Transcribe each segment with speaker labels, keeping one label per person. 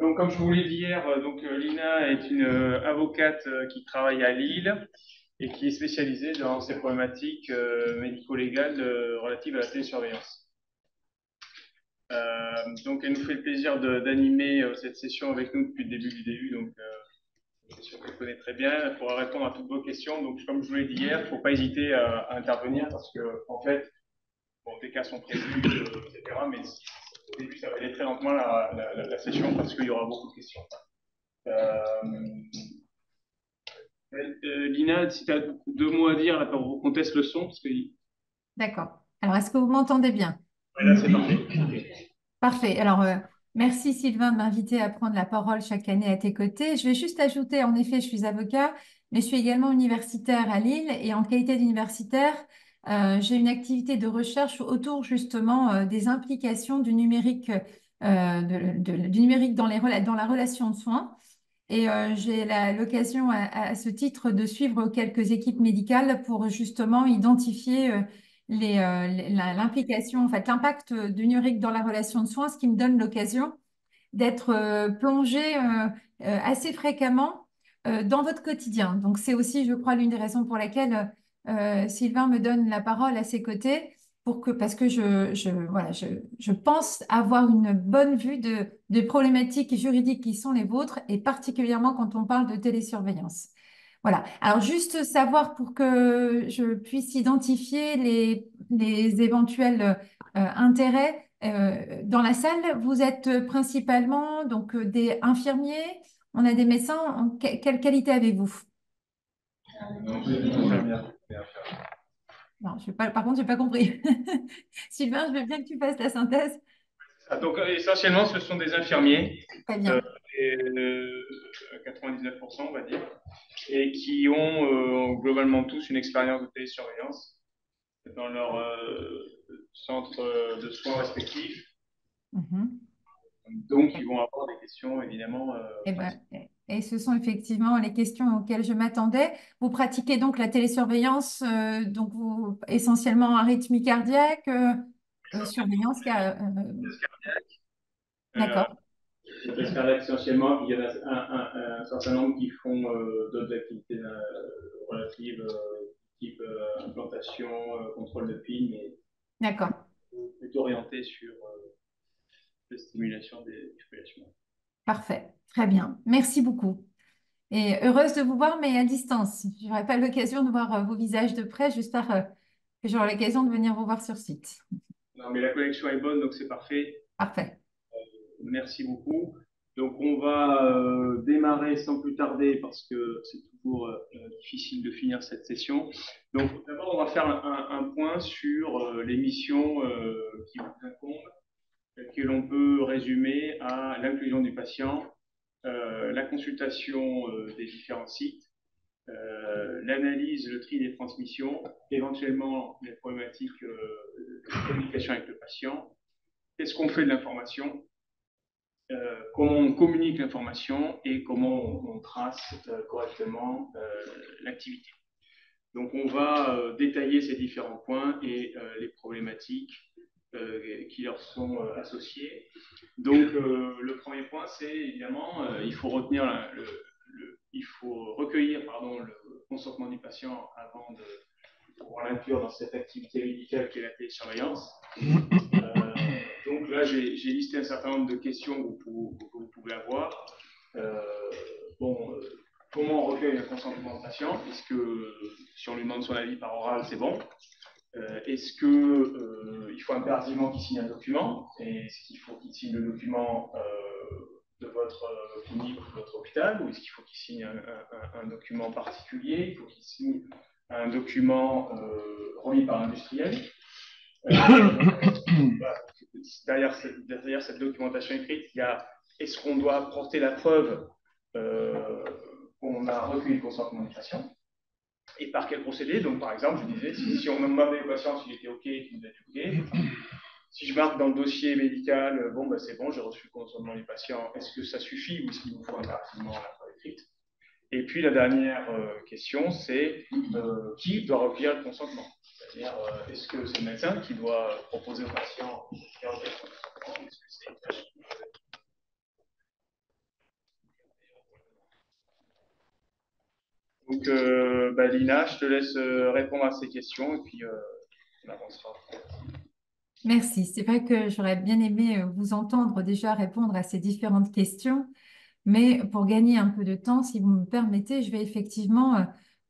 Speaker 1: Donc, comme je vous l'ai dit hier, Lina est une avocate qui travaille à Lille et qui est spécialisée dans ces problématiques médico-légales relatives à la télésurveillance. Donc, elle nous fait le plaisir d'animer cette session avec nous depuis le début du début. Donc, une session qu'elle connaît très bien. Elle pourra répondre à toutes vos questions. Donc, comme je vous l'ai dit hier, il ne faut pas hésiter à intervenir parce que, en fait, bon, des cas sont prévus, etc. Mais au début, ça va aller très lentement la session parce qu'il y aura beaucoup de questions. Lina, si tu as deux mots à dire là, pour qu'on teste le son, parce que
Speaker 2: D'accord. Alors, est-ce que vous m'entendez bien?
Speaker 1: ouais, là c'est parfait.
Speaker 2: Parfait. Alors, merci Sylvain de m'inviter à prendre la parole chaque année à tes côtés. Je vais juste ajouter, en effet, je suis avocat, mais je suis également universitaire à Lille et en qualité d'universitaire, j'ai une activité de recherche autour justement des implications du numérique, du numérique dans dans la relation de soins. Et j'ai l'occasion à ce titre de suivre quelques équipes médicales pour justement identifier l'implication, en fait, l'impact du numérique dans la relation de soins, ce qui me donne l'occasion d'être plongée assez fréquemment dans votre quotidien. Donc c'est aussi, je crois, l'une des raisons pour lesquelles Sylvain me donne la parole à ses côtés, parce que voilà, je pense avoir une bonne vue de problématiques juridiques qui sont les vôtres, et particulièrement quand on parle de télésurveillance. Voilà. Alors, juste savoir pour que je puisse identifier les éventuels intérêts. Dans la salle, vous êtes principalement donc des infirmiers, on a des médecins. Quelle qualité avez-vous?
Speaker 1: Non, c'est très bien.
Speaker 2: Non, par contre, je n'ai pas compris. Sylvain, je veux bien que tu fasses la synthèse.
Speaker 1: Donc essentiellement, ce sont des infirmiers,
Speaker 2: Très
Speaker 1: euh,
Speaker 2: bien.
Speaker 1: et, 99%, on va dire, et qui ont globalement tous une expérience de télésurveillance dans leur centre de soins respectifs.
Speaker 2: Mhm.
Speaker 1: Donc, ils vont avoir des questions, évidemment.
Speaker 2: Et, ben, et ce sont effectivement les questions auxquelles je m'attendais. Vous pratiquez donc la télésurveillance, donc essentiellement arythmie cardiaque, surveillance.
Speaker 1: Euh,
Speaker 2: D'accord.
Speaker 1: Essentiellement, il y en a un certain nombre qui font d'autres activités relatives, type implantation, contrôle de PIN, mais
Speaker 2: D'accord.
Speaker 1: plutôt orienté sur la stimulation des populations.
Speaker 2: Parfait. Très bien. Merci beaucoup. Et heureuse de vous voir, mais à distance. Je n'aurai pas l'occasion de voir vos visages de près. J'espère que j'aurai l'occasion de venir vous voir sur site.
Speaker 1: Non, mais la connexion est bonne, donc c'est parfait.
Speaker 2: Parfait.
Speaker 1: Merci beaucoup. Donc, on va démarrer sans plus tarder parce que c'est toujours difficile de finir cette session. Donc, d'abord, on va faire un point sur les missions qui vous incombent, que l'on peut résumer à l'inclusion du patient, la consultation des différents sites, l'analyse, le tri des transmissions, éventuellement les problématiques de communication avec le patient, qu'est-ce qu'on fait de l'information, comment on communique l'information et comment on trace correctement l'activité. Donc on va détailler ces différents points et les problématiques qui leur sont associées. Donc le premier point, c'est évidemment, il faut retenir il faut recueillir le consentement du patient avant de pouvoir l'inclure dans cette activité médicale qui est la télésurveillance. Donc là, j'ai listé un certain nombre de questions que vous pouvez avoir. Euh, bon, comment on recueille un consentement de patient? Est-ce que si on lui demande son avis par oral, c'est bon? Est-ce qu'il faut impérativement qu'il signe un document? Et est-ce qu'il faut qu'il signe le document de votre clinique ou de votre hôpital? Ou est-ce qu'il faut qu'il signe un document particulier? Il faut qu'il signe un document remis par l'industriel? Derrière cette documentation écrite, il y a est-ce qu'on doit apporter la preuve qu'on a recueilli le consentement du patient et par quel procédé. Donc, par exemple, je disais, si on demandait au patient s'il était OK, qu'il nous a dit OK, si je marque dans le dossier médical, bon, ben, c'est bon, j'ai reçu le consentement du patient, est-ce que ça suffit ou est-ce qu'il nous faut impérativement la preuve écrite? Et puis la dernière question, c'est qui doit recueillir le consentement? C'est-à-dire, est-ce que c'est le médecin qui doit proposer au patient de recueillir le consentement? Est-ce que c'est Donc, Lina, je te laisse répondre à ces questions et puis on avancera.
Speaker 2: Merci. C'est vrai que j'aurais bien aimé vous entendre déjà répondre à ces différentes questions, mais pour gagner un peu de temps, si vous me permettez, je vais effectivement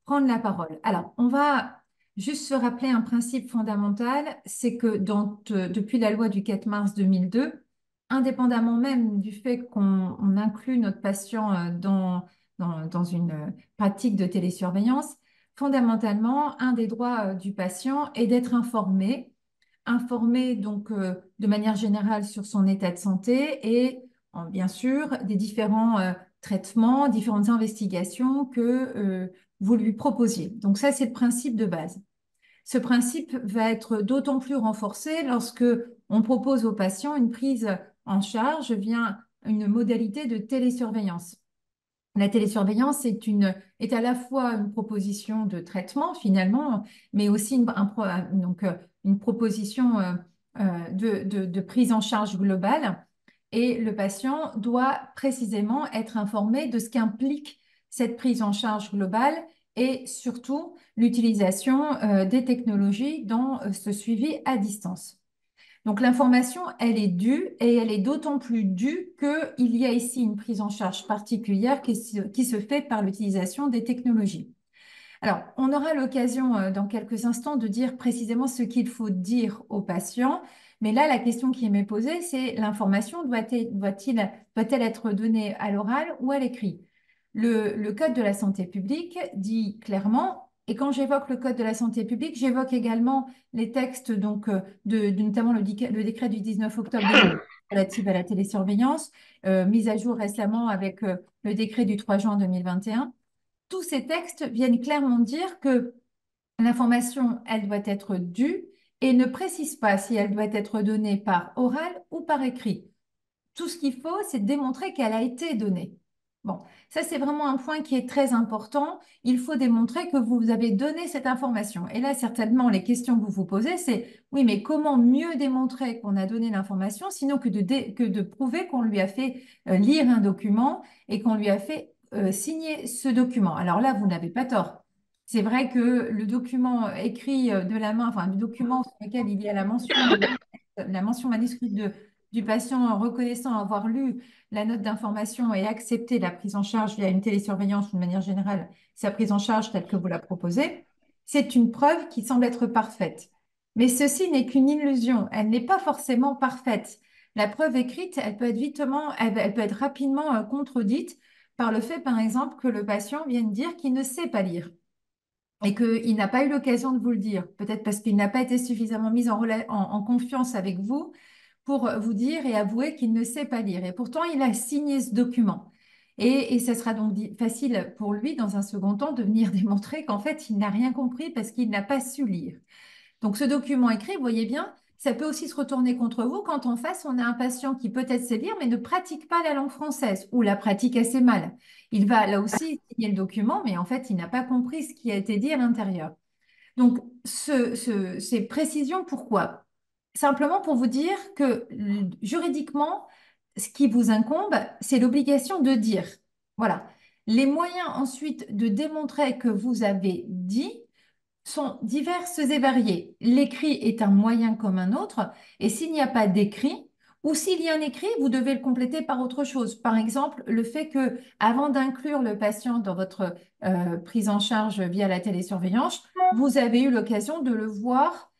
Speaker 2: prendre la parole. Alors, on va juste se rappeler un principe fondamental, c'est que depuis la loi du 4 mars 2002, indépendamment même du fait qu'on inclut notre patient dans une pratique de télésurveillance, fondamentalement, un des droits du patient est d'être informé donc de manière générale sur son état de santé et bien sûr des différents traitements, différentes investigations que vous lui proposiez. Donc ça, c'est le principe de base. Ce principe va être d'autant plus renforcé lorsque on propose aux patients une prise en charge via une modalité de télésurveillance. La télésurveillance est à la fois une proposition de traitement finalement, mais aussi une proposition de prise en charge globale. Et le patient doit précisément être informé de ce qu'implique cette prise en charge globale et surtout l'utilisation des technologies dans ce suivi à distance. Donc l'information, elle est due et elle est d'autant plus due qu'il y a ici une prise en charge particulière qui se fait par l'utilisation des technologies. Alors, on aura l'occasion dans quelques instants de dire précisément ce qu'il faut dire aux patients, mais là, la question qui m'est posée, c'est l'information doit-elle être donnée à l'oral ou à l'écrit? Le Code de la santé publique dit clairement, et quand j'évoque le Code de la santé publique, j'évoque également les textes donc, notamment le décret du 19 octobre 2000 relatif à la télésurveillance, mis à jour récemment avec le décret du 3 juin 2021. Tous ces textes viennent clairement dire que l'information, elle doit être due et ne précise pas si elle doit être donnée par oral ou par écrit. Tout ce qu'il faut, c'est démontrer qu'elle a été donnée. Bon, ça c'est vraiment un point qui est très important. Il faut démontrer que vous avez donné cette information. Et là, certainement, les questions que vous vous posez, c'est oui, mais comment mieux démontrer qu'on a donné l'information, sinon que de prouver qu'on lui a fait lire un document et qu'on lui a fait signer ce document. Alors là, vous n'avez pas tort. C'est vrai que le document écrit de la main, enfin, le document sur lequel il y a la mention manuscrite du patient reconnaissant avoir lu la note d'information et accepter la prise en charge via une télésurveillance ou de manière générale, sa prise en charge telle que vous la proposez, c'est une preuve qui semble être parfaite. Mais ceci n'est qu'une illusion, elle n'est pas forcément parfaite. La preuve écrite, elle peut être rapidement contredite par le fait, par exemple, que le patient vienne dire qu'il ne sait pas lire et qu'il n'a pas eu l'occasion de vous le dire, peut-être parce qu'il n'a pas été suffisamment mis en confiance avec vous pour vous dire et avouer qu'il ne sait pas lire. Et pourtant, il a signé ce document. Et ce sera donc facile pour lui, dans un second temps, de venir démontrer qu'en fait, il n'a rien compris parce qu'il n'a pas su lire. Donc, ce document écrit, vous voyez bien, ça peut aussi se retourner contre vous quand en face, on a un patient qui peut-être sait lire, mais ne pratique pas la langue française ou la pratique assez mal. Il va là aussi signer le document, mais en fait, il n'a pas compris ce qui a été dit à l'intérieur. Donc, ces précisions, pourquoi? Simplement pour vous dire que juridiquement, ce qui vous incombe, c'est l'obligation de dire. Voilà. Les moyens ensuite de démontrer que vous avez dit sont diverses et variées. L'écrit est un moyen comme un autre, et s'il n'y a pas d'écrit, ou s'il y a un écrit, vous devez le compléter par autre chose. Par exemple, le fait que, avant d'inclure le patient dans votre prise en charge via la télésurveillance, vous avez eu l'occasion de le voir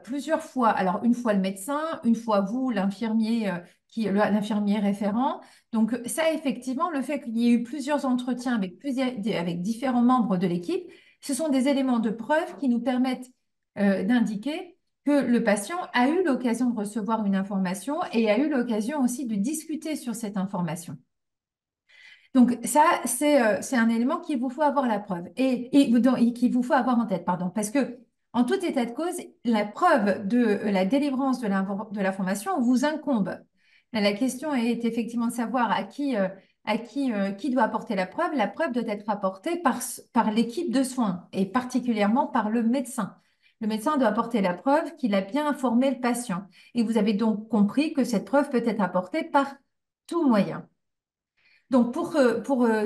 Speaker 2: plusieurs fois. Alors, une fois le médecin, une fois vous, l'infirmier, l'infirmier référent. Donc, ça, effectivement, le fait qu'il y ait eu plusieurs entretiens avec différents membres de l'équipe, ce sont des éléments de preuve qui nous permettent d'indiquer que le patient a eu l'occasion de recevoir une information et a eu l'occasion aussi de discuter sur cette information. Donc ça, c'est un élément qu'il vous faut avoir la preuve et qu'il vous faut avoir en tête, pardon, parce que en tout état de cause, la preuve de la délivrance de l'information vous incombe. La question est effectivement de savoir qui doit apporter la preuve. La preuve doit être apportée par l'équipe de soins et particulièrement par le médecin. Le médecin doit apporter la preuve qu'il a bien informé le patient. Et vous avez donc compris que cette preuve peut être apportée par tout moyen. Donc, pour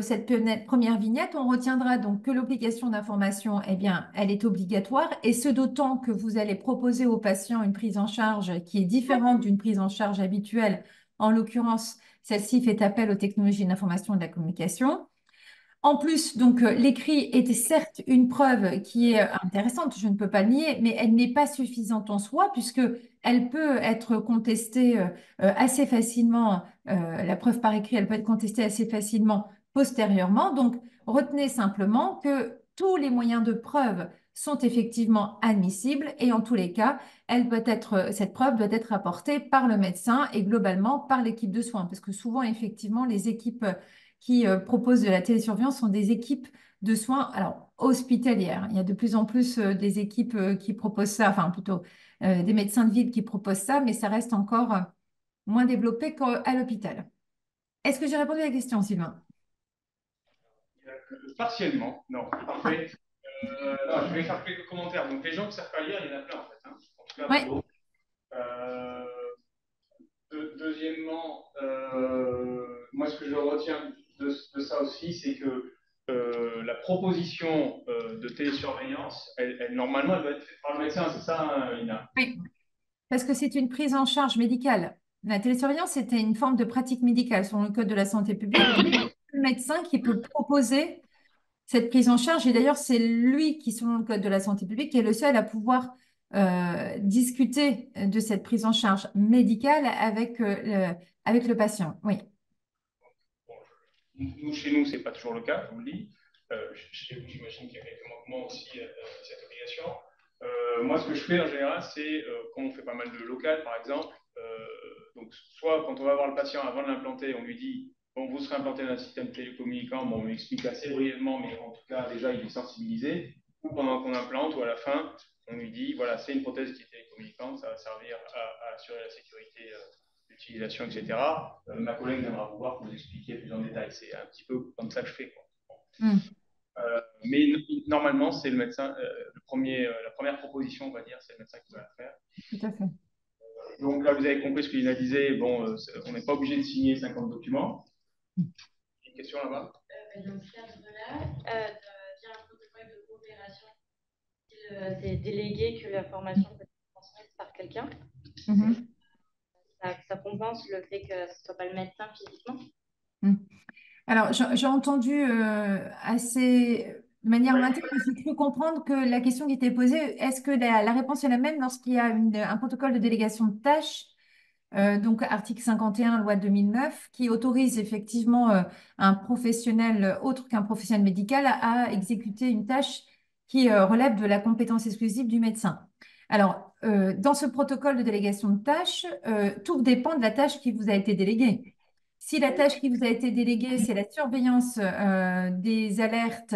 Speaker 2: cette première vignette, on retiendra donc que l'obligation d'information, eh bien, elle est obligatoire, et ce d'autant que vous allez proposer au patient une prise en charge qui est différente d'une prise en charge habituelle. En l'occurrence, celle-ci fait appel aux technologies de l'information et de la communication. En plus, donc, l'écrit est certes une preuve qui est intéressante, je ne peux pas le nier, mais elle n'est pas suffisante en soi, puisque elle peut être contestée assez facilement. La preuve par écrit, elle peut être contestée assez facilement postérieurement. Donc, retenez simplement que tous les moyens de preuve sont effectivement admissibles, et en tous les cas, cette preuve doit être apportée par le médecin et globalement par l'équipe de soins, parce que souvent, effectivement, les équipes qui proposent de la télésurveillance sont des équipes de soins, alors hospitalières. Il y a de plus en plus des équipes qui proposent ça, enfin plutôt des médecins de ville qui proposent ça, mais ça reste encore moins développé qu'à l'hôpital. Est-ce que j'ai répondu à la question, Sylvain?
Speaker 1: Partiellement, non, parfait. Non, je vais faire quelques commentaires. Donc, les gens qui ne savent pas lire, il y en a plein en fait, hein. En tout cas,
Speaker 2: Oui,
Speaker 1: bravo. Euh, Deuxièmement, moi, ce que je retiens de ça aussi, c'est que la proposition de télésurveillance, normalement, elle doit être faite par le médecin, c'est ça, hein, Ina?
Speaker 2: oui, parce que c'est une prise en charge médicale. La télésurveillance, c'était une forme de pratique médicale selon le Code de la santé publique. Donc, c'est le médecin qui peut proposer cette prise en charge. Et d'ailleurs, c'est lui qui, selon le Code de la santé publique, est le seul à pouvoir discuter de cette prise en charge médicale avec le patient. Oui,
Speaker 1: Bon, nous, chez nous, c'est pas toujours le cas, je vous le dis. J'imagine qu'il y a quelques manquements aussi à cette obligation. Moi, ce que je fais en général, c'est quand on fait pas mal de local, par exemple, donc soit quand on va voir le patient avant de l'implanter, on lui dit bon, vous serez implanté dans un système télécommunicant, bon, on lui explique assez brièvement, mais en tout cas, déjà, il est sensibilisé. Ou pendant qu'on implante, ou à la fin, on lui dit voilà, c'est une prothèse qui est télécommunicante, ça va servir à assurer la sécurité d'utilisation, etc. Ma collègue viendra vous voir pour vous expliquer plus en détail. C'est un petit peu comme ça que je fais, quoi.
Speaker 2: mm,
Speaker 1: Mais normalement, c'est le médecin, la première proposition, on va dire, c'est le médecin qui va la faire.
Speaker 2: tout à fait.
Speaker 1: Donc là, vous avez compris ce que Lina disait. Bon, on n'est pas obligé de signer 50 documents. Une question là-bas.
Speaker 3: Dans ce cadre-là, via un protocole de coopération, c'est délégué que l'information peut être transmise par quelqu'un.
Speaker 2: Mhm.
Speaker 3: Ça compense le fait que ce ne soit pas le médecin physiquement.
Speaker 2: Mm. Alors, j'ai entendu assez de manière lointaine, mais j'ai cru comprendre que la question qui était posée, est-ce que la réponse est la même lorsqu'il y a un protocole de délégation de tâches, donc article 51, loi 2009, qui autorise effectivement un professionnel autre qu'un professionnel médical à exécuter une tâche qui relève de la compétence exclusive du médecin. Alors, dans ce protocole de délégation de tâches, tout dépend de la tâche qui vous a été déléguée. Si la tâche qui vous a été déléguée, c'est la surveillance des alertes,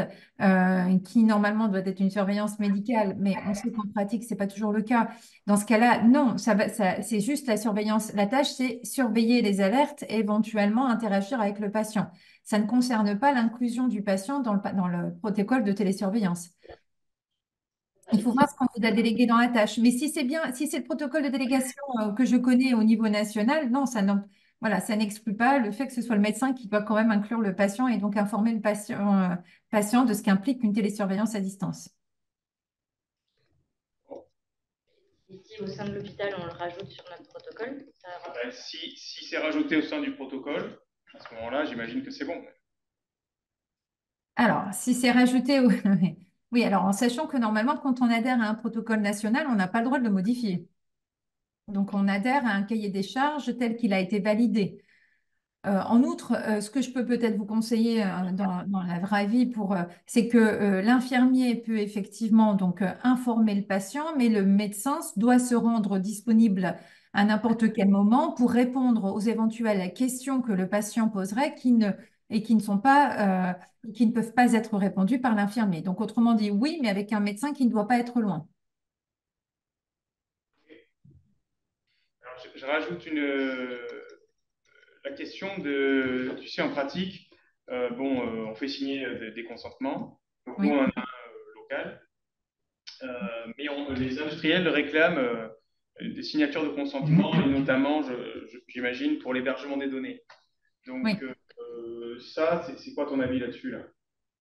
Speaker 2: qui normalement doit être une surveillance médicale, mais on sait qu'en pratique, ce n'est pas toujours le cas. Dans ce cas-là, non, c'est juste la surveillance. La tâche, c'est surveiller les alertes et éventuellement interagir avec le patient. Ça ne concerne pas l'inclusion du patient dans le protocole de télésurveillance. Il faut voir ce qu'on vous a délégué dans la tâche. Mais si c'est bien, si c'est le protocole de délégation que je connais au niveau national, non, voilà, ça n'exclut pas le fait que ce soit le médecin qui doit quand même inclure le patient et donc informer le patient de ce qu'implique une télésurveillance à distance.
Speaker 3: Ici, au sein de l'hôpital, on le rajoute sur notre protocole.
Speaker 1: Si c'est rajouté au sein du protocole, à ce moment-là, j'imagine que c'est bon.
Speaker 2: Alors, si c'est rajouté au... Oui, alors en sachant que normalement, quand on adhère à un protocole national, on n'a pas le droit de le modifier. Donc, on adhère à un cahier des charges tel qu'il a été validé. En outre, ce que je peux peut-être vous conseiller dans la vraie vie c'est que l'infirmier peut effectivement donc informer le patient, mais le médecin doit se rendre disponible à n'importe quel moment pour répondre aux éventuelles questions que le patient poserait et qui ne sont pas, qui ne peuvent pas être répondues par l'infirmier. Donc, autrement dit, oui, mais avec un médecin qui ne doit pas être loin.
Speaker 1: Alors, je rajoute la question tu sais, en pratique, on fait signer des consentements. Donc, nous,
Speaker 2: Oui.
Speaker 1: on en a un local. Mais les industriels réclament des signatures de consentement, et notamment, j'imagine, pour l'hébergement des données. Donc,
Speaker 2: Oui.
Speaker 1: ça, c'est quoi ton avis là-dessus, là?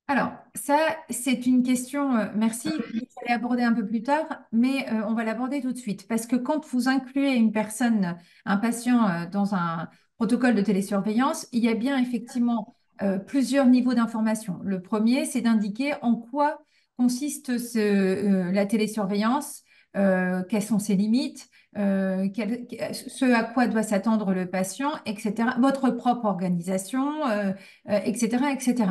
Speaker 2: Alors, ça, c'est une question, merci, qu'il fallait aborder un peu plus tard, mais on va l'aborder tout de suite. Parce que quand vous incluez une personne, un patient, dans un protocole de télésurveillance, il y a bien effectivement plusieurs niveaux d'information. Le premier, c'est d'indiquer en quoi consiste la télésurveillance, quelles sont ses limites, ce à quoi doit s'attendre le patient, etc. Votre propre organisation, etc., etc.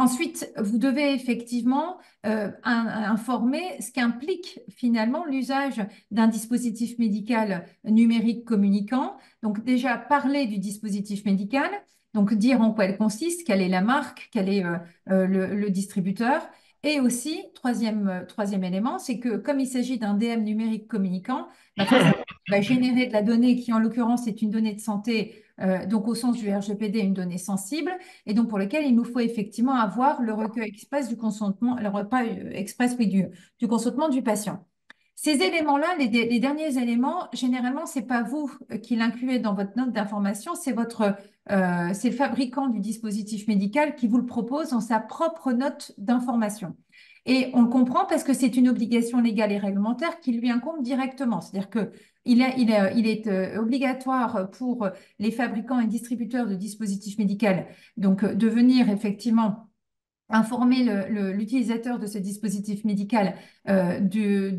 Speaker 2: Ensuite, vous devez effectivement informer ce qu'implique finalement l'usage d'un dispositif médical numérique communicant. Donc déjà, parler du dispositif médical, donc dire en quoi elle consiste, quelle est la marque, quel est le distributeur. Et aussi, troisième élément, c'est que comme il s'agit d'un DM numérique communicant, bah forcément, il va générer de la donnée qui, en l'occurrence, est une donnée de santé, donc au sens du RGPD, une donnée sensible et donc pour lequel il nous faut effectivement avoir le recueil express du consentement, le repas express oui, du consentement du patient. Ces éléments-là, les derniers éléments, généralement, c'est pas vous qui l'incluez dans votre note d'information, c'est le fabricant du dispositif médical qui vous le propose dans sa propre note d'information. Et on le comprend parce que c'est une obligation légale et réglementaire qui lui incombe directement. C'est-à-dire que il est obligatoire pour les fabricants et distributeurs de dispositifs médicaux donc de venir effectivement informer l'utilisateur de ce dispositif médical des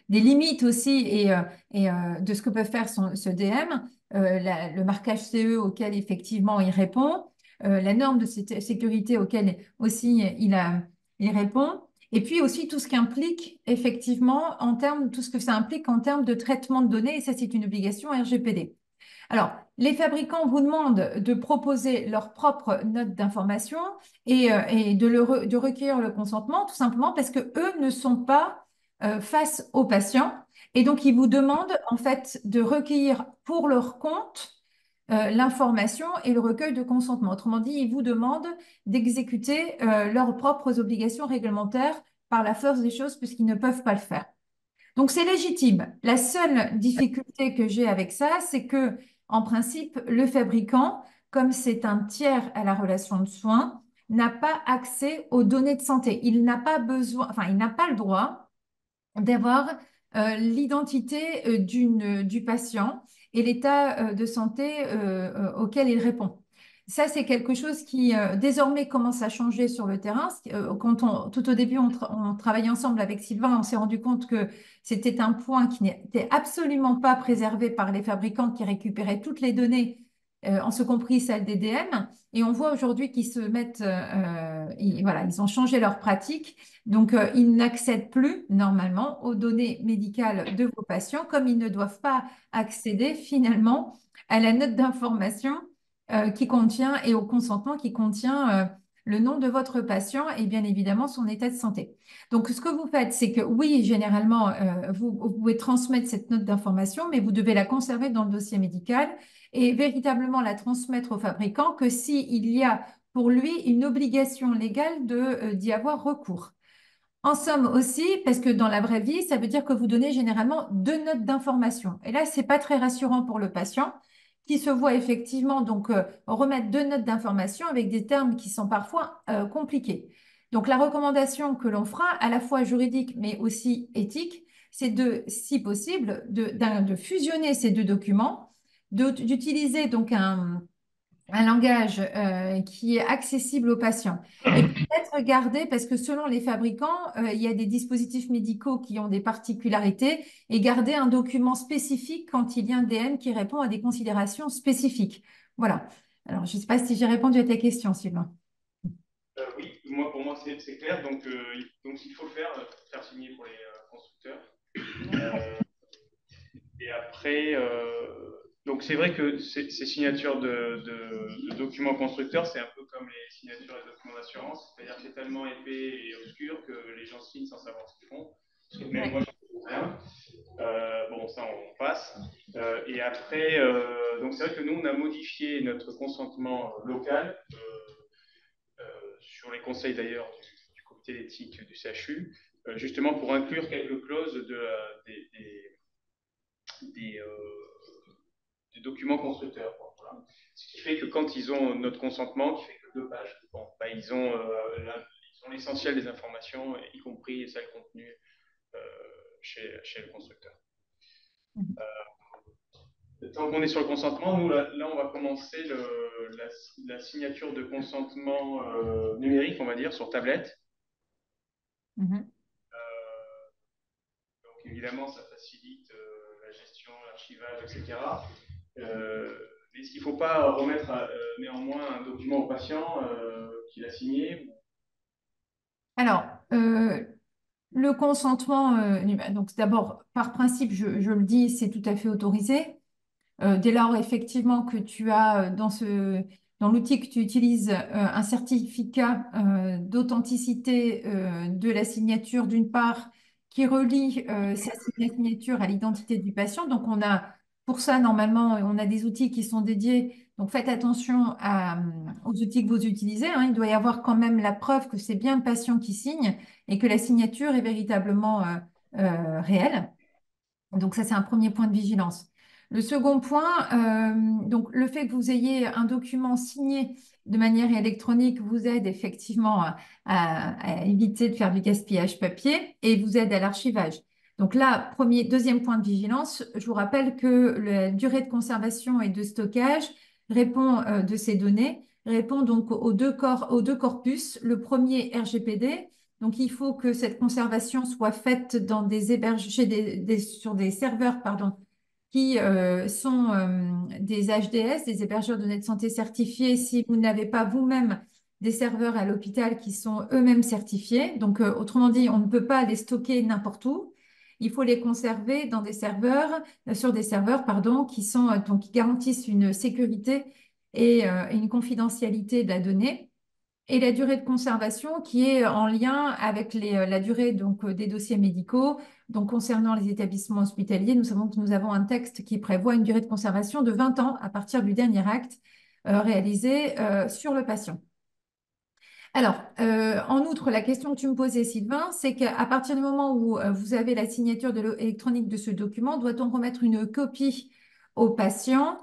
Speaker 2: limites aussi et de ce que peut faire ce DM, le marquage CE auquel effectivement il répond, la norme de sécurité auquel aussi il répond. Et puis aussi tout ce qui implique effectivement tout ce que ça implique en termes de traitement de données, et ça c'est une obligation RGPD. Alors, les fabricants vous demandent de proposer leur propre note d'information et de recueillir le consentement, tout simplement parce que eux ne sont pas face aux patients. Et donc, ils vous demandent en fait de recueillir pour leur compte l'information et le recueil de consentement. Autrement dit, ils vous demandent d'exécuter leurs propres obligations réglementaires par la force des choses puisqu'ils ne peuvent pas le faire. Donc c'est légitime. La seule difficulté que j'ai avec ça, c'est que, en principe, le fabricant, comme c'est un tiers à la relation de soins, n'a pas accès aux données de santé. Il n'a pas besoin, enfin, il n'a pas le droit d'avoir l'identité du patient et l'état de santé auquel il répond. Ça, c'est quelque chose qui désormais commence à changer sur le terrain. Tout au début, on travaillait ensemble avec Sylvain, on s'est rendu compte que c'était un point qui n'était absolument pas préservé par les fabricants qui récupéraient toutes les données, en ce compris celles des DM. Et on voit aujourd'hui qu'ils se mettent, voilà, ils ont changé leur pratique. Donc, ils n'accèdent plus normalement aux données médicales de vos patients, comme ils ne doivent pas accéder finalement à la note d'information qui contient et au consentement qui contient le nom de votre patient et bien évidemment son état de santé. Donc, ce que vous faites, c'est que oui, généralement, vous pouvez transmettre cette note d'information, mais vous devez la conserver dans le dossier médical et véritablement la transmettre au fabricant que s'il y a pour lui une obligation légale d'y avoir recours. En somme aussi, parce que dans la vraie vie, ça veut dire que vous donnez généralement deux notes d'information. Et là, c'est pas très rassurant pour le patient qui se voit effectivement donc remettre deux notes d'information avec des termes qui sont parfois compliqués. Donc la recommandation que l'on fera, à la fois juridique mais aussi éthique, c'est de, si possible, de fusionner ces deux documents, d'utiliser donc un langage qui est accessible aux patients. Et peut-être garder, parce que selon les fabricants, il y a des dispositifs médicaux qui ont des particularités, et garder un document spécifique quand il y a un DM qui répond à des considérations spécifiques. Voilà. Alors, je ne sais pas si j'ai répondu à ta question, Sylvain.
Speaker 1: Oui, pour moi, c'est clair. Donc, il faut le faire signer pour les constructeurs. Et après, donc c'est vrai que ces signatures de documents constructeurs, c'est un peu comme les signatures et documents d'assurance, c'est-à-dire que c'est tellement épais et obscur que les gens signent sans savoir ce qu'ils font. Parce que même moi, je ne comprends rien. Bon, ça, on passe. Et après, donc c'est vrai que nous, on a modifié notre consentement local, sur les conseils d'ailleurs du comité d'éthique du CHU, justement pour inclure quelques clauses des documents constructeurs. Voilà. Ce qui fait que quand ils ont notre consentement, qui fait que 2 pages, bon, bah, ils ont l'essentiel des informations, y compris celles contenues chez le constructeur. Tant qu'on est sur le consentement, nous, là on va commencer la signature de consentement numérique, on va dire, sur tablette. Donc, évidemment, ça facilite la gestion, l'archivage, etc. Est-ce qu'il ne faut pas remettre néanmoins un document au patient qu'il a signé?
Speaker 2: Alors, le consentement, donc d'abord, par principe, je le dis, c'est tout à fait autorisé. Dès lors, effectivement, que tu as dans l'outil que tu utilises un certificat d'authenticité de la signature d'une part qui relie sa signature à l'identité du patient. Donc, pour ça, normalement, on a des outils qui sont dédiés. Donc, faites attention aux outils que vous utilisez, hein. Il doit y avoir quand même la preuve que c'est bien le patient qui signe et que la signature est véritablement réelle. Donc ça, c'est un premier point de vigilance. Le second point, donc le fait que vous ayez un document signé de manière électronique vous aide effectivement à éviter de faire du gaspillage papier et vous aide à l'archivage. Donc là, deuxième point de vigilance, je vous rappelle que la durée de conservation et de stockage de ces données répond donc aux deux corpus. Le premier RGPD, donc, il faut que cette conservation soit faite dans sur des serveurs, pardon, qui sont des HDS, des hébergeurs de données de santé certifiés. Si vous n'avez pas vous-même des serveurs à l'hôpital qui sont eux-mêmes certifiés, donc autrement dit, on ne peut pas les stocker n'importe où. Il faut les conserver dans des serveurs, sur des serveurs, pardon, qui garantissent une sécurité et une confidentialité de la donnée. Et la durée de conservation qui est en lien avec la durée donc, des dossiers médicaux. Donc, concernant les établissements hospitaliers, nous savons que nous avons un texte qui prévoit une durée de conservation de 20 ans à partir du dernier acte réalisé sur le patient. Alors, en outre, la question que tu me posais, Sylvain, c'est qu'à partir du moment où vous avez la signature électronique de ce document, doit-on remettre une copie au patient?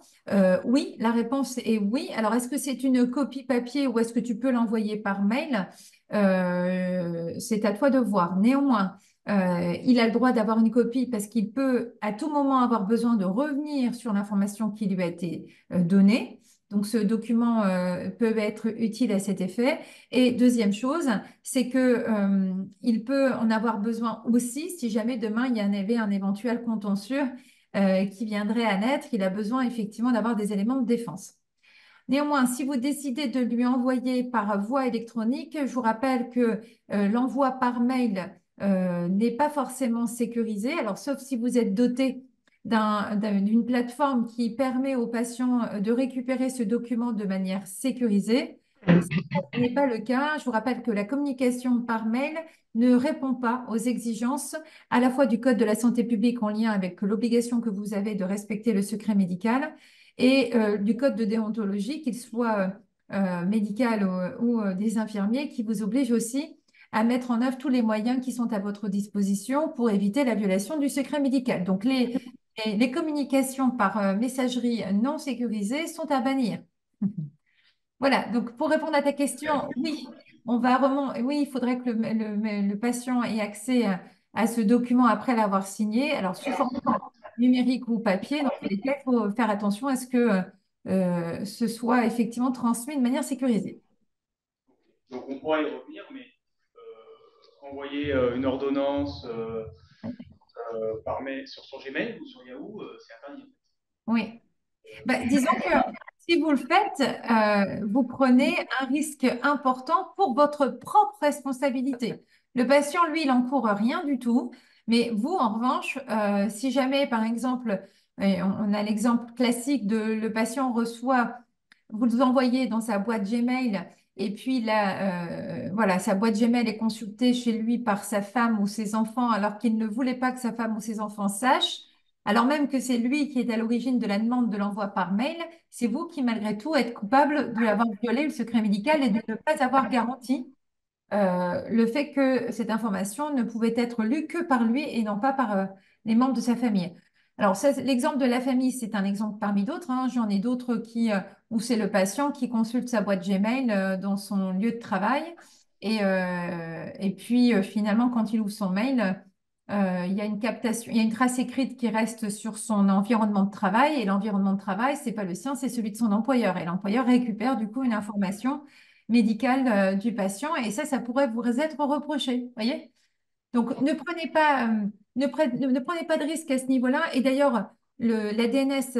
Speaker 2: Oui, la réponse est oui. Alors, est-ce que c'est une copie papier ou est-ce que tu peux l'envoyer par mail? C'est à toi de voir. Néanmoins, il a le droit d'avoir une copie parce qu'il peut à tout moment avoir besoin de revenir sur l'information qui lui a été donnée. Donc, ce document peut être utile à cet effet. Et deuxième chose, c'est que il peut en avoir besoin aussi si jamais demain il y avait un éventuel contentieux qui viendrait à naître. Il a besoin effectivement d'avoir des éléments de défense. Néanmoins, si vous décidez de lui envoyer par voie électronique, je vous rappelle que l'envoi par mail n'est pas forcément sécurisé. Alors, sauf si vous êtes doté d'une plateforme qui permet aux patients de récupérer ce document de manière sécurisée. Ce n'est pas le cas. Je vous rappelle que la communication par mail ne répond pas aux exigences à la fois du Code de la santé publique en lien avec l'obligation que vous avez de respecter le secret médical et du Code de déontologie, qu'il soit médical ou des infirmiers, qui vous oblige aussi à mettre en œuvre tous les moyens qui sont à votre disposition pour éviter la violation du secret médical. Donc, les communications par messagerie non sécurisée sont à bannir. Voilà, donc pour répondre à ta question, oui, oui, il faudrait que le patient ait accès à ce document après l'avoir signé, alors sous forme numérique ou papier. Dans tous les cas, il faut faire attention à ce que ce soit effectivement transmis de manière sécurisée.
Speaker 1: Donc on pourra y revenir, mais envoyer une ordonnance par mail sur son Gmail ou sur Yahoo, c'est interdit.
Speaker 2: Oui. Bah, disons que si vous le faites, vous prenez un risque important pour votre propre responsabilité. Le patient, lui, il n'encourt rien du tout. Mais vous, en revanche, si jamais, par exemple, et on a l'exemple classique de le patient reçoit, vous le envoyez dans sa boîte Gmail, et puis là, voilà, sa boîte Gmail est consultée chez lui par sa femme ou ses enfants, alors qu'il ne voulait pas que sa femme ou ses enfants sachent. Alors même que c'est lui qui est à l'origine de la demande de l'envoi par mail, c'est vous qui, malgré tout, êtes coupable de l'avoir violé le secret médical et de ne pas avoir garanti le fait que cette information ne pouvait être lue que par lui et non pas par les membres de sa famille. Alors, l'exemple de la famille, c'est un exemple parmi d'autres, hein. J'en ai d'autres où c'est le patient qui consulte sa boîte Gmail dans son lieu de travail. Et puis, finalement, quand il ouvre son mail, il y a une captation, il y a une trace écrite qui reste sur son environnement de travail. Et l'environnement de travail, c'est pas le sien, c'est celui de son employeur. Et l'employeur récupère du coup une information médicale du patient. Et ça pourrait vous être reproché. Voyez? Donc, ne prenez pas de risque à ce niveau-là. Et d'ailleurs, la DNS,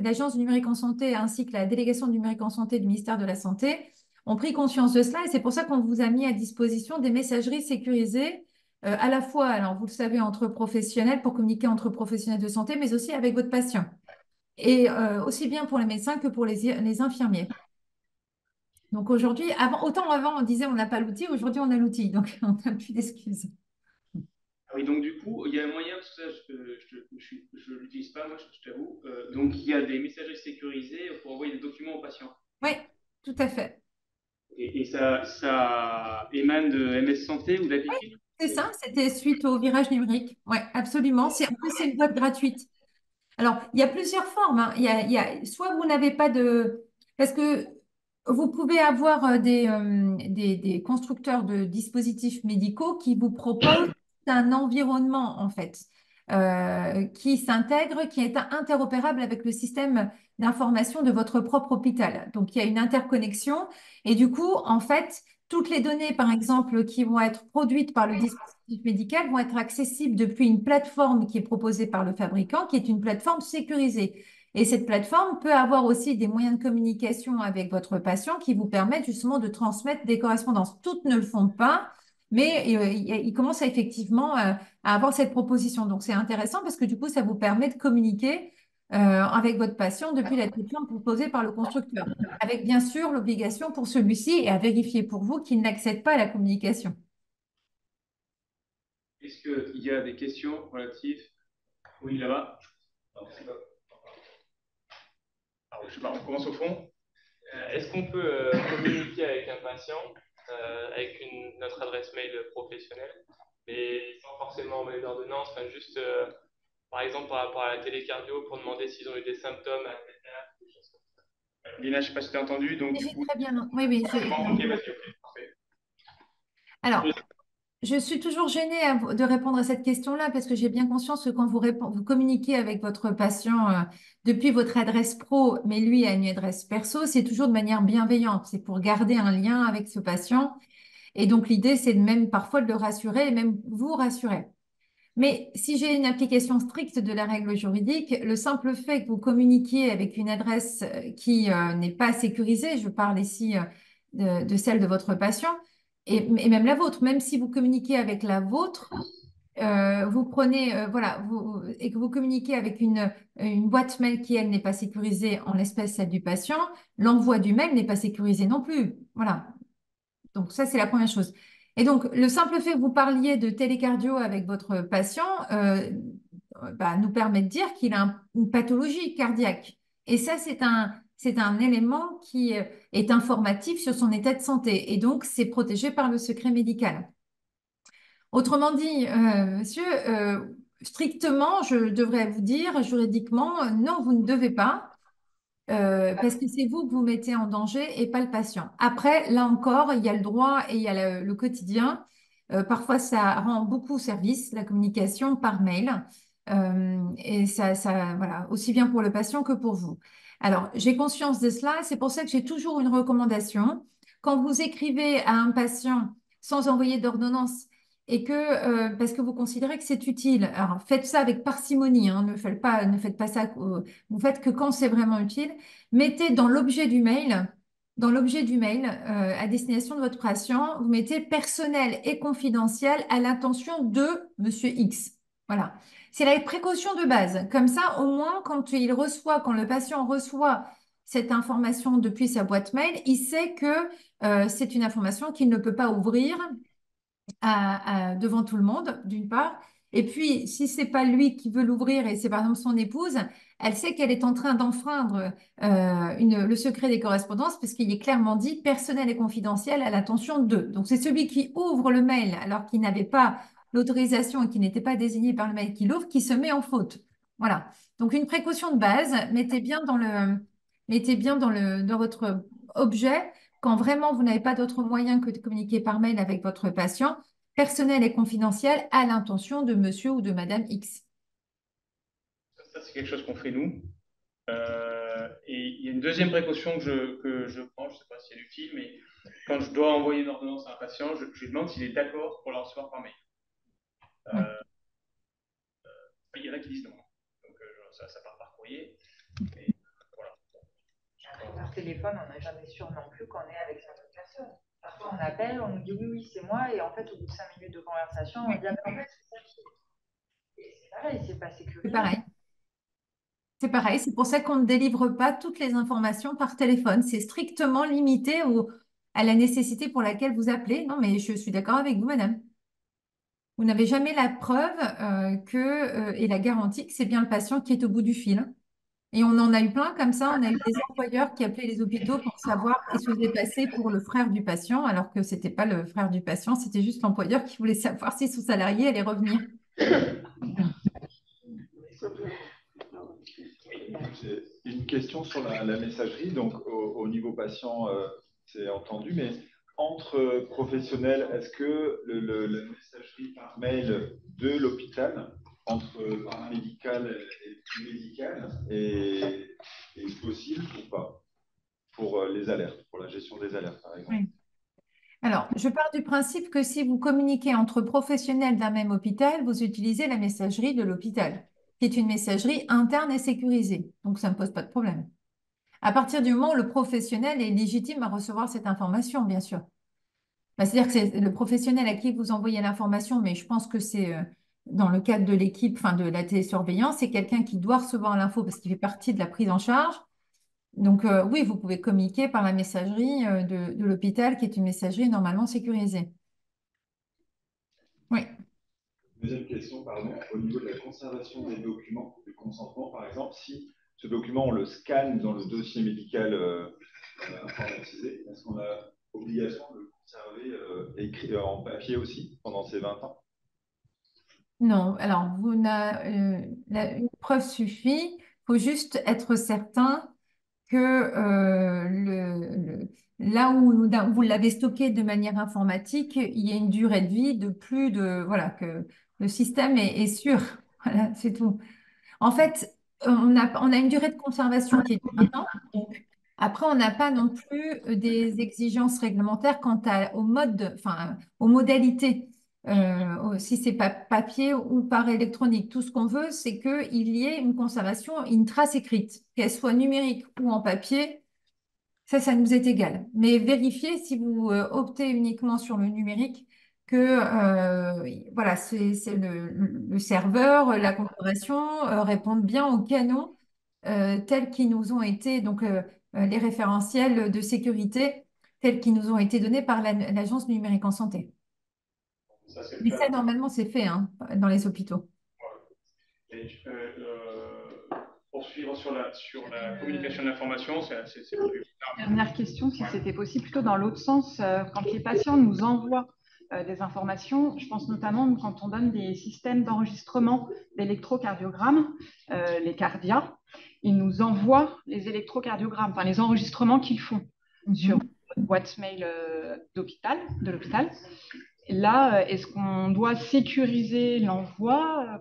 Speaker 2: l'Agence du numérique en santé, ainsi que la délégation du numérique en santé du ministère de la Santé, ont pris conscience de cela. Et c'est pour ça qu'on vous a mis à disposition des messageries sécurisées, à la fois, alors vous le savez, entre professionnels, pour communiquer entre professionnels de santé, mais aussi avec votre patient. Et aussi bien pour les médecins que pour les infirmiers. Donc aujourd'hui, autant avant on disait on n'a pas l'outil, aujourd'hui on a l'outil. Donc on n'a plus d'excuses.
Speaker 1: Oui, donc du coup, il y a un moyen, parce que ça, je ne l'utilise pas, moi, je t'avoue. Donc, il y a des messageries sécurisées pour envoyer des documents aux patients.
Speaker 2: Oui, tout à fait.
Speaker 1: Et ça émane de MS Santé ou d'Appliquer?
Speaker 2: C'est ça, c'était suite au virage numérique. Oui, absolument. En plus, c'est une boîte gratuite. Alors, il y a plusieurs formes, hein. Soit vous n'avez pas de... Parce que vous pouvez avoir des constructeurs de dispositifs médicaux qui vous proposent un environnement, en fait, qui s'intègre, qui est interopérable avec le système d'information de votre propre hôpital. Donc, il y a une interconnexion. Et du coup, en fait, toutes les données, par exemple, qui vont être produites par le dispositif médical vont être accessibles depuis une plateforme qui est proposée par le fabricant, qui est une plateforme sécurisée. Et cette plateforme peut avoir aussi des moyens de communication avec votre patient qui vous permettent justement de transmettre des correspondances. Toutes ne le font pas, mais il commence effectivement à avoir cette proposition. Donc c'est intéressant parce que du coup, ça vous permet de communiquer avec votre patient depuis la plateforme proposée par le constructeur, avec bien sûr l'obligation pour celui-ci et à vérifier pour vous qu'il n'accède pas à la communication.
Speaker 1: Est-ce qu'il y a des questions relatives? Oui, là-bas. Alors, je sais pas, on commence au fond.
Speaker 4: Est-ce qu'on peut communiquer avec un patient avec notre adresse mail professionnelle, mais sans forcément envoyer d'ordonnance, enfin juste par exemple par rapport à la télécardio pour demander s'ils ont eu des symptômes, des choses comme ça.
Speaker 1: Lina, je ne sais pas si tu as entendu. Donc, du
Speaker 2: J'ai
Speaker 1: coup,
Speaker 2: très bien. Oui, oui.
Speaker 1: ok, vas-y, ok, parfait.
Speaker 2: Alors, je suis toujours gênée de répondre à cette question-là parce que j'ai bien conscience que quand vous communiquez avec votre patient depuis votre adresse pro, mais lui a une adresse perso, c'est toujours de manière bienveillante. C'est pour garder un lien avec ce patient. Et donc, l'idée, c'est de même parfois de le rassurer et même vous rassurer. Mais si j'ai une application stricte de la règle juridique, le simple fait que vous communiquiez avec une adresse qui n'est pas sécurisée, je parle ici de celle de votre patient, et même la vôtre, même si vous communiquez avec la vôtre, vous prenez, voilà, et que vous communiquez avec une boîte mail qui, elle, n'est pas sécurisée, en l'espèce celle du patient, l'envoi du mail n'est pas sécurisé non plus. Voilà. Donc ça, c'est la première chose. Et donc, le simple fait que vous parliez de télécardio avec votre patient nous permet de dire qu'il a une pathologie cardiaque. Et ça, c'est un élément qui est informatif sur son état de santé. Et donc, c'est protégé par le secret médical. Autrement dit, monsieur, strictement, je devrais vous dire juridiquement, non, vous ne devez pas. Parce que c'est vous que vous mettez en danger et pas le patient. Après, là encore, il y a le droit et il y a le quotidien. Parfois, ça rend beaucoup service, la communication par mail. Et voilà, aussi bien pour le patient que pour vous. Alors, j'ai conscience de cela. C'est pour ça que j'ai toujours une recommandation. Quand vous écrivez à un patient sans envoyer d'ordonnance et parce que vous considérez que c'est utile, alors faites ça avec parcimonie, hein, ne faites pas ça, vous faites que quand c'est vraiment utile. Mettez dans l'objet du mail à destination de votre patient, vous mettez personnel et confidentiel à l'intention de Monsieur X. Voilà. C'est la précaution de base. Comme ça, au moins, quand le patient reçoit cette information depuis sa boîte mail, il sait que c'est une information qu'il ne peut pas ouvrir devant tout le monde, d'une part. Et puis, si c'est pas lui qui veut l'ouvrir et c'est par exemple son épouse, elle sait qu'elle est en train d'enfreindre le secret des correspondances parce qu'il est clairement dit personnel et confidentiel à l'attention d'eux. Donc, c'est celui qui ouvre le mail alors qu'il n'avait pas l'autorisation et qui n'était pas désigné par le mail qui l'ouvre qui se met en faute. Voilà. Donc, une précaution de base, dans votre objet, quand vraiment vous n'avez pas d'autre moyen que de communiquer par mail avec votre patient, personnel et confidentiel à l'intention de monsieur ou de madame X.
Speaker 1: Ça, c'est quelque chose qu'on fait nous. Et il y a une deuxième précaution que je prends, je ne sais pas si elle est utile, mais quand je dois envoyer une ordonnance à un patient, je lui demande s'il est d'accord pour la recevoir par mail.
Speaker 2: Oui.
Speaker 1: Il y en a qui disent non. Donc ça part par courrier. Et, voilà.
Speaker 5: Par téléphone, on n'a jamais sûr non plus qu'on est avec cette personne. Parfois, on appelle, on nous dit oui, oui, c'est moi, et en fait, au bout de 5 minutes de conversation, on dit ah, mais en fait, c'est ça qui est. Et c'est pareil, c'est pas sécurisé.
Speaker 2: C'est pareil. C'est pareil, c'est pour ça qu'on ne délivre pas toutes les informations par téléphone. C'est strictement limité à la nécessité pour laquelle vous appelez. Non, mais je suis d'accord avec vous, madame. Vous n'avez jamais la preuve et la garantie que c'est bien le patient qui est au bout du fil. Et on en a eu plein comme ça. On a eu des employeurs qui appelaient les hôpitaux pour savoir et se faisaient passer pour le frère du patient, alors que ce n'était pas le frère du patient, c'était juste l'employeur qui voulait savoir si son salarié allait revenir.
Speaker 6: J'ai une question sur la messagerie. Donc, au niveau patient, c'est entendu, mais entre professionnels, est-ce que la messagerie par mail de l'hôpital, entre paramédical et médical, est possible ou pas pour les alertes, pour la gestion des alertes, par exemple?
Speaker 2: Oui. Alors, je pars du principe que si vous communiquez entre professionnels d'un même hôpital, vous utilisez la messagerie de l'hôpital, qui est une messagerie interne et sécurisée. Donc, ça ne pose pas de problème. À partir du moment où le professionnel est légitime à recevoir cette information, bien sûr. Bah, c'est-à-dire que c'est le professionnel à qui vous envoyez l'information, mais je pense que c'est dans le cadre de l'équipe, enfin de la télésurveillance, c'est quelqu'un qui doit recevoir l'info parce qu'il fait partie de la prise en charge. Donc oui, vous pouvez communiquer par la messagerie de l'hôpital, qui est une messagerie normalement sécurisée. Oui.
Speaker 6: Deuxième question, pardon, au niveau de la conservation des documents, du consentement, par exemple, si ce document, on le scanne dans le dossier médical informatisé, est-ce qu'on a obligation de le conserver écrit en papier aussi pendant ces 20 ans?
Speaker 2: Non, alors une preuve suffit. Il faut juste être certain que là où vous l'avez stocké de manière informatique, il y a une durée de vie de plus de... Voilà, que le système est sûr. Voilà, c'est tout. En fait, on a une durée de conservation qui est de 20 ans. Donc, après, on n'a pas non plus des exigences réglementaires quant au mode, enfin, aux modalités. Si c'est pas papier ou par électronique. Tout ce qu'on veut, c'est qu'il y ait une conservation, une trace écrite, qu'elle soit numérique ou en papier. Ça nous est égal. Mais vérifiez si vous optez uniquement sur le numérique que voilà, c'est le serveur, la configuration répondent bien aux canons tels qu'ils nous ont été, donc les référentiels de sécurité tels qu'ils nous ont été donnés par l'Agence numérique en santé.
Speaker 1: Ça, c'est le
Speaker 2: Mais
Speaker 1: cas.
Speaker 2: ça, normalement, c'est fait hein, dans les hôpitaux.
Speaker 1: Et, poursuivre sur la communication de l'information, c'est prévu.
Speaker 5: Dernière question, si c'était possible, plutôt dans l'autre sens, quand les patients nous envoient des informations, je pense notamment quand on donne des systèmes d'enregistrement d'électrocardiogrammes, les cardias, ils nous envoient les électrocardiogrammes, enfin les enregistrements qu'ils font sur votre boîte mail de l'hôpital. Là, est-ce qu'on doit sécuriser l'envoi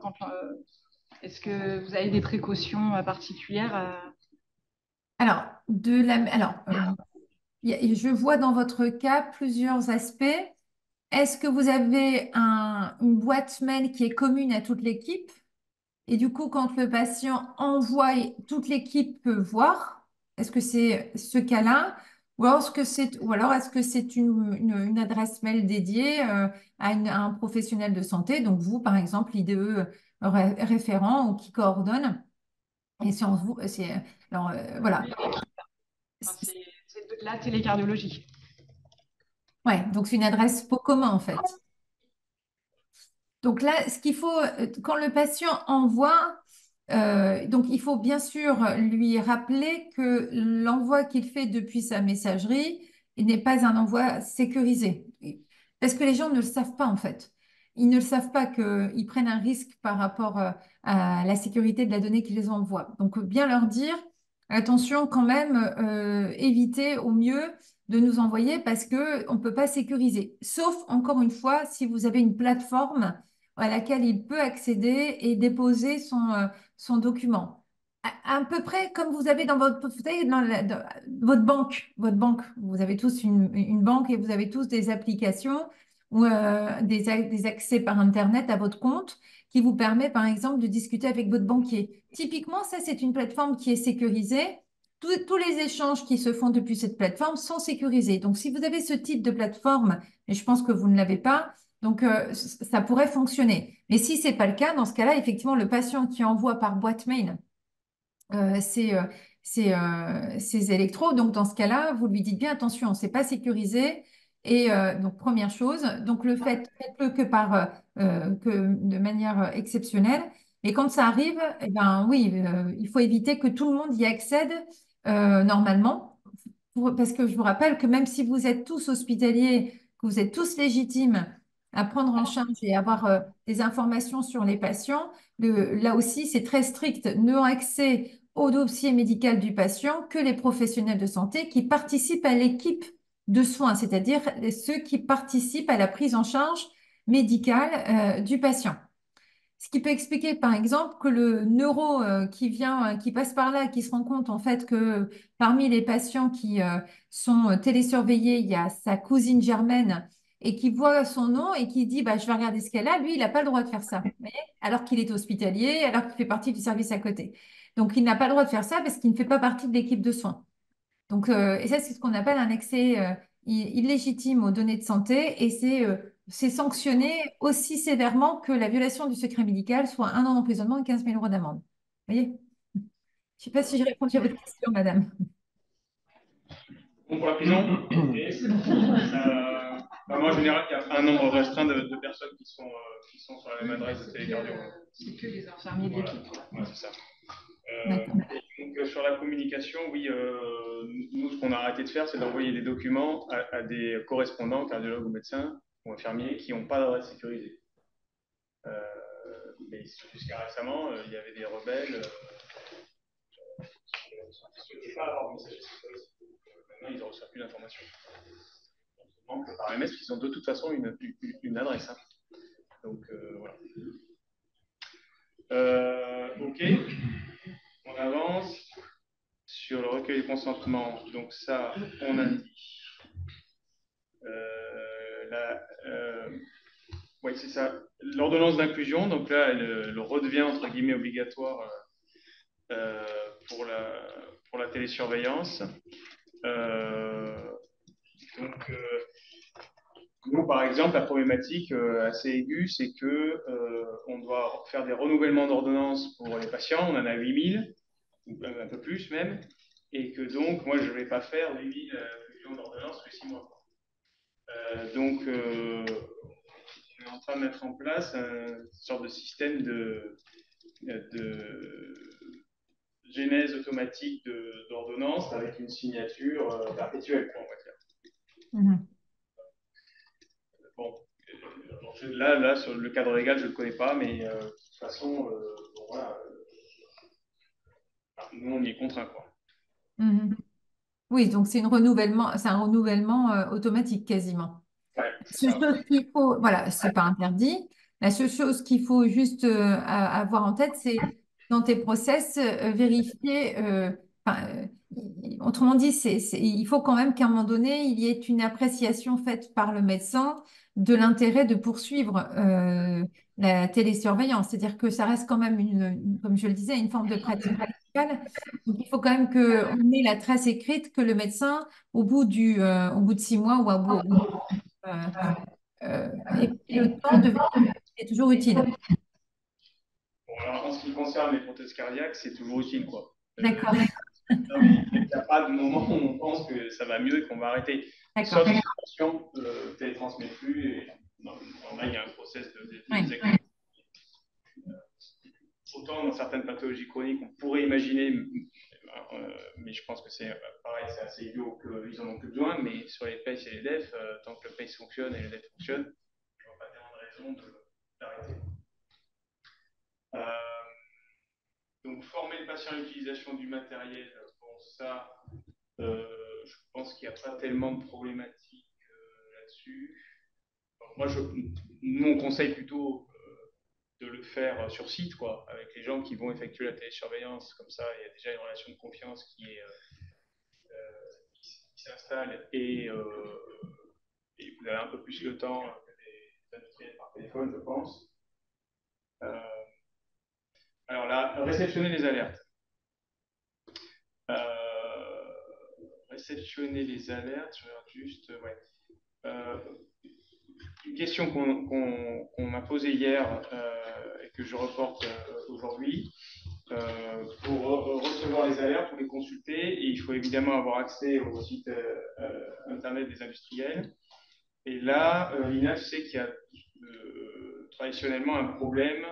Speaker 5: est-ce que vous avez des précautions particulières
Speaker 2: Alors, je vois dans votre cas plusieurs aspects. Est-ce que vous avez une boîte mail qui est commune à toute l'équipe? Et du coup, quand le patient envoie, toute l'équipe peut voir. Est-ce que c'est ce cas-là? Ou alors est-ce que c'est une adresse mail dédiée à un professionnel de santé, donc vous, par exemple, l'IDE référent ou qui coordonne? Et si on vous, alors voilà.
Speaker 5: c'est de la télécardiologie.
Speaker 2: Ouais, donc c'est une adresse pour commun en fait. Donc là, ce qu'il faut, quand le patient envoie, donc il faut bien sûr lui rappeler que l'envoi qu'il fait depuis sa messagerie il n'est pas un envoi sécurisé. Parce que les gens ne le savent pas en fait. ils ne le savent pas qu'ils prennent un risque par rapport à la sécurité de la donnée qu'ils les envoient. Donc, bien leur dire, attention quand même, évitez au mieux de nous envoyer parce qu'on ne peut pas sécuriser. Sauf, encore une fois, si vous avez une plateforme à laquelle il peut accéder et déposer son document. À peu près comme vous avez dans votre fauteuil, dans votre banque. Vous avez tous une banque et vous avez tous des applications ou des accès par Internet à votre compte qui vous permet, par exemple, de discuter avec votre banquier. Typiquement, ça, c'est une plateforme qui est sécurisée. Tous les échanges qui se font depuis cette plateforme sont sécurisés. Donc, si vous avez ce type de plateforme, et je pense que vous ne l'avez pas, donc ça pourrait fonctionner. Mais si ce n'est pas le cas, dans ce cas-là, effectivement, le patient qui envoie par boîte mail euh, ces, euh, ces électrodes, donc dans ce cas-là, vous lui dites bien attention, c'est pas sécurisé. Et donc, première chose, donc faites-le que de manière exceptionnelle. Et quand ça arrive, eh ben, oui, il faut éviter que tout le monde y accède normalement. Parce que je vous rappelle que même si vous êtes tous hospitaliers, que vous êtes tous légitimes à prendre en charge et avoir des informations sur les patients, là aussi, c'est très strict. N'ont accès au dossier médical du patient que les professionnels de santé qui participent à l'équipe de soins, c'est-à-dire ceux qui participent à la prise en charge médicale du patient. Ce qui peut expliquer, par exemple, que le neuro qui passe par là, qui se rend compte en fait que parmi les patients qui sont télésurveillés, il y a sa cousine germaine et qui voit son nom et qui dit bah, je vais regarder ce qu'elle a, lui, il n'a pas le droit de faire ça. Vous voyez. Alors qu'il est hospitalier, alors qu'il fait partie du service à côté. Donc, il n'a pas le droit de faire ça parce qu'il ne fait pas partie de l'équipe de soins. Donc, et ça, c'est ce qu'on appelle un accès illégitime aux données de santé et c'est sanctionné aussi sévèrement que la violation du secret médical, soit 1 an d'emprisonnement et 15 000 euros d'amende. Vous voyez? Je ne sais pas si j'ai répondu à votre question, madame.
Speaker 1: Bon, pour la prison, ok. Moi, en général, il y a un nombre restreint de personnes qui sont sur la même adresse de télécardio.
Speaker 5: C'est que les infirmiers de l'équipe.
Speaker 1: Ouais, c'est ça.
Speaker 2: D'accord.
Speaker 1: Et donc, sur la communication, oui, nous, ce qu'on a arrêté de faire, c'est d'envoyer des documents à des correspondants, cardiologues ou médecins ou infirmiers qui n'ont pas d'adresse sécurisée. Mais jusqu'à récemment, il y avait des rebelles qui ne souhaitaient pas avoir de messager sécurisé. Maintenant, ils ne reçoivent plus d'informations. Donc, par MS, ils ont de toute façon une adresse. Hein. Donc, voilà. OK. On avance sur le recueil de consentement. Donc, ça, on a dit. Oui, c'est ça. L'ordonnance d'inclusion, donc là, elle redevient entre guillemets obligatoire pour la télésurveillance. Donc, nous, par exemple, la problématique assez aiguë, c'est que on doit faire des renouvellements d'ordonnances pour les patients. On en a 8000, ou un peu plus même, et que donc, moi, je ne vais pas faire 8000 inclusions d'ordonnances tous les 6 mois. Donc, on est en train de mettre en place une sorte de système de genèse automatique d'ordonnance avec une signature perpétuelle, on va dire.
Speaker 2: Mhm.
Speaker 1: Bon, là, sur le cadre légal, je ne le connais pas, mais de toute façon, bon, voilà, nous, on y est contraint, quoi.
Speaker 2: Mhm. Oui, donc c'est un renouvellement automatique quasiment.
Speaker 1: Ouais,
Speaker 2: La
Speaker 1: c'est
Speaker 2: seule
Speaker 1: ça.
Speaker 2: chose qu'il faut, voilà, c'est pas interdit. La seule chose qu'il faut juste avoir en tête, c'est dans tes process, vérifier. Enfin, autrement dit, il faut quand même qu'à un moment donné, il y ait une appréciation faite par le médecin de l'intérêt de poursuivre la télésurveillance. C'est-à-dire que ça reste quand même, comme je le disais, une forme de pratique médicale. Donc, il faut quand même qu'on ait la trace écrite que le médecin, au bout de 6 mois ou au bout euh, et le temps de vérifier est toujours utile.
Speaker 1: Bon, alors, en ce qui concerne les prothèses cardiaques, c'est toujours utile, quoi.
Speaker 2: D'accord,
Speaker 1: Il n'y a pas de moment où on pense que ça va mieux et qu'on va arrêter.
Speaker 2: d'accord.
Speaker 1: Sauf si le patient ne télétransmet plus. Et, normalement, il y a un process de
Speaker 2: Oui.
Speaker 1: désactivation. Autant dans certaines pathologies chroniques, on pourrait imaginer, mais je pense que c'est pareil, c'est assez idiot qu'ils en ont plus besoin, mais sur les PACE et les DEF, tant que le PACE fonctionne et le DEF fonctionne, je ne vois pas tellement de raison patient à l'utilisation du matériel, bon, ça, je pense qu'il n'y a pas tellement de problématiques là-dessus. Moi, nous, on conseille plutôt de le faire sur site, quoi, avec les gens qui vont effectuer la télésurveillance. Comme ça, il y a déjà une relation de confiance qui s'installe et vous avez un peu plus le temps que les industriels par téléphone, je pense. Alors là, réceptionner les alertes. Réceptionner les alertes, je regarde juste, ouais. Une question qu'on m'a posée hier et que je reporte aujourd'hui. Pour recevoir les alertes, pour les consulter, et il faut évidemment avoir accès au site internet des industriels. Et là, l'INA sait qu'il y a traditionnellement un problème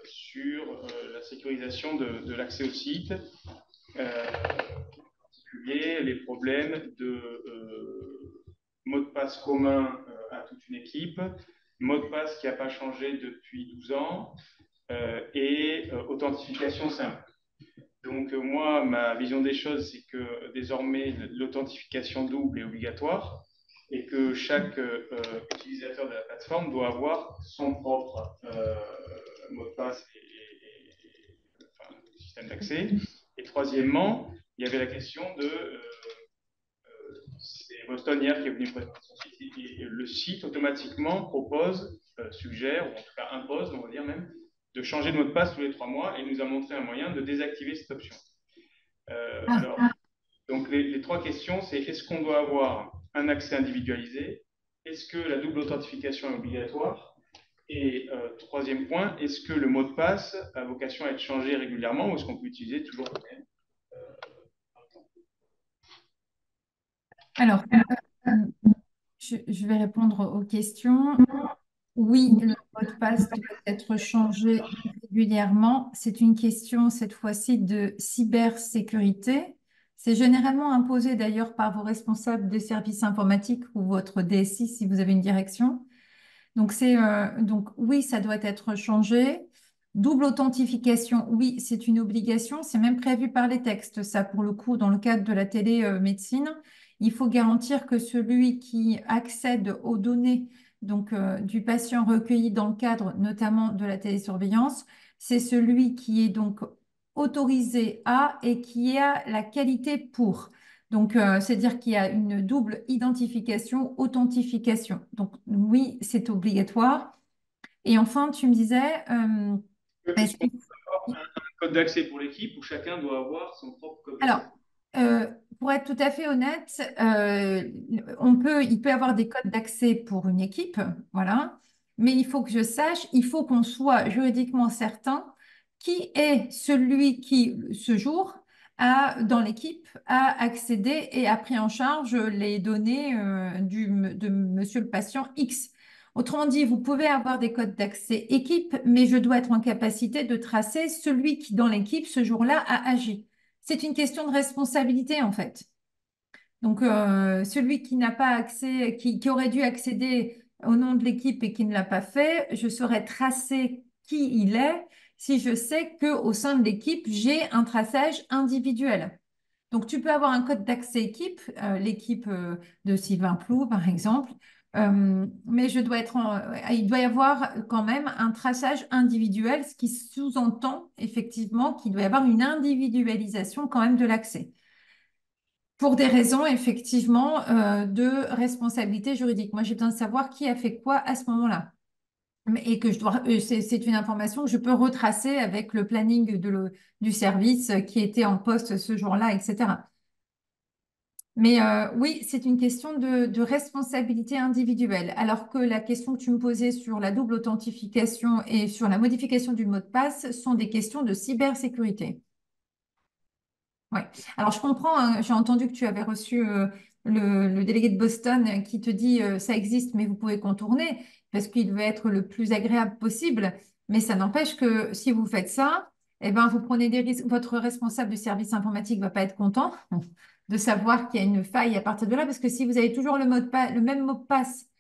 Speaker 1: sur la sécurisation de l'accès au site, en particulier les problèmes de mot de passe commun à toute une équipe, mot de passe qui n'a pas changé depuis 12 ans et authentification simple. Donc moi, ma vision des choses, c'est que désormais l'authentification double est obligatoire et que chaque utilisateur de la plateforme doit avoir son propre mot de passe enfin, système d'accès. Et troisièmement, il y avait la question de c'est Boston hier qui est venu présenter son site et le site automatiquement propose, suggère, ou en tout cas impose, on va dire même, de changer de mot de passe tous les 3 mois et nous a montré un moyen de désactiver cette option. Alors, donc les 3 questions, c'est est-ce qu'on doit avoir un accès individualisé? Est-ce que la double authentification est obligatoire? Et troisième point, est-ce que le mot de passe a vocation à être changé régulièrement ou est-ce qu'on peut utiliser toujours le même?
Speaker 2: Alors, je vais répondre aux questions. Oui, le mot de passe doit être changé régulièrement. C'est une question, cette fois-ci, de cybersécurité. C'est généralement imposé d'ailleurs par vos responsables de services informatiques ou votre DSI si vous avez une direction. Donc, donc oui, ça doit être changé. Double authentification, oui, c'est une obligation. C'est même prévu par les textes. Ça, pour le coup, dans le cadre de la télémédecine, il faut garantir que celui qui accède aux données donc, du patient recueilli dans le cadre notamment de la télésurveillance, c'est celui qui est donc autorisé à et qui a la qualité pour. Donc, c'est-à-dire qu'il y a une double identification, authentification. Donc, oui, c'est obligatoire. Et enfin, tu me disais,
Speaker 1: est-ce qu'on peut avoir un code d'accès pour l'équipe où chacun doit avoir son propre code d'accès?
Speaker 2: Alors, pour être tout à fait honnête, il peut y avoir des codes d'accès pour une équipe, voilà. Mais il faut que je sache, il faut qu'on soit juridiquement certain qui est celui qui, ce jour, dans l'équipe, a accédé et a pris en charge les données de monsieur le patient X. Autrement dit, vous pouvez avoir des codes d'accès équipe, mais je dois être en capacité de tracer celui qui, dans l'équipe, ce jour-là, a agi. C'est une question de responsabilité, en fait. Donc, celui qui n'a pas accès, qui aurait dû accéder au nom de l'équipe et qui ne l'a pas fait, je saurais tracer qui il est si je sais qu'au sein de l'équipe, j'ai un traçage individuel. Donc, tu peux avoir un code d'accès équipe, l'équipe de Sylvain Plou, par exemple, mais il doit y avoir quand même un traçage individuel, ce qui sous-entend effectivement qu'il doit y avoir une individualisation quand même de l'accès. Pour des raisons effectivement de responsabilité juridique. Moi, j'ai besoin de savoir qui a fait quoi à ce moment-là. Et que c'est une information que je peux retracer avec le planning du service qui était en poste ce jour-là, etc. Mais oui, c'est une question de responsabilité individuelle. Alors que la question que tu me posais sur la double authentification et sur la modification du mot de passe sont des questions de cybersécurité. Oui. Alors, je comprends, hein, j'ai entendu que tu avais reçu le délégué de Boston qui te dit ça existe, mais vous pouvez contourner parce qu'il veut être le plus agréable possible. Mais ça n'empêche que si vous faites ça, eh ben, vous prenez des risques. Votre responsable du service informatique ne va pas être content de savoir qu'il y a une faille à partir de là, parce que si vous avez toujours le même mot de passe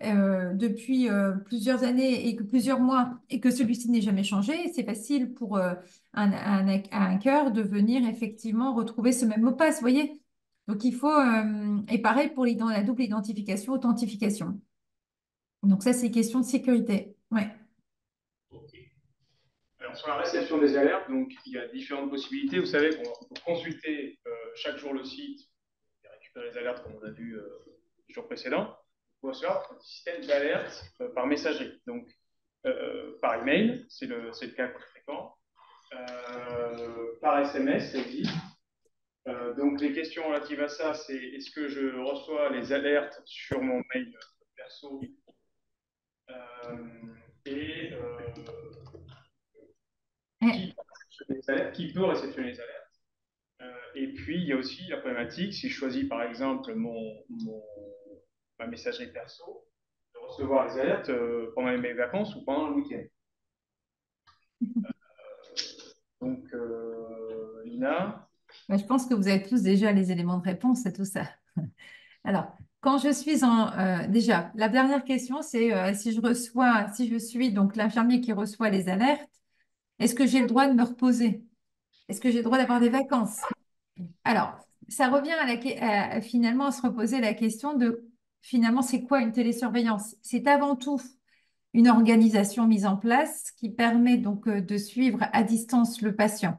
Speaker 2: depuis plusieurs années et que plusieurs mois et que celui-ci n'est jamais changé, c'est facile pour un hacker de venir effectivement retrouver ce même mot de passe, vous voyez? Donc il faut, et pareil pour la double identification, authentification. Donc ça, c'est question de sécurité. Ouais.
Speaker 1: Alors, sur la réception des alertes, donc, il y a différentes possibilités. Vous savez qu'on peut consulter chaque jour le site et récupérer les alertes comme on a vu les jours précédents. On peut recevoir un système d'alerte par messagerie. Donc, par email, c'est le cas le plus fréquent. Par SMS, ça existe. Donc, les questions relatives à ça, c'est est-ce que je reçois les alertes sur mon mail perso et qui peut réceptionner les alertes. Et puis, il y a aussi la problématique, si je choisis par exemple ma messagerie perso, de recevoir les alertes pendant mes vacances ou pendant le week-end. Donc, Lina.
Speaker 2: Je pense que vous avez tous déjà les éléments de réponse à tout ça. Alors, quand je suis déjà, la dernière question, c'est si je suis donc l'infirmier qui reçoit les alertes, est-ce que j'ai le droit de me reposer? Est-ce que j'ai le droit d'avoir des vacances? Alors, ça revient finalement à se reposer la question de finalement, c'est quoi une télésurveillance? C'est avant tout une organisation mise en place qui permet donc de suivre à distance le patient.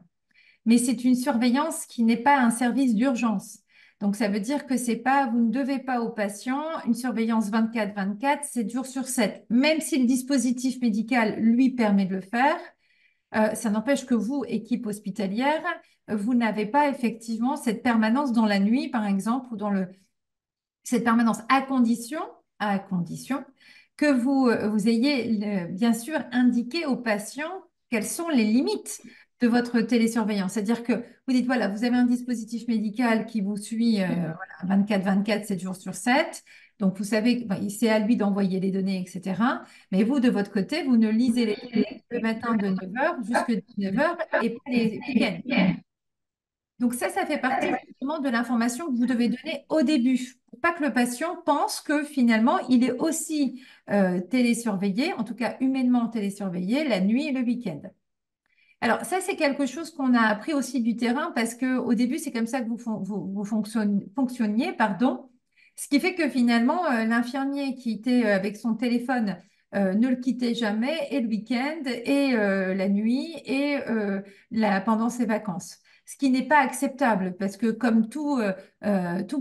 Speaker 2: Mais c'est une surveillance qui n'est pas un service d'urgence. Donc, ça veut dire que c'est pas, vous ne devez pas au patient une surveillance 24/24, 7 jours sur 7. Même si le dispositif médical lui permet de le faire, ça n'empêche que vous, équipe hospitalière, vous n'avez pas effectivement cette permanence dans la nuit, par exemple, ou cette permanence à condition que vous ayez bien sûr indiqué au patient quelles sont les limites de votre télésurveillance. C'est-à-dire que vous dites, voilà, vous avez un dispositif médical qui vous suit 24/24, 7 jours sur 7. Donc, vous savez, c'est à lui d'envoyer les données, etc. Mais vous, de votre côté, vous ne lisez les données le matin de 9 heures jusqu'à 19 heures et pas les week-ends. Donc ça fait partie justement de l'information que vous devez donner au début, pour pas que le patient pense que finalement, il est aussi télésurveillé, en tout cas humainement télésurveillé, la nuit et le week-end. Alors ça, c'est quelque chose qu'on a appris aussi du terrain parce qu'au début, c'est comme ça que vous fonctionniez, pardon. Ce qui fait que finalement, l'infirmier qui était avec son téléphone ne le quittait jamais, et le week-end, et la nuit, et pendant ses vacances. Ce qui n'est pas acceptable parce que comme tout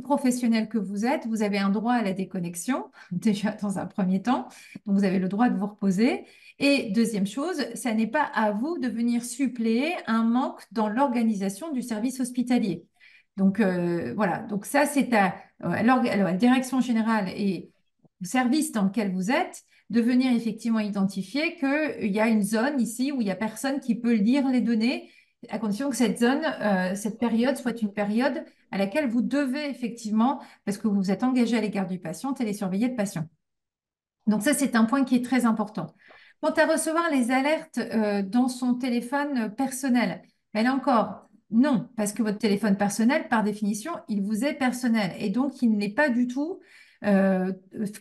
Speaker 2: professionnel que vous êtes, vous avez un droit à la déconnexion, déjà dans un premier temps. Donc vous avez le droit de vous reposer. Et deuxième chose, ça n'est pas à vous de venir suppléer un manque dans l'organisation du service hospitalier. Donc voilà, donc ça c'est à la direction générale et au service dans lequel vous êtes de venir effectivement identifier qu'il y a une zone ici où il n'y a personne qui peut lire les données, à condition que cette zone, cette période soit une période à laquelle vous devez effectivement, parce que vous vous êtes engagé à l'égard du patient, télésurveiller le patient. Donc ça, c'est un point qui est très important. Quant à recevoir les alertes dans son téléphone personnel, mais là encore, non, parce que votre téléphone personnel, par définition, il vous est personnel et donc il n'est pas du tout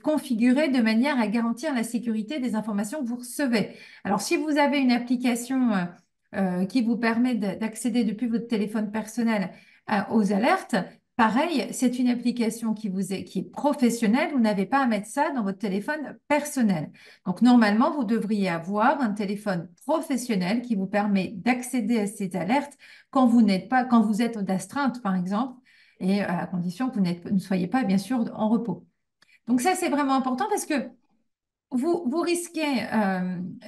Speaker 2: configuré de manière à garantir la sécurité des informations que vous recevez. Alors, si vous avez une application qui vous permet d'accéder depuis votre téléphone personnel aux alertes, pareil, c'est une application qui est professionnelle. Vous n'avez pas à mettre ça dans votre téléphone personnel. Donc, normalement, vous devriez avoir un téléphone professionnel qui vous permet d'accéder à ces alertes quand vous êtes d'astreinte, par exemple, et à condition que vous ne soyez pas, bien sûr, en repos. Donc, ça, c'est vraiment important parce que vous risquez,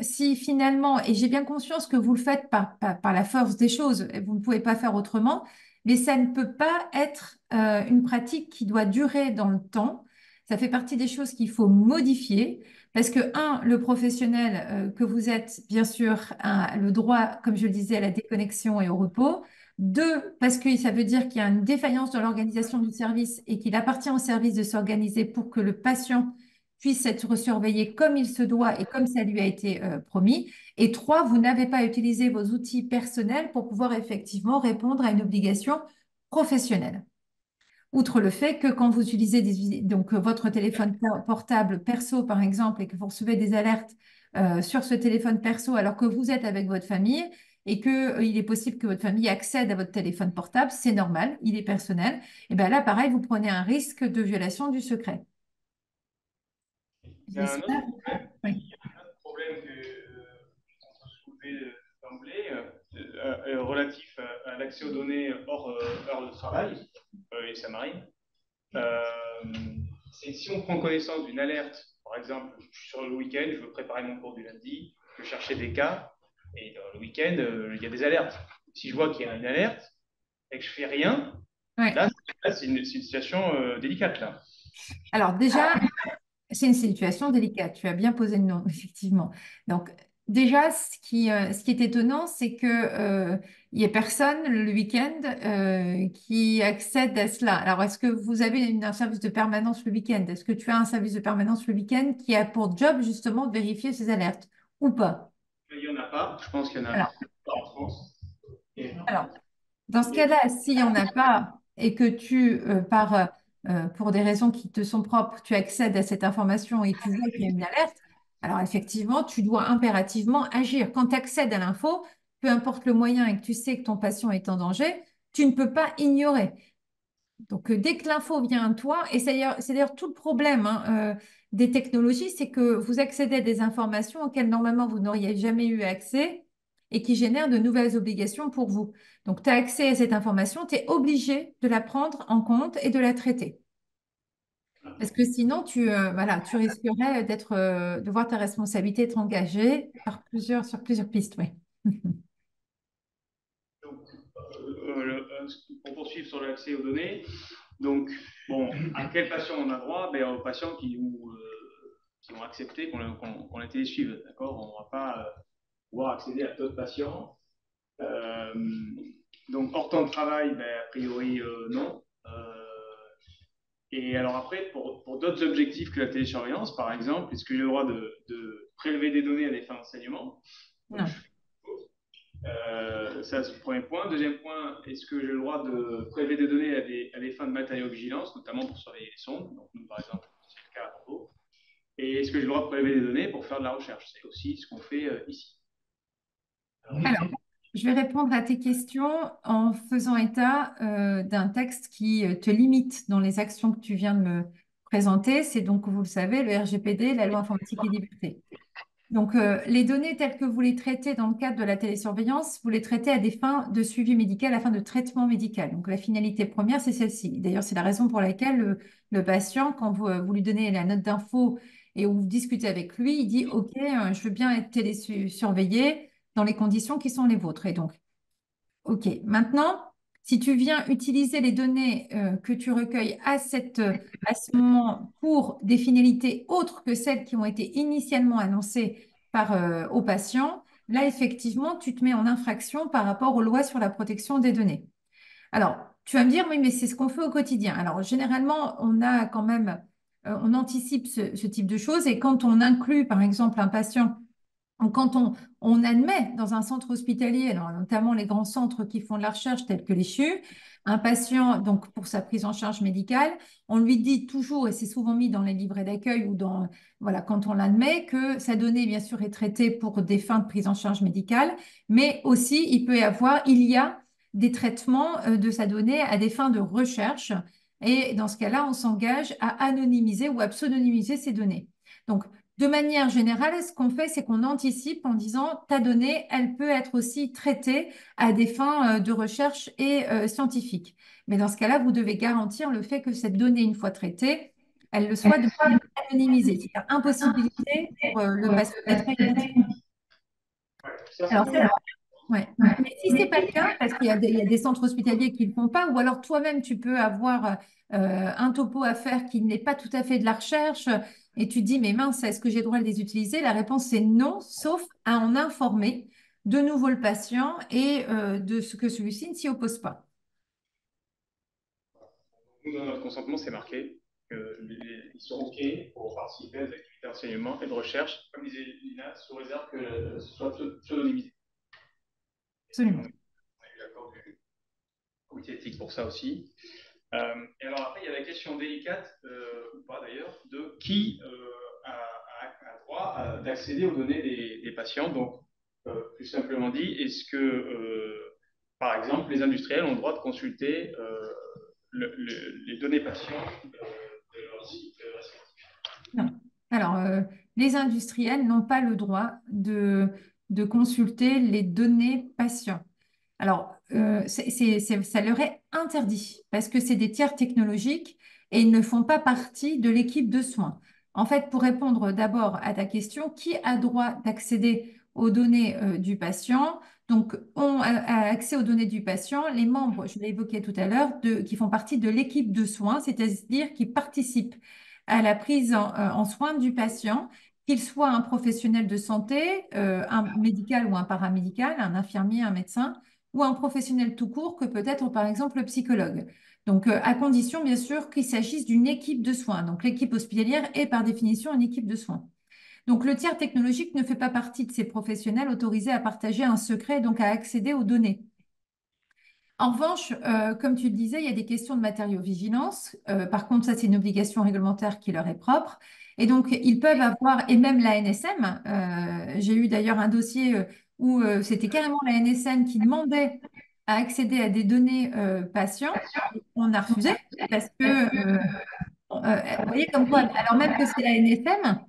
Speaker 2: si finalement, et j'ai bien conscience que vous le faites par la force des choses, vous ne pouvez pas faire autrement, mais ça ne peut pas être une pratique qui doit durer dans le temps. Ça fait partie des choses qu'il faut modifier parce que, le professionnel que vous êtes, bien sûr, a le droit, comme je le disais, à la déconnexion et au repos. Deux, parce que ça veut dire qu'il y a une défaillance dans l'organisation du service et qu'il appartient au service de s'organiser pour que le patient puisse être surveillé comme il se doit et comme ça lui a été promis. Et trois, vous n'avez pas utilisé vos outils personnels pour pouvoir effectivement répondre à une obligation professionnelle. Outre le fait que quand vous utilisez donc, votre téléphone portable perso, par exemple, et que vous recevez des alertes sur ce téléphone perso alors que vous êtes avec votre famille et qu'il est possible que votre famille accède à votre téléphone portable, c'est normal, il est personnel, et bien là, pareil, vous prenez un risque de violation du secret.
Speaker 1: Il y a un
Speaker 2: J'espère.
Speaker 1: autre problème,
Speaker 2: Oui.
Speaker 1: qu'on peut soulever d'emblée, relatif à l'accès aux données hors heure de travail, et ça m'arrive. C'est si on prend connaissance d'une alerte, par exemple, je suis sur le week-end, je veux préparer mon cours du lundi, je veux chercher des cas, et le week-end, il y a des alertes. Si je vois qu'il y a une alerte et que je fais rien,
Speaker 2: Ouais.
Speaker 1: là c'est une situation délicate, là.
Speaker 2: Alors déjà, c'est une situation délicate. Tu as bien posé le nom, effectivement. Donc, déjà, ce qui est étonnant, c'est que il n'y a personne le week-end qui accède à cela. Alors, est-ce que vous avez un service de permanence le week-end? Est-ce que tu as un service de permanence le week-end qui a pour job justement de vérifier ces alertes ou pas?
Speaker 1: Il n'y en a pas, je pense qu'il y en a
Speaker 2: Alors,
Speaker 1: pas en France. Et,
Speaker 2: alors, dans ce cas-là, s'il n'y en a pas et que pour des raisons qui te sont propres, tu accèdes à cette information et tu vois qu'il y a une alerte, alors effectivement, tu dois impérativement agir. Quand tu accèdes à l'info, peu importe le moyen et que tu sais que ton patient est en danger, tu ne peux pas ignorer. Donc, dès que l'info vient à toi, et c'est d'ailleurs tout le problème des technologies, c'est que vous accédez à des informations auxquelles normalement vous n'auriez jamais eu accès et qui génèrent de nouvelles obligations pour vous. Donc, tu as accès à cette information, tu es obligé de la prendre en compte et de la traiter. Parce que sinon, voilà, tu risquerais de voir ta responsabilité être engagée sur plusieurs pistes. Oui.
Speaker 1: donc, pour poursuivre sur l'accès aux données, donc, bon, à quel patient on a droit? Ben, aux patients qui ont accepté qu'on les télésuive, d'accord? On ne va pas pouvoir accéder à d'autres patients. Euh, donc, hors temps de travail, ben, a priori, non. Et alors après, pour d'autres objectifs que la télésurveillance, par exemple, est-ce que j'ai le droit de prélever des données à des fins d'enseignement?
Speaker 2: Non.
Speaker 1: Ça, c'est le premier point. Deuxième point, est-ce que j'ai le droit de prélever des données à des fins de matériovigilance, notamment pour surveiller les sondes? Donc, nous, par exemple, c'est le cas à Bordeaux. Et est-ce que j'ai le droit de prélever des données pour faire de la recherche? C'est aussi ce qu'on fait ici.
Speaker 2: Alors, je vais répondre à tes questions en faisant état d'un texte qui te limite dans les actions que tu viens de me présenter. C'est donc, vous le savez, le RGPD, la loi informatique et liberté. Donc, les données telles que vous les traitez dans le cadre de la télésurveillance, vous les traitez à des fins de suivi médical, à fin de traitement médical. Donc, la finalité première, c'est celle-ci. D'ailleurs, c'est la raison pour laquelle le patient, quand vous lui donnez la note d'info et où vous discutez avec lui, il dit, OK, je veux bien être télésurveillé dans les conditions qui sont les vôtres. Et donc, OK. Maintenant, si tu viens utiliser les données que tu recueilles à ce moment pour des finalités autres que celles qui ont été initialement annoncées au patient, là, effectivement, tu te mets en infraction par rapport aux lois sur la protection des données. Alors, tu vas me dire, oui, mais c'est ce qu'on fait au quotidien. Alors, généralement, on anticipe ce type de choses et quand on inclut, par exemple, un patient donc, quand on admet dans un centre hospitalier, alors notamment les grands centres qui font de la recherche tels que les CHU, un patient donc pour sa prise en charge médicale, on lui dit toujours, et c'est souvent mis dans les livrets d'accueil ou voilà, quand on l'admet, que sa donnée, bien sûr, est traitée pour des fins de prise en charge médicale, mais aussi il y a des traitements de sa donnée à des fins de recherche. Et dans ce cas-là, on s'engage à anonymiser ou à pseudonymiser ces données. Donc, de manière générale, ce qu'on fait, c'est qu'on anticipe en disant ta donnée, elle peut être aussi traitée à des fins de recherche et scientifiques. Mais dans ce cas-là, vous devez garantir le fait que cette donnée, une fois traitée, elle le soit de manière anonymisée, c'est-à-dire impossibilité pour le patient d'être identifié. Alors, ouais. Mais si ce n'est pas le cas, parce qu'il y a des centres hospitaliers qui ne le font pas, ou alors toi-même, tu peux avoir un topo à faire qui n'est pas tout à fait de la recherche, et tu te dis, mais mince, est-ce que j'ai le droit de les utiliser? La réponse c'est non, sauf à en informer de nouveau le patient et de ce que celui-ci ne s'y oppose pas.
Speaker 1: Nous, dans notre consentement, c'est marqué qu'ils sont OK pour participer à des activités d'enseignement et de recherche, comme disait Lina, sous réserve que ce soit pseudonymisé.
Speaker 2: Absolument.
Speaker 1: On a eu l'accord du comité éthique pour ça aussi. Et alors après, il y a la question délicate, ou pas d'ailleurs, de qui a droit d'accéder aux données des patients. Donc, plus simplement dit, est-ce que, par exemple, les industriels ont le droit de consulter les données patients de leur site respectif?
Speaker 2: Non. Alors, les industriels n'ont pas le droit de consulter les données patients. Alors, ça leur est interdit parce que c'est des tiers technologiques et ils ne font pas partie de l'équipe de soins. En fait, pour répondre d'abord à ta question, qui a droit d'accéder aux données du patient? Donc, ont accès aux données du patient les membres, je l'ai évoqué tout à l'heure, qui font partie de l'équipe de soins, c'est-à-dire qui participent à la prise en soin du patient, qu'il soit un professionnel de santé, un médical ou un paramédical, un infirmier, un médecin, ou un professionnel tout court que peut être par exemple le psychologue. Donc, à condition bien sûr qu'il s'agisse d'une équipe de soins. Donc, l'équipe hospitalière est par définition une équipe de soins. Donc, le tiers technologique ne fait pas partie de ces professionnels autorisés à partager un secret, donc à accéder aux données. En revanche, comme tu le disais, il y a des questions de matériaux-vigilance. Par contre, ça, c'est une obligation réglementaire qui leur est propre. Et donc, ils peuvent avoir, et même la NSM, j'ai eu d'ailleurs un dossier où c'était carrément la NSM qui demandait à accéder à des données patients. On a refusé parce que vous voyez comme quoi, alors même que c'est la NSM,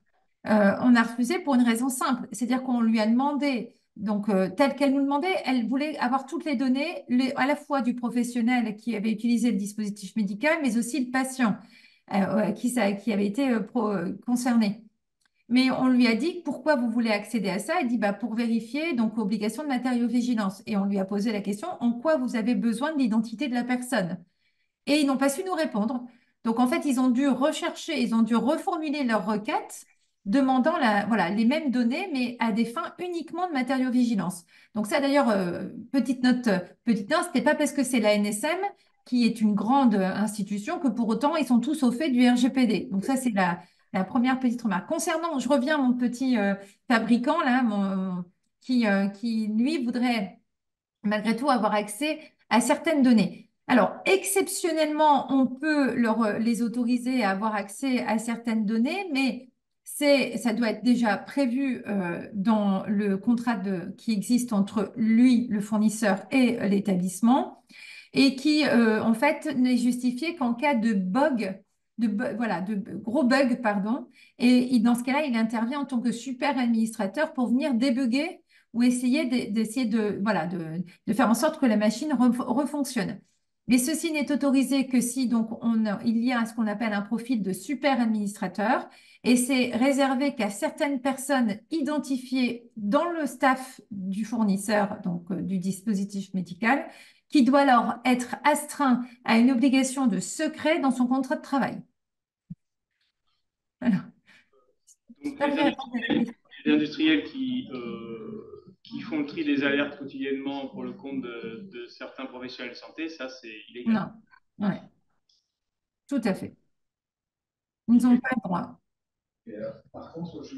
Speaker 2: on a refusé pour une raison simple, c'est-à-dire qu'on lui a demandé, donc telle qu'elle nous demandait, elle voulait avoir toutes les données, à la fois du professionnel qui avait utilisé le dispositif médical, mais aussi le patient qui avait été concerné. Mais on lui a dit, pourquoi vous voulez accéder à ça? Elle dit, bah, pour vérifier, donc obligation de matériaux-vigilance. Et on lui a posé la question, en quoi vous avez besoin de l'identité de la personne? Et ils n'ont pas su nous répondre. Donc, en fait, ils ont dû rechercher, ils ont dû reformuler leur requête demandant voilà, les mêmes données, mais à des fins uniquement de matériaux-vigilance. Donc, ça, d'ailleurs, petite note, ce n'est pas parce que c'est la NSM, qui est une grande institution, que pour autant, ils sont tous au fait du RGPD. Donc, ça, c'est la première petite remarque. Concernant, je reviens à mon petit fabricant, là, qui, lui, voudrait malgré tout avoir accès à certaines données. Alors, exceptionnellement, on peut les autoriser à avoir accès à certaines données, mais ça doit être déjà prévu dans le contrat qui existe entre lui, le fournisseur, et l'établissement, et qui, en fait, n'est justifié qu'en cas de bug, voilà, de gros bug, pardon. Et dans ce cas-là, il intervient en tant que super administrateur pour venir débugger ou essayer d'essayer voilà, de faire en sorte que la machine refonctionne. Mais ceci n'est autorisé que si donc il y a ce qu'on appelle un profil de super administrateur et c'est réservé qu'à certaines personnes identifiées dans le staff du fournisseur, donc du dispositif médical, qui doit alors être astreint à une obligation de secret dans son contrat de travail. Voilà.
Speaker 1: Donc,
Speaker 2: J'espère que j'ai répondu à ta question.
Speaker 1: les industriels qui font le tri des alertes quotidiennement pour le compte de certains professionnels de santé, ça, c'est illégal.
Speaker 2: Non, ouais. Tout à fait. Ils n'ont pas le droit.
Speaker 6: Et, par contre, je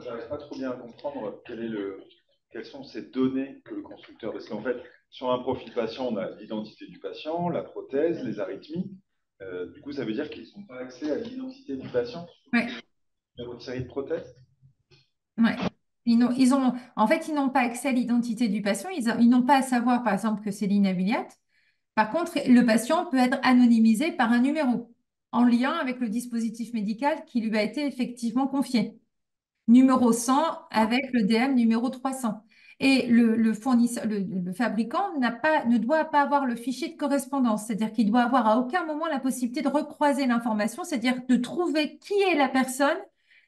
Speaker 6: n'arrive pas trop bien à comprendre quelles sont ces données que le constructeur. Parce qu'en fait, sur un profil patient, on a l'identité du patient, la prothèse, les arythmies. Du coup, ça veut dire qu'ils n'ont pas accès à l'identité du patient
Speaker 2: Oui.
Speaker 6: Numéro de série de prothèse.
Speaker 2: Ouais. En fait, ils n'ont pas accès à l'identité du patient. Ils n'ont pas à savoir, par exemple, que c'est Lina Biliat. Par contre, le patient peut être anonymisé par un numéro en lien avec le dispositif médical qui lui a été effectivement confié. Numéro 100 avec le DM numéro 300. Et le fournisseur, le fabricant ne doit pas avoir le fichier de correspondance. C'est-à-dire qu'il doit avoir à aucun moment la possibilité de recroiser l'information, c'est-à-dire de trouver qui est la personne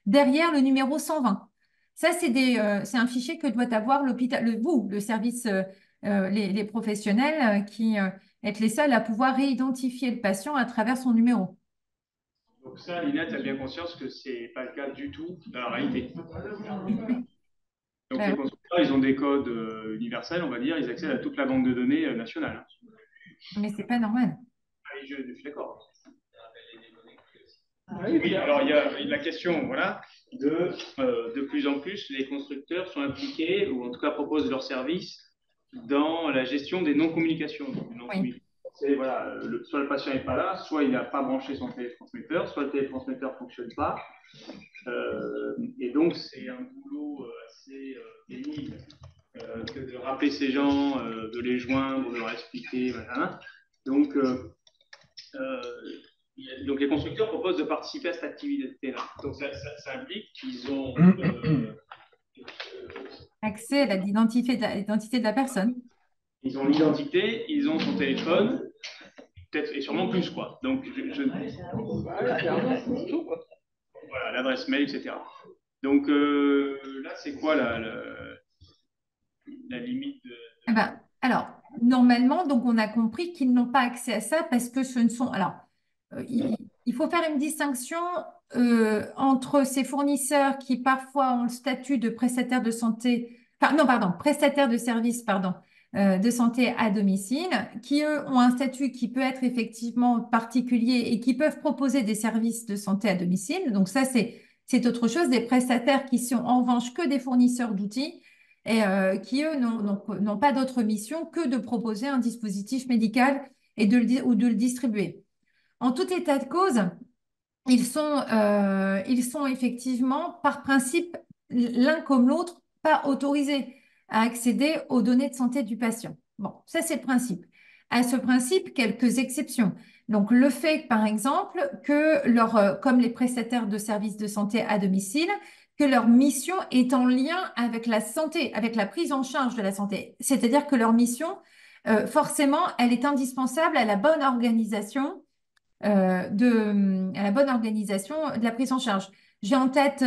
Speaker 2: derrière le numéro 120. Ça, c'est un fichier que doit avoir l'hôpital, le service, les professionnels qui êtes les seuls à pouvoir réidentifier le patient à travers son numéro.
Speaker 1: Donc ça, Lina, tu as bien conscience que ce n'est pas le cas du tout dans la réalité. Donc les constructeurs, ils ont des codes universels, on va dire, ils accèdent à toute la banque de données nationale.
Speaker 2: Mais c'est pas normal.
Speaker 1: Je suis d'accord. Oui, alors il y a la question, voilà, de plus en plus, les constructeurs sont impliqués, ou en tout cas proposent leurs services, dans la gestion des non-communications. Donc,
Speaker 2: Oui.
Speaker 1: c'est voilà, soit le patient n'est pas là, soit il n'a pas branché son télétransmetteur, soit le télétransmetteur ne fonctionne pas. Et donc, c'est un boulot assez pénible que de rappeler ces gens, de les joindre, de leur expliquer. Voilà. Donc, donc, les constructeurs proposent de participer à cette activité-là. Donc, ça implique qu'ils ont
Speaker 2: accès à l'identité de la personne.
Speaker 1: ils ont l'identité, ils ont son téléphone, peut-être et sûrement plus, quoi. Donc, voilà, l'adresse mail, etc. Donc, là, c'est quoi la limite de...
Speaker 2: Eh ben, alors, normalement, donc on a compris qu'ils n'ont pas accès à ça parce que ce ne sont. Alors, il faut faire une distinction entre ces fournisseurs qui parfois ont le statut de prestataire de santé, enfin, non, pardon, prestataire de service, pardon, de santé à domicile, qui eux ont un statut qui peut être effectivement particulier et qui peuvent proposer des services de santé à domicile. Donc, ça, c'est autre chose. Des prestataires qui sont en revanche que des fournisseurs d'outils et qui, eux, n'ont pas d'autre mission que de proposer un dispositif médical ou de le distribuer. En tout état de cause, ils sont effectivement, par principe, l'un comme l'autre, pas autorisés à accéder aux données de santé du patient. Bon, ça c'est le principe. À ce principe, quelques exceptions. Donc, le fait, par exemple, que comme les prestataires de services de santé à domicile, que leur mission est en lien avec la santé, avec la prise en charge de la santé. C'est-à-dire que leur mission, forcément, elle est indispensable à la bonne organisation à la bonne organisation de la prise en charge. J'ai en tête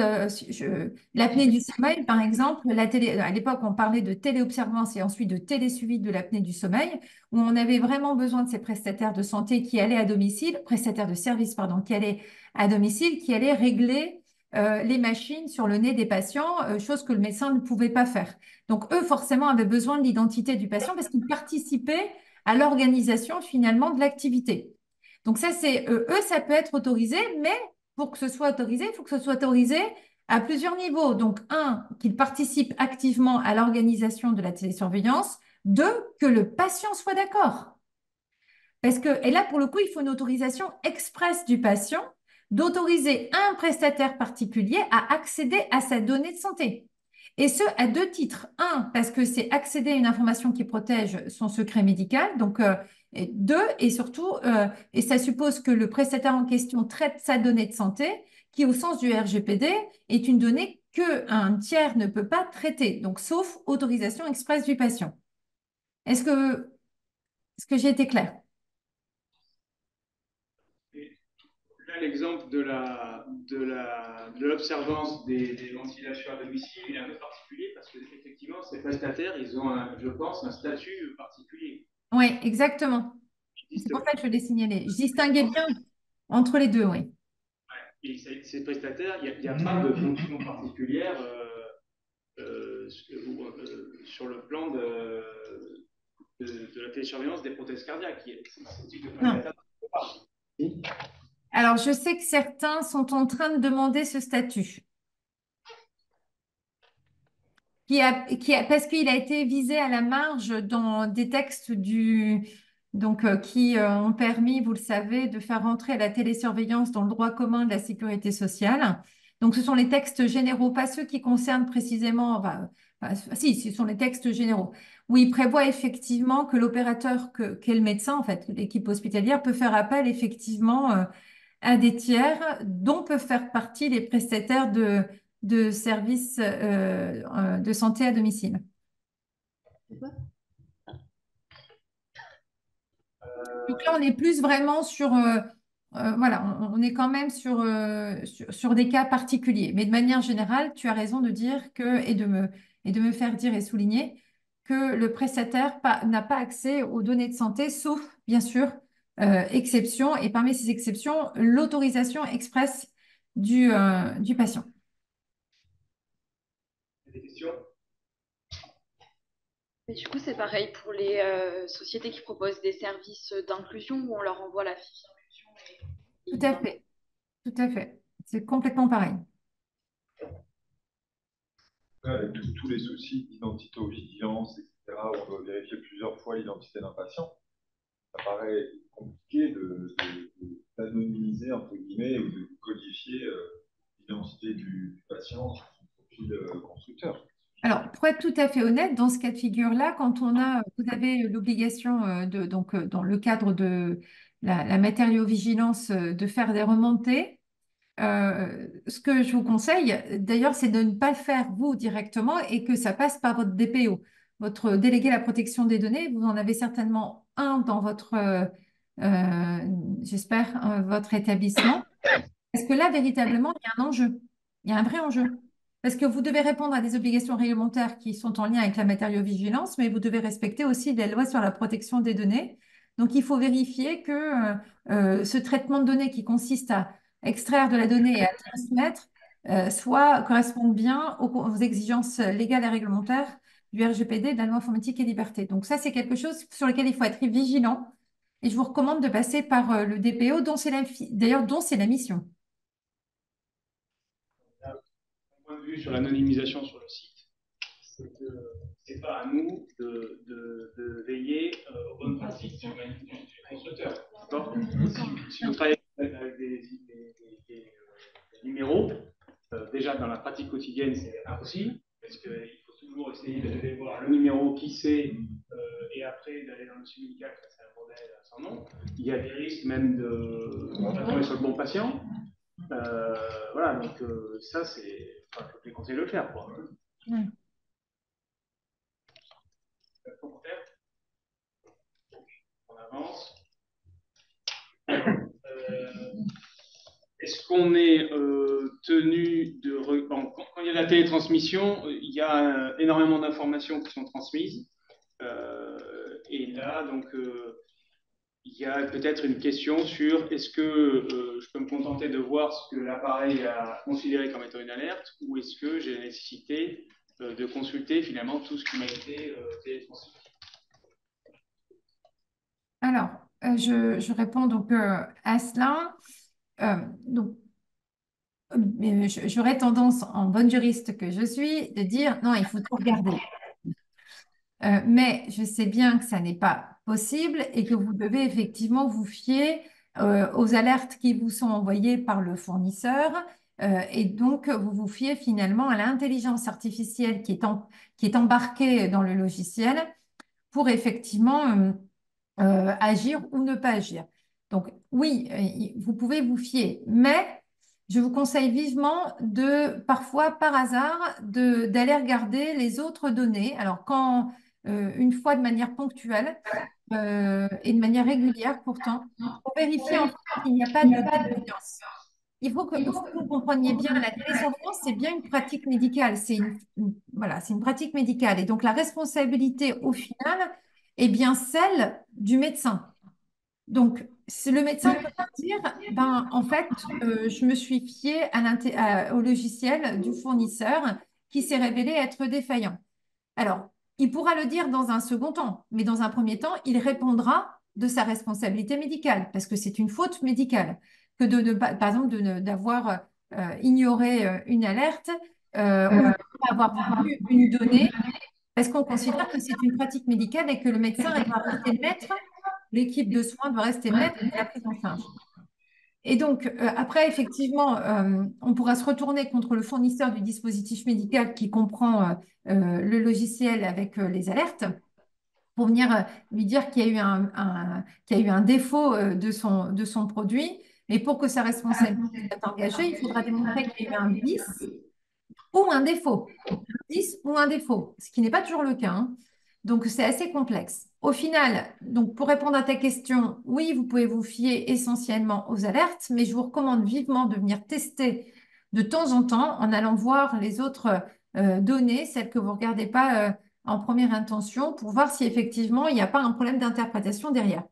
Speaker 2: l'apnée du sommeil, par exemple. À l'époque, on parlait de téléobservance et ensuite de télésuivi de l'apnée du sommeil, où on avait vraiment besoin de ces prestataires de santé qui allaient à domicile, prestataires de service, pardon, qui allaient à domicile, qui allaient régler les machines sur le nez des patients, chose que le médecin ne pouvait pas faire. Donc, eux, forcément, avaient besoin de l'identité du patient parce qu'ils participaient à l'organisation finalement de l'activité. Donc ça, eux, ça peut être autorisé, mais pour que ce soit autorisé, il faut que ce soit autorisé à plusieurs niveaux. Donc, un, qu'ils participent activement à l'organisation de la télésurveillance. Deux, que le patient soit d'accord. Et là, pour le coup, il faut une autorisation expresse du patient d'autoriser un prestataire particulier à accéder à sa donnée de santé. Et ce, à deux titres. Un, parce que c'est accéder à une information qui protège son secret médical. Donc, et deux, et surtout, et ça suppose que le prestataire en question traite sa donnée de santé, qui, au sens du RGPD, est une donnée qu'un tiers ne peut pas traiter. Donc, sauf autorisation expresse du patient. Est-ce que j'ai été claire?
Speaker 1: Là, l'exemple de l'observance des ventilations à domicile, il est un peu particulier parce qu'effectivement, ces prestataires, ils ont, je pense, un statut particulier.
Speaker 2: Oui, exactement. C'est pour ça que je l'ai signalé. Je distinguais bien entre les deux, oui.
Speaker 1: Et ces prestataires, il n'y a pas de fonction particulière sur le plan de la télésurveillance des prothèses cardiaques.
Speaker 2: Non. Alors, je sais que certains sont en train de demander ce statut. Parce qu'il a été visé à la marge dans des textes qui ont permis, vous le savez, de faire rentrer la télésurveillance dans le droit commun de la sécurité sociale. Donc, ce sont les textes généraux, pas ceux qui concernent précisément, si, ce sont les textes généraux, où il prévoit effectivement que l'opérateur qu'est le médecin, en fait, l'équipe hospitalière, peut faire appel effectivement à des tiers dont peuvent faire partie les prestataires de services de santé à domicile. Donc là, on est plus vraiment voilà, on est quand même sur des cas particuliers. Mais de manière générale, tu as raison de dire et de me faire dire et souligner que le prestataire n'a pas accès aux données de santé, sauf, bien sûr, exception. Et parmi ces exceptions, l'autorisation expresse du patient.
Speaker 1: Des questions?
Speaker 7: Mais du coup, c'est pareil pour les sociétés qui proposent des services d'inclusion où on leur envoie la fiche d'inclusion.
Speaker 2: Tout à fait. Tout à fait. C'est complètement pareil.
Speaker 6: Avec tous les soucis d'identité-vigilance, etc., où on doit vérifier plusieurs fois l'identité d'un patient. ça paraît compliqué d'anonymiser, entre guillemets, ou de codifier l'identité du patient sur son profil constructeur.
Speaker 2: Alors, pour être tout à fait honnête, dans ce cas de figure-là, vous avez l'obligation dans le cadre de la matériovigilance, de faire des remontées. Ce que je vous conseille, d'ailleurs, c'est de ne pas le faire vous directement et que ça passe par votre DPO, votre délégué à la protection des données. Vous en avez certainement un dans j'espère, votre établissement. Parce que là, véritablement, il y a un enjeu. Il y a un vrai enjeu. Parce que vous devez répondre à des obligations réglementaires qui sont en lien avec la matériovigilance, mais vous devez respecter aussi les lois sur la protection des données. Donc, il faut vérifier que ce traitement de données qui consiste à extraire de la donnée et à transmettre corresponde bien aux exigences légales et réglementaires du RGPD, de la loi informatique et liberté. Donc, ça, c'est quelque chose sur lequel il faut être vigilant. Et je vous recommande de passer par le DPO, d'ailleurs, dont c'est la mission.
Speaker 1: Point de vue sur l'anonymisation sur le site, c'est que c'est pas à nous de veiller aux bonnes pratiques du constructeur. D'accord ? Si vous travaillez avec des numéros, déjà dans la pratique quotidienne, c'est impossible, parce qu'il faut toujours essayer d'aller voir le numéro qui c'est, et après d'aller dans le suivi médical, c'est un bordel sans nom. Il y a des risques même de tomber sur le bon patient. Voilà, donc ça, c'est. Enfin, je les conseille de le faire, quoi.
Speaker 2: Ouais.
Speaker 1: On avance. Est-ce qu'on est tenu de. Bon, quand il y a la télétransmission, il y a énormément d'informations qui sont transmises. Et là, donc. Il y a peut-être une question sur est-ce que je peux me contenter de voir ce que l'appareil a considéré comme étant une alerte ou est-ce que j'ai la nécessité de consulter finalement tout ce qui m'a été télétransmis.
Speaker 2: Alors, je réponds donc à cela. J'aurais tendance, en bonne juriste que je suis, de dire non, il faut tout regarder. Mais je sais bien que ça n'est pas possible et que vous devez effectivement vous fier aux alertes qui vous sont envoyées par le fournisseur. Et donc, vous vous fiez finalement à l'intelligence artificielle qui est embarquée dans le logiciel pour effectivement agir ou ne pas agir. Donc, oui, vous pouvez vous fier, mais je vous conseille vivement parfois par hasard, d'aller regarder les autres données. Alors, une fois de manière ponctuelle et de manière régulière pourtant, pour vérifier en fait qu'il n'y a pas de défaillance. Il faut que vous compreniez bien, la télésurveillance, c'est bien une pratique médicale. Voilà, c'est une pratique médicale. Et donc, la responsabilité, au final, est bien celle du médecin. Donc, le médecin peut dire, ben, en fait, je me suis fié au logiciel du fournisseur qui s'est révélé être défaillant. Alors, il pourra le dire dans un second temps, mais dans un premier temps, il répondra de sa responsabilité médicale, parce que c'est une faute médicale que par exemple, d'avoir ignoré une alerte ou de pas avoir vu une donnée, parce qu'on considère que c'est une pratique médicale et que le médecin doit rester maître, l'équipe de soins doit rester maître de la prise en charge. Et donc, après, effectivement, on pourra se retourner contre le fournisseur du dispositif médical qui comprend le logiciel avec les alertes pour venir lui dire qu'il y a eu un défaut de son produit. Mais pour que sa responsabilité soit engagée, il faudra démontrer qu'il y a eu un vice ou un défaut. Un vice ou un défaut, ce qui n'est pas toujours le cas, hein. Donc, c'est assez complexe. Au final, donc pour répondre à ta question, oui, vous pouvez vous fier essentiellement aux alertes, mais je vous recommande vivement de venir tester de temps en temps en allant voir les autres données, celles que vous ne regardez pas en première intention, pour voir si effectivement il n'y a pas un problème d'interprétation derrière.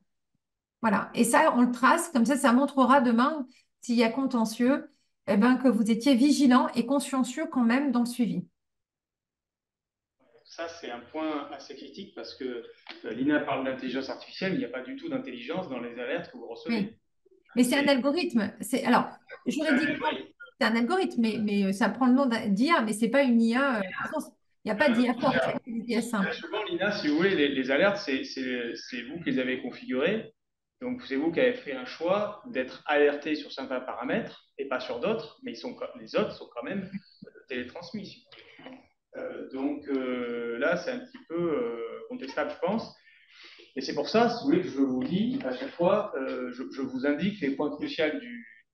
Speaker 2: Voilà. Et ça, on le trace, comme ça montrera demain, s'il y a contentieux, eh ben, que vous étiez vigilant et consciencieux quand même dans le suivi.
Speaker 1: Ça, c'est un point assez critique parce que l'INA parle d'intelligence artificielle, il n'y a pas du tout d'intelligence dans les alertes que vous recevez.
Speaker 2: Oui. Mais c'est un algorithme. Alors, juridiquement, c'est un algorithme, mais ça prend le nom d'IA, mais ce n'est pas une IA. Il n'y a pas d'IA forte, il y a une IA simple.
Speaker 1: Souvent, l'INA, si vous voulez, les alertes, c'est vous qui les avez configurées Donc, c'est vous qui avez fait un choix d'être alerté sur certains paramètres et pas sur d'autres, mais les autres sont quand même télétransmis. Si vous voulez. Donc là, c'est un petit peu contestable, je pense. Et c'est pour ça, si vous voulez, que je vous dis à chaque fois, je vous indique les points cruciaux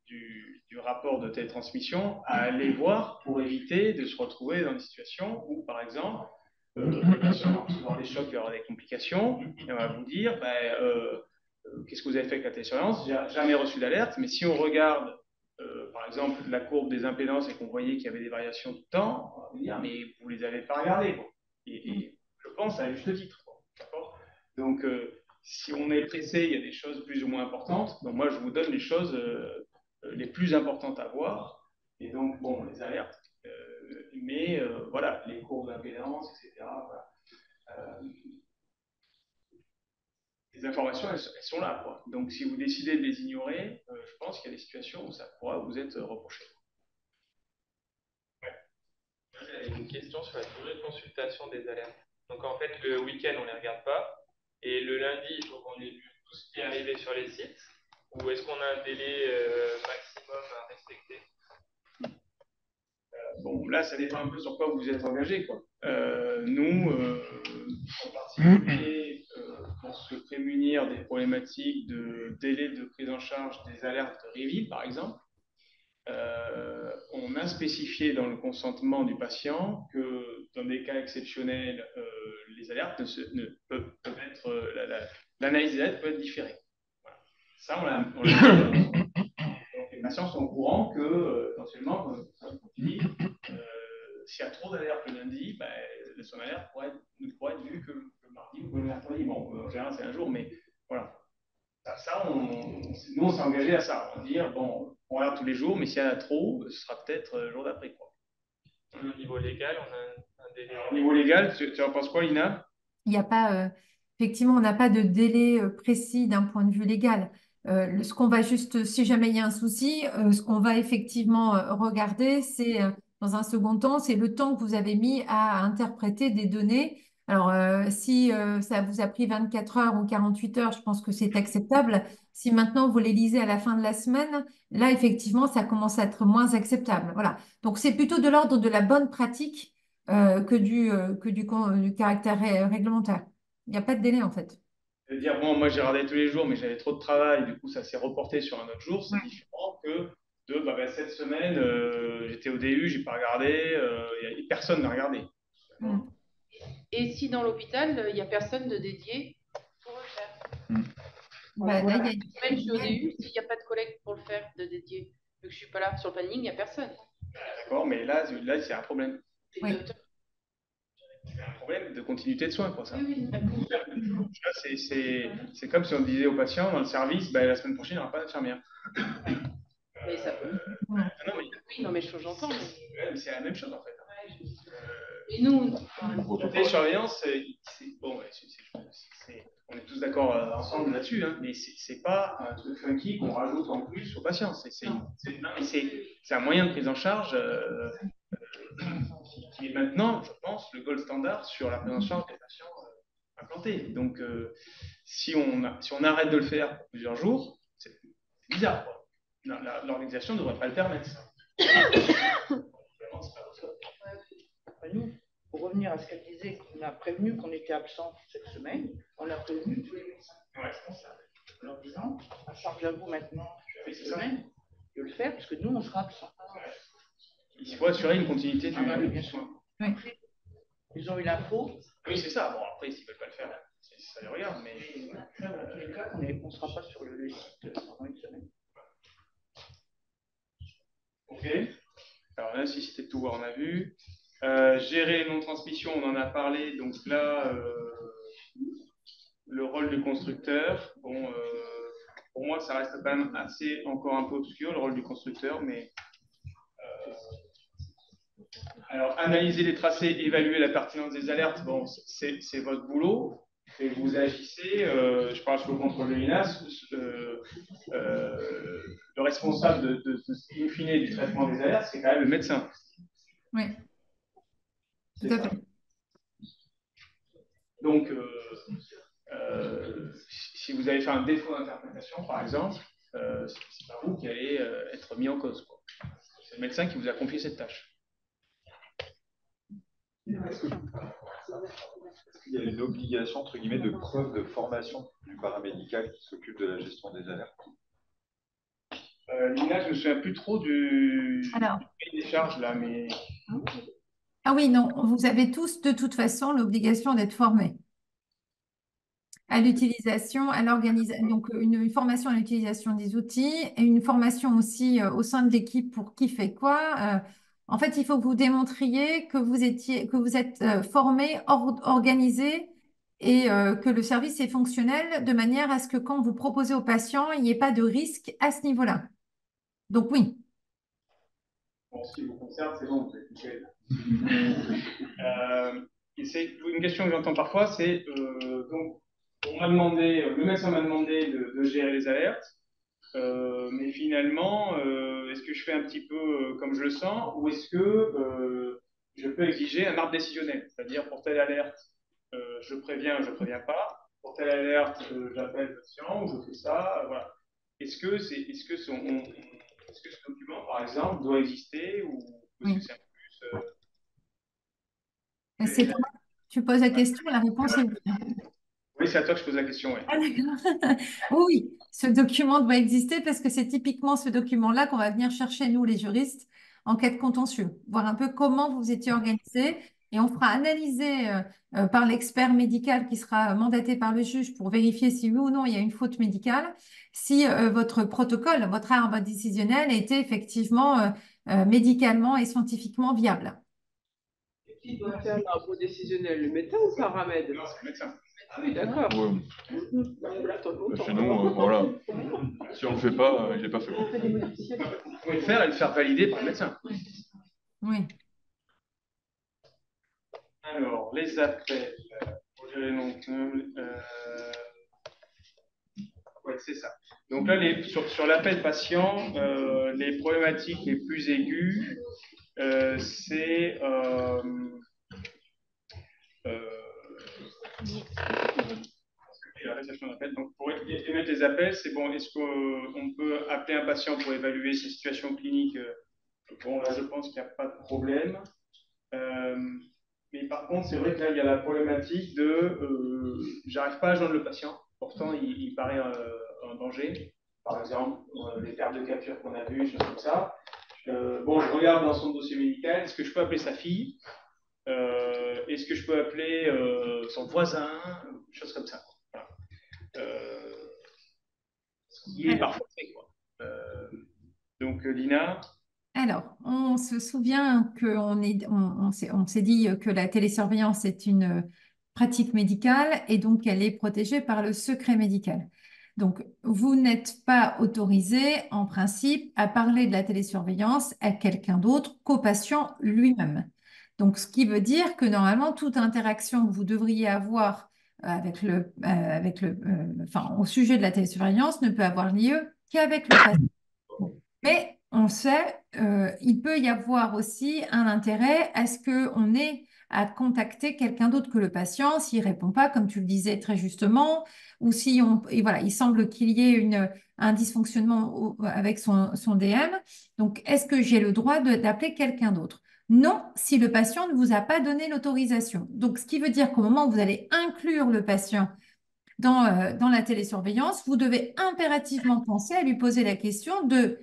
Speaker 1: du rapport de télétransmission à aller voir pour éviter de se retrouver dans des situations où, par exemple, les patients vont recevoir des chocs, il y aura des complications, et on va vous dire, qu'est-ce que vous avez fait avec la télésurveillance? J'ai jamais reçu d'alerte, mais si on regarde, par exemple, la courbe des impédances et qu'on voyait qu'il y avait des variations tout le temps, on va vous dire, mais vous ne les avez pas regardées. Et je pense à juste titre. D'accord. Donc, si on est pressé, il y a des choses plus ou moins importantes. Donc, moi, je vous donne les choses les plus importantes à voir. Et donc, bon, les alertes. Mais voilà, les courbes d'impédance, etc. Voilà. Les informations, elles sont là, quoi. Donc, si vous décidez de les ignorer, je pense qu'il y a des situations où ça pourra vous être reproché.
Speaker 4: Ouais. J'avais une question sur la durée de consultation des alertes. Donc, en fait, le week-end, on ne les regarde pas. Et le lundi, il faut qu'on ait vu tout ce qui est arrivé sur les sites. Ou est-ce qu'on a un délai maximum à respecter?
Speaker 1: Bon, là, ça dépend un peu sur quoi vous êtes engagé, quoi. Nous, en particulier, pour se prémunir des problématiques de délai de prise en charge des alertes RIVI, par exemple, on a spécifié dans le consentement du patient que dans des cas exceptionnels, les alertes peuvent être, l'analyse des alertes peut être différée. Voilà. Ça, on l'a dit. Donc, les patients sont au courant que, potentiellement, comme tu dis, s'il y a trop d'alertes le lundi, son alerte ne pourrait être vue que le mardi ou que le mercredi. Bon, en général, c'est un jour, mais voilà. Nous, on s'est engagé à ça. On va dire, bon, on regarde tous les jours, mais s'il y en a trop, ce sera peut-être le jour d'après.
Speaker 4: Au niveau légal, on a un délai.
Speaker 1: Au niveau légal, tu en penses quoi, Lina?
Speaker 2: Il n'y a pas, effectivement, on n'a pas de délai précis d'un point de vue légal. Ce qu'on va juste, si jamais il y a un souci, ce qu'on va effectivement regarder, c'est dans un second temps, c'est le temps que vous avez mis à interpréter des données. Alors, si ça vous a pris 24 heures ou 48 heures, je pense que c'est acceptable. Si maintenant vous les lisez à la fin de la semaine, là, effectivement, ça commence à être moins acceptable. Voilà. Donc, c'est plutôt de l'ordre de la bonne pratique du caractère réglementaire. Il n'y a pas de délai en fait.
Speaker 1: Dire, bon, moi j'ai regardé tous les jours, mais j'avais trop de travail, du coup ça s'est reporté sur un autre jour, c'est différent que de cette semaine, j'étais au DU, j'ai pas regardé, personne n'a regardé.
Speaker 8: Et si dans l'hôpital, il n'y a personne de dédié pour le faire?
Speaker 2: Là,
Speaker 8: Voilà. Une semaine, je suis au DU, s'il n'y a pas de collègue pour le faire, de dédié, vu que je ne suis pas là sur le planning, il n'y a personne.
Speaker 1: D'accord, mais là c'est un problème.
Speaker 2: Oui.
Speaker 1: C'est un problème de continuité de soins, quoi, ça.
Speaker 8: Oui,
Speaker 1: C'est comme si on disait aux patients dans le service, la semaine prochaine, il n'y aura pas d'infirmière.
Speaker 8: Mais ça peut. Oui, non, mais j'entends.
Speaker 1: Mais c'est la même chose, en fait.
Speaker 8: Et nous,
Speaker 1: la télésurveillance, on est tous d'accord ensemble là-dessus, hein, mais c'est pas un truc funky qu'on rajoute en plus aux patients. C'est un moyen de prise en charge qui est maintenant, je pense, le gold standard sur la prise en charge des patients implantés. Donc, si on arrête de le faire pour plusieurs jours, c'est bizarre, quoi. L'organisation ne devrait pas le permettre, ça.
Speaker 9: Nous, pour revenir à ce qu'elle disait, on a prévenu qu'on était absent cette semaine, on l'a prévenu tous les médecins responsables, en leur disant, à charge à vous maintenant, cette semaine, de le faire, parce que nous, on sera absent.
Speaker 1: Il faut assurer une continuité du
Speaker 9: bien sûr.
Speaker 2: Oui.
Speaker 9: Ils ont eu l'info.
Speaker 1: Oui, c'est ça. Bon, après, s'ils ne veulent pas le faire, ça les regarde, mais...
Speaker 9: Dans tous les cas, on ne sera pas sur le site pendant une semaine.
Speaker 1: Ok. Alors là, si c'était tout, on a vu. Gérer les non-transmissions, on en a parlé. Donc là, le rôle du constructeur, bon, pour moi, ça reste quand même assez encore un peu obscur, le rôle du constructeur, mais... alors, analyser les tracés, évaluer la pertinence des alertes, bon, c'est votre boulot. Et vous agissez, je parle sous le contrôle de l'INAS, le responsable in fine du traitement des alertes, c'est quand même le médecin.
Speaker 2: Oui, tout à fait.
Speaker 1: Donc, si vous allez faire un défaut d'interprétation, par exemple, c'est pas vous qui allez être mis en cause, quoi. C'est le médecin qui vous a confié cette tâche.
Speaker 6: Est-ce qu'il y a une obligation, entre guillemets, de preuve de formation du paramédical qui s'occupe de la gestion des alertes?
Speaker 1: Lina, je ne me souviens plus trop du des charges là, mais...
Speaker 2: Ah oui, non, vous avez tous de toute façon l'obligation d'être formés à l'utilisation, à l'organisation, donc une formation à l'utilisation des outils et une formation aussi au sein de l'équipe pour qui fait quoi. En fait, il faut que vous démontriez que vous êtes formé, organisé et que le service est fonctionnel de manière à ce que quand vous proposez aux patients, il n'y ait pas de risque à ce niveau-là. Donc oui.
Speaker 1: Bon, ce qui vous concerne, c'est bon, vous êtes nickel. Et c'est une question que j'entends parfois, c'est donc le médecin m'a demandé de gérer les alertes, mais finalement, est-ce que je fais un petit peu comme je le sens, ou est-ce que je peux exiger un arbre décisionnel, c'est-à-dire pour telle alerte, je préviens pas, pour telle alerte, j'appelle le patient, ou je fais ça, voilà. Est-ce que ce document, par exemple, doit exister, ou est-ce que c'est un peu plus...
Speaker 2: C'est toi, tu poses la question, la réponse est oui.
Speaker 1: Oui, c'est à toi que je pose la question, oui.
Speaker 2: Ah, d'accord. Oui, ce document doit exister parce que c'est typiquement ce document-là qu'on va venir chercher, nous, les juristes, en cas de contentieux, voir un peu comment vous étiez organisé et on fera analyser par l'expert médical qui sera mandaté par le juge pour vérifier si oui ou non il y a une faute médicale, si votre protocole, votre arbre décisionnel était effectivement médicalement et scientifiquement viable.
Speaker 10: Qui doit faire l'arbre décisionnel, le médecin ou le paramède?
Speaker 1: Non, c'est le médecin.
Speaker 10: Ah oui, d'accord.
Speaker 11: Sinon, voilà. Si on ne le fait pas, il n'est pas fait.
Speaker 1: Vous pouvez le faire et le faire valider par le médecin.
Speaker 2: Oui.
Speaker 1: Alors, les appels. Ouais, c'est ça. Donc là, sur l'appel patient, les problématiques les plus aiguës, c'est la réception d'appels. Donc, pour émettre les appels, c'est bon. Est-ce qu'on peut appeler un patient pour évaluer sa situation clinique? Bon, là, je pense qu'il n'y a pas de problème. Mais par contre, c'est vrai que là, il y a la problématique de j'arrive pas à joindre le patient. Pourtant, il paraît en danger. Par exemple, les pertes de capture qu'on a vues, choses comme ça. Bon, je regarde dans son dossier médical. Est-ce que je peux appeler sa fille? Est-ce que je peux appeler son voisin? Choses comme ça. Voilà. Ce qui est parfois fait, quoi. Donc, Lina?
Speaker 2: Alors, on se souvient on s'est dit que la télésurveillance est une pratique médicale et donc elle est protégée par le secret médical. Donc, vous n'êtes pas autorisé, en principe, à parler de la télésurveillance à quelqu'un d'autre qu'au patient lui-même. Donc, ce qui veut dire que normalement, toute interaction que vous devriez avoir au sujet de la télésurveillance ne peut avoir lieu qu'avec le patient. Mais on sait, il peut y avoir aussi un intérêt à ce qu'on ait à contacter quelqu'un d'autre que le patient s'il ne répond pas, comme tu le disais très justement, ou si et voilà, il semble qu'il y ait un dysfonctionnement avec son DM. Donc, est-ce que j'ai le droit d'appeler quelqu'un d'autre? Non, si le patient ne vous a pas donné l'autorisation. Donc, ce qui veut dire qu'au moment où vous allez inclure le patient dans la télésurveillance, vous devez impérativement penser à lui poser la question de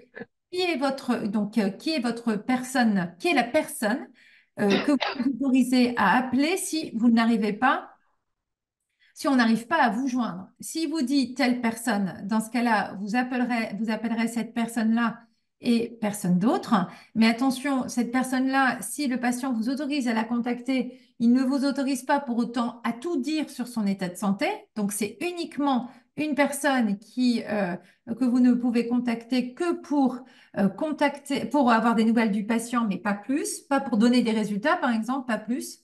Speaker 2: qui est votre personne, qui est la personne que vous autorisez à appeler si vous n'arrivez pas, si on n'arrive pas à vous joindre. Si vous dit telle personne, dans ce cas-là, vous appellerez cette personne-là et personne d'autre. Mais attention, cette personne-là, si le patient vous autorise à la contacter, il ne vous autorise pas pour autant à tout dire sur son état de santé. Donc, c'est uniquement une personne que vous ne pouvez contacter que pour avoir des nouvelles du patient, mais pas plus, pas pour donner des résultats, par exemple, pas plus.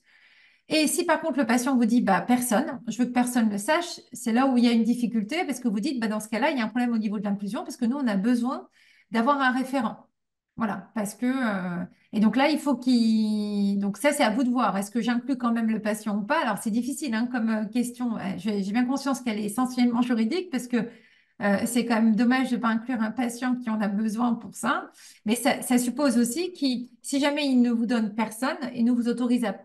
Speaker 2: Et si par contre le patient vous dit personne, je veux que personne le sache, c'est là où il y a une difficulté parce que vous dites dans ce cas-là, il y a un problème au niveau de l'inclusion parce que nous, on a besoin d'avoir un référent. Voilà, parce que et donc là, il faut qu'il donc ça, c'est à vous de voir. Est-ce que j'inclus quand même le patient ou pas? Alors c'est difficile hein, comme question. J'ai bien conscience qu'elle est essentiellement juridique parce que c'est quand même dommage de ne pas inclure un patient qui en a besoin pour ça. Mais ça suppose aussi qu'il, si jamais il ne vous donne personne et ne vous autorise à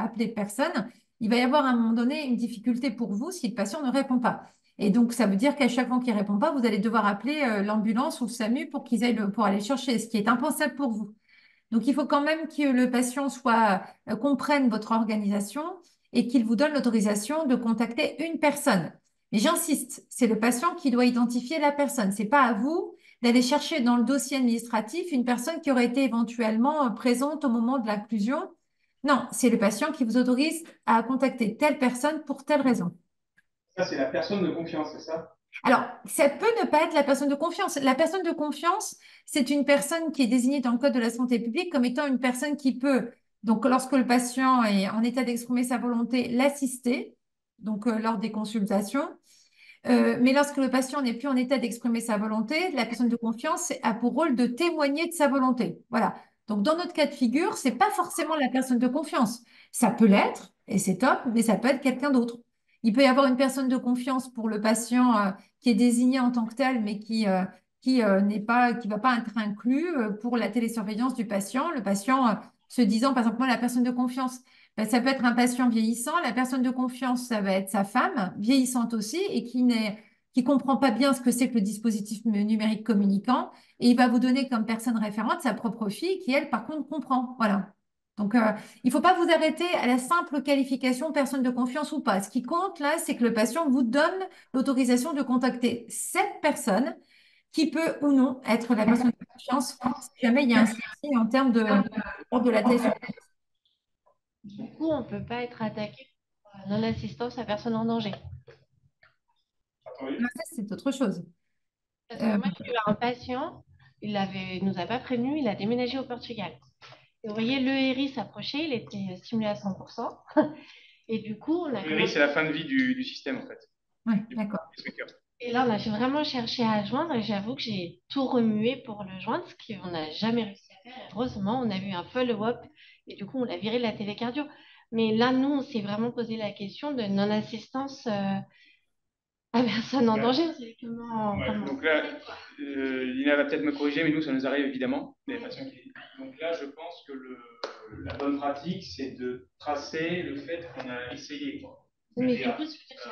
Speaker 2: appeler personne, il va y avoir à un moment donné une difficulté pour vous si le patient ne répond pas. Et donc, ça veut dire qu'à chaque fois qu'il ne répond pas, vous allez devoir appeler l'ambulance ou le SAMU pour qu'ils aillent pour aller chercher, ce qui est impensable pour vous. Donc, il faut quand même que le patient comprenne votre organisation et qu'il vous donne l'autorisation de contacter une personne. Mais j'insiste, c'est le patient qui doit identifier la personne. C'est pas à vous d'aller chercher dans le dossier administratif une personne qui aurait été éventuellement présente au moment de l'inclusion. Non, c'est le patient qui vous autorise à contacter telle personne pour telle raison.
Speaker 1: Ça, c'est la personne de confiance, c'est ça?
Speaker 2: Alors, ça peut ne pas être la personne de confiance. La personne de confiance, c'est une personne qui est désignée dans le Code de la santé publique comme étant une personne qui peut, donc lorsque le patient est en état d'exprimer sa volonté, l'assister, donc lors des consultations. Mais lorsque le patient n'est plus en état d'exprimer sa volonté, la personne de confiance a pour rôle de témoigner de sa volonté. Voilà. Donc, dans notre cas de figure, c'est pas forcément la personne de confiance. Ça peut l'être, et c'est top, mais ça peut être quelqu'un d'autre. Il peut y avoir une personne de confiance pour le patient qui est désigné en tant que tel, mais qui va pas être inclus pour la télésurveillance du patient. Le patient se disant, par exemple, moi, la personne de confiance, ben, ça peut être un patient vieillissant. La personne de confiance, ça va être sa femme, vieillissante aussi, et qui comprend pas bien ce que c'est que le dispositif numérique communicant. Et il va vous donner comme personne référente sa propre fille, qui, elle, par contre, comprend. Voilà. Donc, il ne faut pas vous arrêter à la simple qualification personne de confiance ou pas. Ce qui compte là, c'est que le patient vous donne l'autorisation de contacter cette personne qui peut ou non être la personne de confiance si jamais il y a un souci en termes de la télésurveillance.
Speaker 12: Du coup, on ne peut pas être attaqué pour non-assistance à personne en danger.
Speaker 2: Ça, c'est autre chose.
Speaker 12: Parce que moi, j'ai eu un patient, nous a pas prévenu, il a déménagé au Portugal. Et vous voyez, l'ERI s'approchait, il était stimulé à 100%. Et du coup, on a
Speaker 1: L'ERI, c'est la fin de vie du système, en fait.
Speaker 2: Oui, d'accord.
Speaker 12: Et là, on a vraiment cherché à le joindre et j'avoue que j'ai tout remué pour le joindre, ce qu'on n'a jamais réussi à faire. Heureusement, on a eu un follow-up et du coup, on l'a viré de la télécardio. Mais là, nous, on s'est vraiment posé la question de non-assistance à personne en danger.
Speaker 1: Donc là, Lina va peut-être me corriger, mais nous, ça nous arrive évidemment. Donc là, je pense que la bonne pratique, c'est de tracer le fait qu'on a essayé, quoi.
Speaker 12: Mais du coup,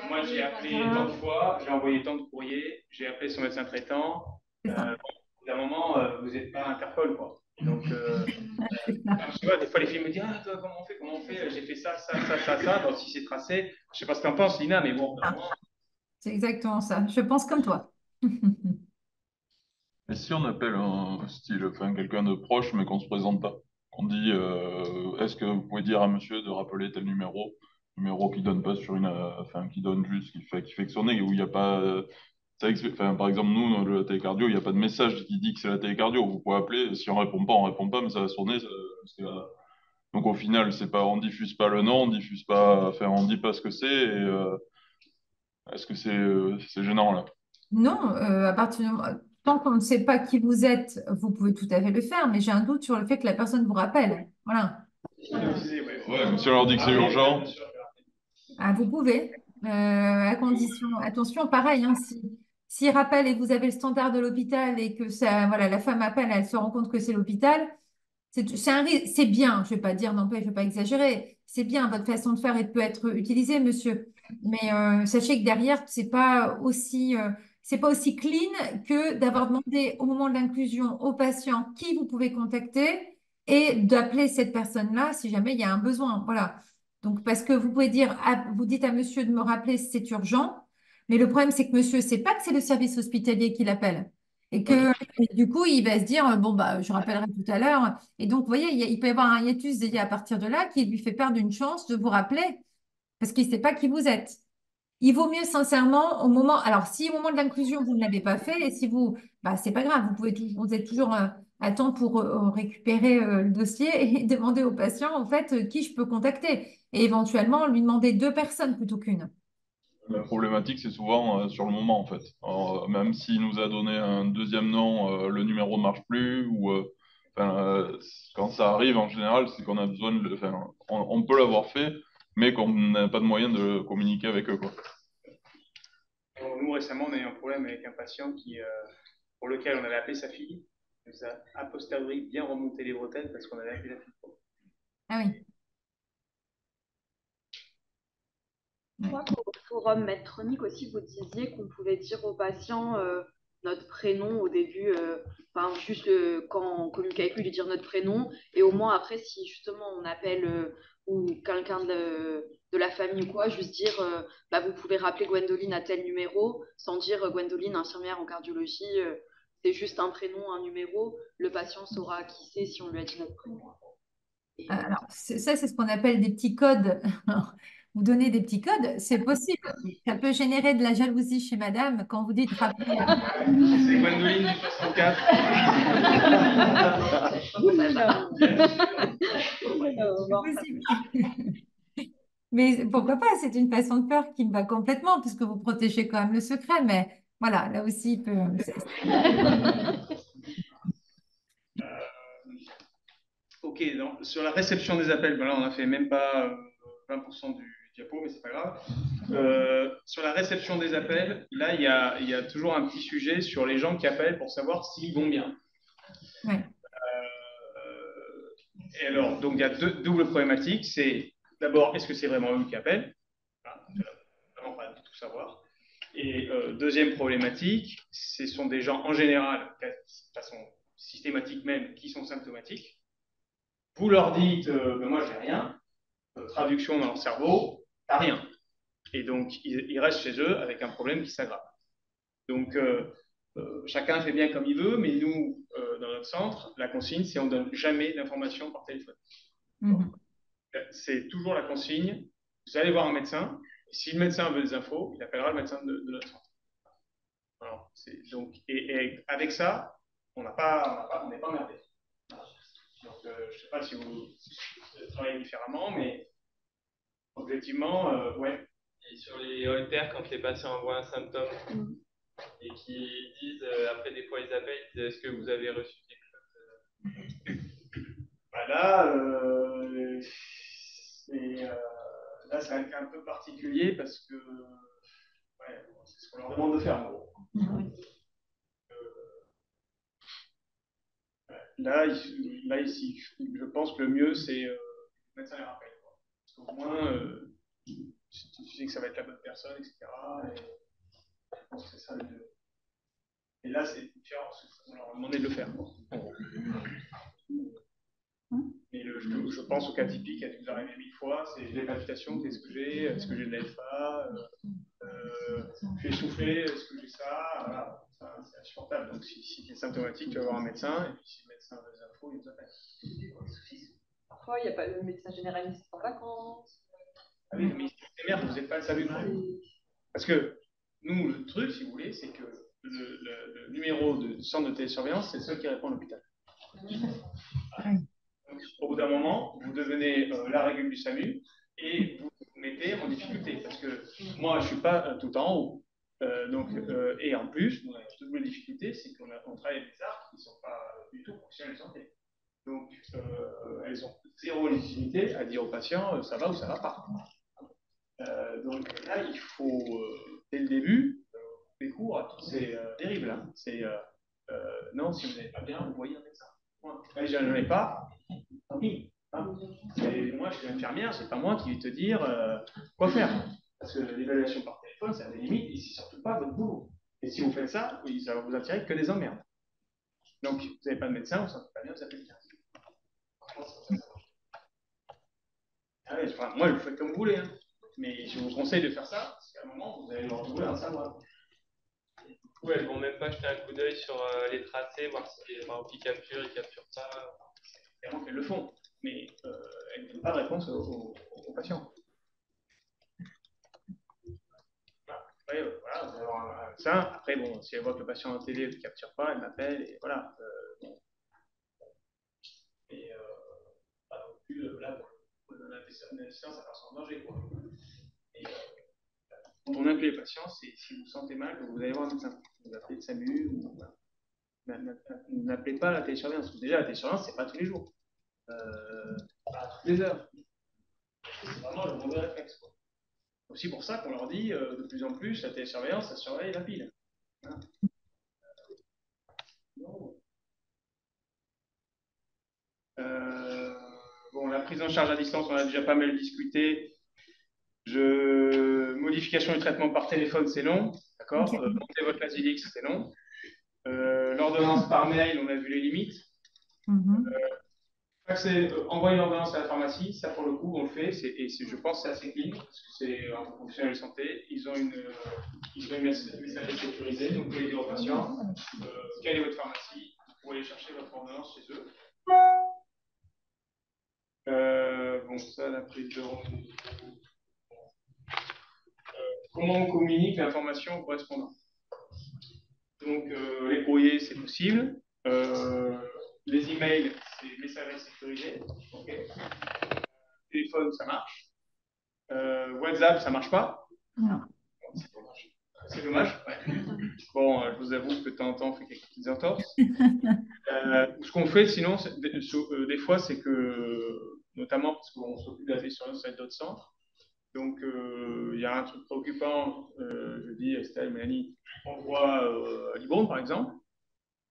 Speaker 1: moi, j'ai appelé tant de fois, j'ai envoyé tant de courriers, j'ai appelé son médecin traitant. D'un moment, vous n'êtes pas Interpol, quoi. Donc, tu vois, des fois, les filles me disent ah, toi, comment on fait j'ai fait ça. Donc, si c'est tracé, je ne sais pas ce que tu en penses, Lina, mais bon.
Speaker 2: C'est exactement ça. Je pense comme toi.
Speaker 11: Et si on appelle quelqu'un de proche, mais qu'on ne se présente pas, on dit est-ce que vous pouvez dire à monsieur de rappeler tel numéro qui donne pas sur qui donne juste, qui fait que sonner, où il n'y a pas. Par exemple, nous, le télécardio, il n'y a pas de message qui dit que c'est la télécardio. Vous pouvez appeler, si on répond pas, mais ça va sonner. Donc au final, c'est pas, on diffuse pas le nom, on dit pas ce que c'est. Est-ce que c'est gênant là?
Speaker 2: Non, tant qu'on ne sait pas qui vous êtes, vous pouvez tout à fait le faire, mais j'ai un doute sur le fait que la personne vous rappelle. Voilà.
Speaker 11: Ouais, si on leur dit que c'est urgent.
Speaker 2: Ah, vous pouvez, à condition. Attention, pareil, hein, s'il rappelle et que vous avez le standard de l'hôpital et que voilà, la femme appelle, elle se rend compte que c'est l'hôpital, c'est bien, je ne vais pas dire, non, je ne vais pas exagérer, c'est bien, votre façon de faire peut être utilisée, monsieur. Mais sachez que derrière, c'est pas aussi clean que d'avoir demandé au moment de l'inclusion au patient qui vous pouvez contacter et d'appeler cette personne-là si jamais il y a un besoin. Voilà. Donc, parce que vous pouvez dire, vous dites à monsieur de me rappeler si c'est urgent, mais le problème, c'est que monsieur ne sait pas que c'est le service hospitalier qui l'appelle. Et du coup, il va se dire, bon, bah, je rappellerai tout à l'heure. Et donc, vous voyez, il peut y avoir un hiatus à partir de là qui lui fait perdre une chance de vous rappeler parce qu'il ne sait pas qui vous êtes. Il vaut mieux, sincèrement, alors, si au moment de l'inclusion, vous ne l'avez pas fait, et si c'est pas grave, vous êtes toujours à temps pour récupérer le dossier et demander au patient, en fait, qui je peux contacter. Et éventuellement, lui demander 2 personnes plutôt qu'une.
Speaker 11: La problématique, c'est souvent sur le moment, en fait. Alors, même s'il nous a donné un deuxième nom, le numéro ne marche plus, ou enfin, quand ça arrive, en général, c'est qu'on a besoin enfin, on peut l'avoir fait, mais qu'on n'a pas de moyen de communiquer avec eux, quoi.
Speaker 1: Nous, récemment, on a eu un problème avec un patient pour lequel on avait appelé sa fille. Il nous a a posteriori bien remonté les bretelles parce qu'on avait appelé la fille.
Speaker 2: Ah oui.
Speaker 7: Je crois qu'au forum Medtronic aussi, vous disiez qu'on pouvait dire aux patients notre prénom au début, enfin juste quand on communique avec lui, lui dire notre prénom, et au moins après, si justement on appelle ou quelqu'un de la famille ou quoi, juste dire bah, vous pouvez rappeler Gwendoline à tel numéro, sans dire Gwendoline, infirmière en cardiologie, c'est juste un prénom, un numéro, le patient saura qui c'est si on lui a dit notre prénom.
Speaker 2: Alors, ça, c'est ce qu'on appelle des petits codes. Vous donnez des petits codes, c'est possible. Ça peut générer de la jalousie chez madame quand vous dites rappeler.
Speaker 1: C'est Gwendoline du 64.
Speaker 2: C'est possible. Mais pourquoi pas? C'est une façon de faire qui me va complètement, puisque vous protégez quand même le secret. Mais voilà, là aussi, il peut.
Speaker 1: Ok, donc, sur la réception des appels, ben là, on n'a fait même pas 20% du diapo, mais c'est pas grave. Sur la réception des appels, là, il y a toujours un petit sujet sur les gens qui appellent pour savoir s'ils vont bien.
Speaker 2: Ouais.
Speaker 1: Et alors, donc, il y a deux doubles problématiques. C'est d'abord, est-ce que c'est vraiment eux qui appellent? Vraiment pas du tout savoir. Et deuxième problématique, ce sont des gens en général, de façon systématique même, qui sont symptomatiques. Vous leur dites, ben moi j'ai rien, traduction dans leur cerveau, t'as rien. Et donc ils restent chez eux avec un problème qui s'aggrave. Donc chacun fait bien comme il veut, mais nous, dans notre centre, la consigne, c'est on ne donne jamais d'informations par téléphone. C'est toujours la consigne, vous allez voir un médecin, et si le médecin veut des infos, il appellera le médecin de notre centre. Alors, donc, et avec ça, on n'est pas emmerdé. Donc, je ne sais pas si vous travaillez différemment, mais objectivement, ouais.
Speaker 4: Et sur les holters, quand les patients envoient un symptôme et qu'ils disent, après des fois ils appellent, ils disent est-ce que vous avez reçu quelque chose
Speaker 1: Bah là, c'est un peu particulier parce que ouais, c'est ce qu'on leur demande de faire. En gros. Là, ici, je pense que le mieux, c'est mettre ça les rappels. Parce qu'au moins, tu sais que ça va être la bonne personne, etc. Et je pense que c'est ça le mieux. Et là, c'est différent, parce qu'on leur a demandé de le faire. Mais je pense au cas typique, qui a dû vous arriver 1000 fois, c'est j'ai des palpitations, qu'est-ce que j'ai? Est-ce que j'ai de l'AFA? Je suis essoufflé, est-ce que j'ai ça? Voilà, c'est insupportable. Donc si tu es symptomatique, tu vas voir un médecin, et puis si le médecin veut des infos, il nous appelle.
Speaker 13: Parfois, il n'y a pas le médecin généraliste en vacances.
Speaker 1: Ah oui, mais merde, vous n'êtes pas le salut. Parce que nous, le truc, si vous voulez, c'est que le numéro de centre de télésurveillance, c'est le seul qui répond à l'hôpital. Donc, au bout d'un moment, vous devenez la régule du SAMU et vous vous mettez en difficulté. Parce que moi, je ne suis pas tout en haut. Et en plus, on a une double difficulté, c'est qu'on travaille avec des arcs qui ne sont pas du tout professionnels de santé. Donc, elles ont zéro légitimité à dire aux patients ça va ou ça ne va pas. Donc là, il faut, dès le début, couper court à toutes ces dérives. Hein. C'est non, si vous n'êtes pas bien, vous voyez un médecin. Là, je n'en ai pas, tant pis. Hein. Moi, je suis infirmière, c'est pas moi qui vais te dire quoi faire. Parce que l'évaluation par téléphone, ça a des limites et c'est surtout pas votre boulot. Et si vous faites ça, oui, ça va vous attirer que des emmerdes. Donc, vous n'avez pas de médecin, vous ne sentez pas bien, vous appelez le 15. Ah ouais, enfin, moi, je vous faites comme vous voulez. Hein. Mais je vous conseille de faire ça, parce qu'à un moment, vous allez vous retrouver dans le savoir.
Speaker 4: Ouais, elles vont même pas jeter un coup d'œil sur les tracés, voir si les qui capturent, ils capturent pas.
Speaker 1: C'est vraiment qu'elles le font, mais elles ne donnent pas de réponse aux patients. Après, voilà, vous allez avoir un médecin. Après, bon, si elle voit que le patient à la télé ne capture pas, elle m'appelle, et voilà. Bon. Et pas non plus, là, pour donner un assistance à personne en danger, quoi. Et, Quand on inclut les patients, c'est si vous vous sentez mal, vous allez voir un médecin. Vous appelez le SAMU, voilà. N'appelez pas la télésurveillance. Déjà, la télésurveillance, c'est pas tous les jours. Pas toutes les heures. C'est vraiment le mauvais réflexe. Quoi. Aussi pour ça qu'on leur dit de plus en plus, la télésurveillance, ça surveille la pile. Voilà. Bon, la prise en charge à distance, on a déjà pas mal discuté. Modification du traitement par téléphone, c'est long. D'accord.
Speaker 2: Ok.
Speaker 1: Montez votre Lazilix, c'est long. L'ordonnance par mail, on a vu les limites. Envoyer l'ordonnance à la pharmacie, ça pour le coup, on le fait. Je pense que c'est assez clean, parce que c'est un professionnel de santé. Ils ont une messagerie sécurisée, donc vous pouvez dire aux patients quelle est votre pharmacie, vous pouvez aller chercher votre ordonnance chez eux. Bon, ça, la prise de rendez-vous. Comment on communique l'information au correspondant? Donc, les courriers, c'est possible. Les emails, c'est messagerie sécurisée. Okay. Téléphone, ça marche. WhatsApp, ça marche pas.
Speaker 2: Non.
Speaker 1: C'est dommage. Ouais. Bon, je vous avoue que de temps en temps, on fait quelques petites entorses. Ce qu'on fait, sinon, des fois, c'est que, notamment parce qu'on s'occupe de la télésurveillance avec d'autres centres, donc il y a un truc préoccupant, je dis Estelle, Mélanie, on voit à Libourne, par exemple,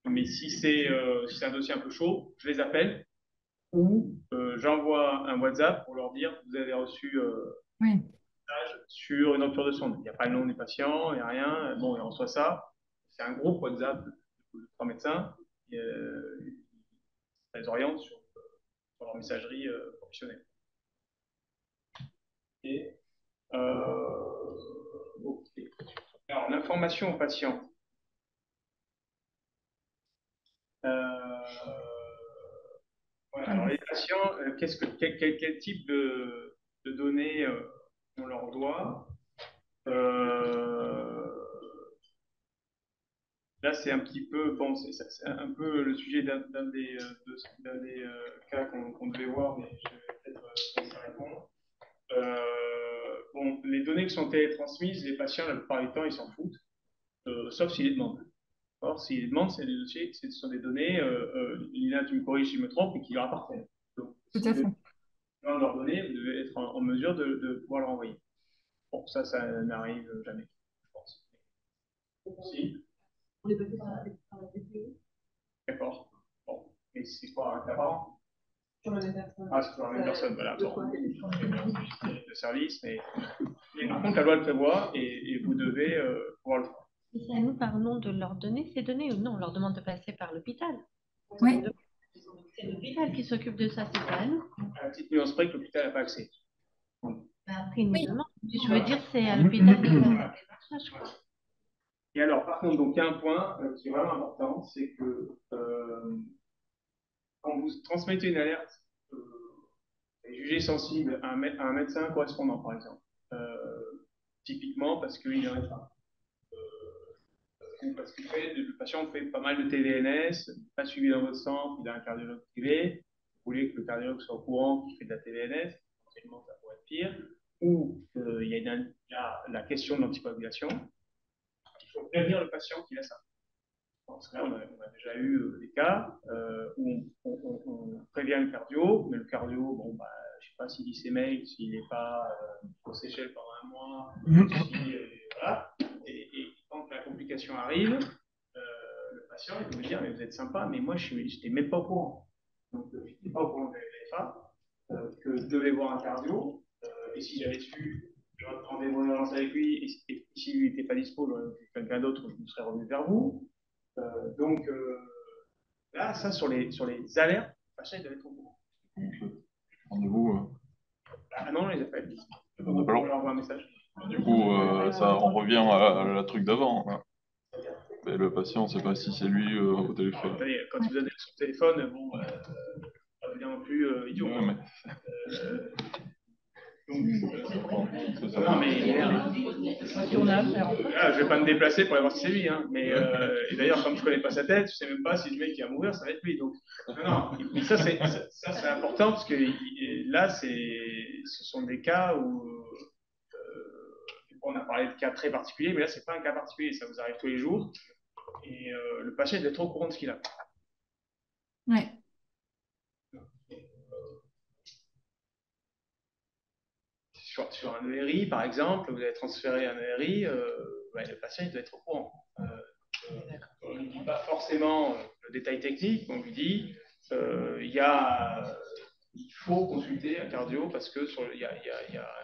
Speaker 1: mais si c'est un dossier un peu chaud, je les appelle ou j'envoie un WhatsApp pour leur dire vous avez reçu un message sur une rupture de sonde. Il n'y a pas le nom du patient, il n'y a rien. Bon, il reçoit ça. C'est un groupe WhatsApp de 3 médecins. Ils les orientent sur leur messagerie professionnelle. Et, okay. Alors, l'information aux patients. Voilà, alors les patients, quel type de données on leur doit? Là, c'est un petit peu, bon, c'est un peu le sujet d'un des cas qu'on devait voir, mais je vais peut-être répondre. Bon, les données qui sont télétransmises, les patients, la plupart du temps, ils s'en foutent, sauf s'ils les demandent. Or, s'ils les demandent, c'est des dossiers, ce sont des données, Lina, tu me corriges si je me trompe, et qui leur appartiennent. Donc,
Speaker 2: tout à fait.
Speaker 1: Dans leurs données, vous devez être en mesure de pouvoir leur envoyer. Bon, ça n'arrive jamais, je pense. Si.
Speaker 13: On est passé par la DPO.
Speaker 1: D'accord. Bon. Et c'est quoi, un cas par an?
Speaker 13: Sur la même personne.
Speaker 1: Ah, c'est sur la même personne, voilà. Le service, mais par contre, la loi le prévoit et vous devez pouvoir le faire.
Speaker 12: Et c'est à nous, pardon, de leur donner ces données ou non? On leur demande de passer par l'hôpital.
Speaker 2: Oui.
Speaker 12: C'est l'hôpital qui s'occupe de ça, c'est pas à nous.
Speaker 1: La petite nuance près que l'hôpital n'a pas accès.
Speaker 12: Après, nous demande. Je veux dire, c'est à l'hôpital de faire la démarchage, quoi.
Speaker 1: Et alors, par contre, donc, il y a un point qui est vraiment important, c'est que quand vous transmettez une alerte jugée sensible à un médecin correspondant, par exemple, typiquement parce qu'il n'arrête pas. Parce que le patient fait pas mal de TVNS, pas suivi dans votre centre, il a un cardiologue privé, vous voulez que le cardiologue soit au courant qu'il fait de la TVNS, potentiellement ça pourrait être pire, ou il y a la question de l'anticoagulation, il faut prévenir le patient qu'il a ça. Parce que là, on a déjà eu des cas où on prévient le cardio, mais le cardio, bon, bah, je ne sais pas s'il lit ses mails, s'il n'est pas au Seychelles pendant un mois, voilà. Et quand la complication arrive, le patient il peut me dire mais vous êtes sympa, mais moi je n'étais même pas au courant. Donc je n'étais pas au courant de l'AFA, que je devais voir un cardio, et si j'avais su, j'aurais pris rendez-vous d'urgence avec lui, et si lui n'était pas dispo, j'aurais vu quelqu'un d'autre, je me serais revenu vers vous. Donc là, ça sur les alertes, le patient il devait être au courant.
Speaker 11: Rendez-vous.
Speaker 1: Ah non, on les appelle.
Speaker 11: On leur
Speaker 1: envoie un message.
Speaker 11: Du coup, on revient à la truc d'avant. Hein. Mais le patient ne sait pas si c'est lui au téléphone.
Speaker 1: Quand vous avez son téléphone, bon, ça devient non plus idiot.
Speaker 11: Ouais, mais...
Speaker 1: non, mais je vais pas me déplacer pour aller voir si c'est lui. Hein. Mais, et d'ailleurs, comme je connais pas sa tête, je sais même pas si le mec qui va mourir, ça va être lui. Donc, non. Mais ça, c'est important parce que là, ce sont des cas où on a parlé de cas très particuliers, mais là, ce n'est pas un cas particulier, ça vous arrive tous les jours. Et le patient doit être au courant de ce qu'il a.
Speaker 2: Ouais.
Speaker 1: Sur un ERI, par exemple, vous avez transféré un ERI, le patient il doit être au courant. On ne lui dit pas forcément le détail technique, on lui dit il faut consulter un cardio parce qu'il y a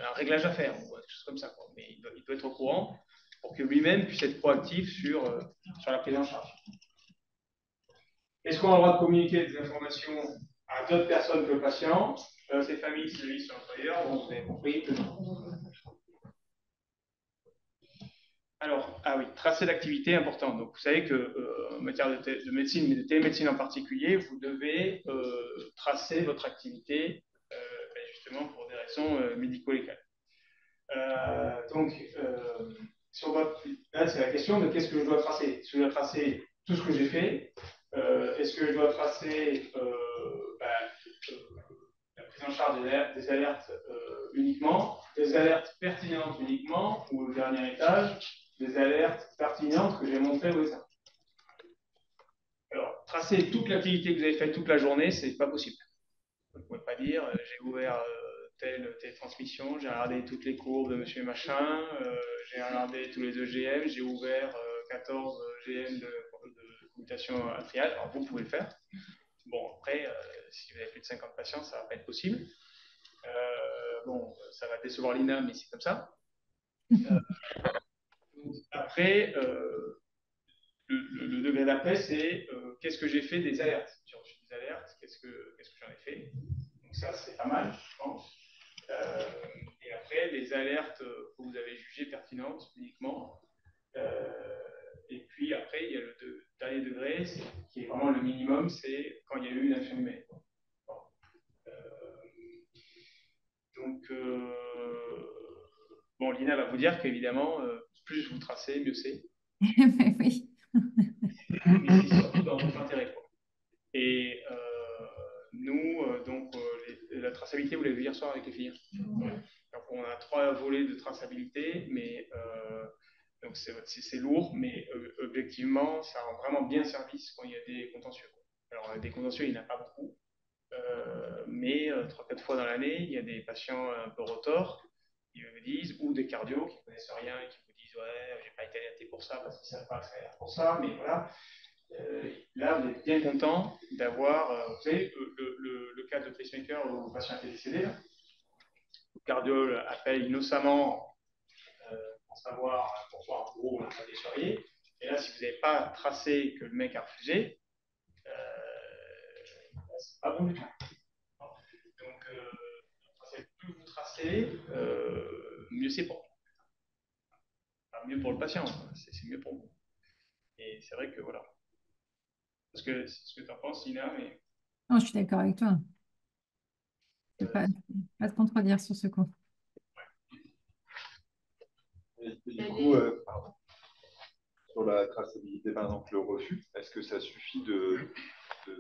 Speaker 1: un réglage à faire, ou quelque chose comme ça. Mais il doit être au courant pour que lui-même puisse être proactif sur la prise en charge. Est-ce qu'on a le droit de communiquer des informations à d'autres personnes que le patient, ses familles, ses amis, son employeur? Bon, vous avez compris que non. Alors, oui, tracer l'activité important. Donc, vous savez qu'en matière de médecine, mais de télémédecine en particulier, vous devez tracer votre activité justement pour des raisons médico-légales. Donc, là, c'est la question de qu'est-ce que je dois tracer. Est-ce que je dois tracer tout ce que j'ai fait? Est-ce que je dois tracer la prise en charge des alertes uniquement, des alertes pertinentes uniquement, ou au dernier étage, des alertes pertinentes que j'ai montrées au dessin? Alors, tracer toute l'activité que vous avez faite toute la journée, c'est pas possible. Vous ne pouvez pas dire j'ai ouvert telle transmission, j'ai regardé toutes les courbes de monsieur machin, j'ai regardé tous les EGM, j'ai ouvert 14 GM de commutation atriale. Alors, vous pouvez le faire. Bon, après, si vous avez plus de 50 patients, ça ne va pas être possible. Bon, ça va décevoir l'INA, mais c'est comme ça. Après, le degré d'après, c'est qu'est-ce que j'ai fait des alertes. J'ai reçu des alertes, qu'est-ce que j'en ai fait. Donc ça, c'est pas mal, je pense. Et après, les alertes que vous avez jugées pertinentes uniquement. Et puis après, il y a le dernier degré, qui est vraiment le minimum, c'est quand il y a eu une action humaine. Bon, Lina va vous dire qu'évidemment, plus vous tracez, mieux c'est.
Speaker 2: Oui.
Speaker 1: Mais c'est surtout dans votre intérêt. Et nous, la traçabilité, vous l'avez vu hier soir avec les filles. Donc, on a 3 volets de traçabilité, mais donc c'est lourd, mais objectivement, ça rend vraiment bien service quand il y a des contentieux. Alors, des contentieux, il n'y en a pas beaucoup. Mais 3-4 fois dans l'année, il y a des patients un peu retors qui me disent, ou des cardios qui ne connaissent rien et qui vous disent ouais, j'ai pas été alerté pour ça parce qu'ils ne savent pas faire pour ça, mais voilà. Là, vous êtes bien content d'avoir, vous savez, le cas de pacemaker où le patient a été décédé. Là. Le cardio appelle innocemment pour savoir pourquoi en gros on n'a pas déchiré. Et là, si vous n'avez pas tracé que le mec a refusé, c'est pas bon du tout. Donc, plus vous tracez, mieux c'est pour vous. Enfin, mieux pour le patient, c'est mieux pour vous. Et c'est vrai que voilà. Parce que c'est ce que tu en penses, Lina, mais.
Speaker 2: Non, je suis d'accord avec toi. Je ne peux pas te contredire sur ce coup.
Speaker 6: Et du coup, sur la traçabilité, par exemple, le refus, est-ce que ça suffit de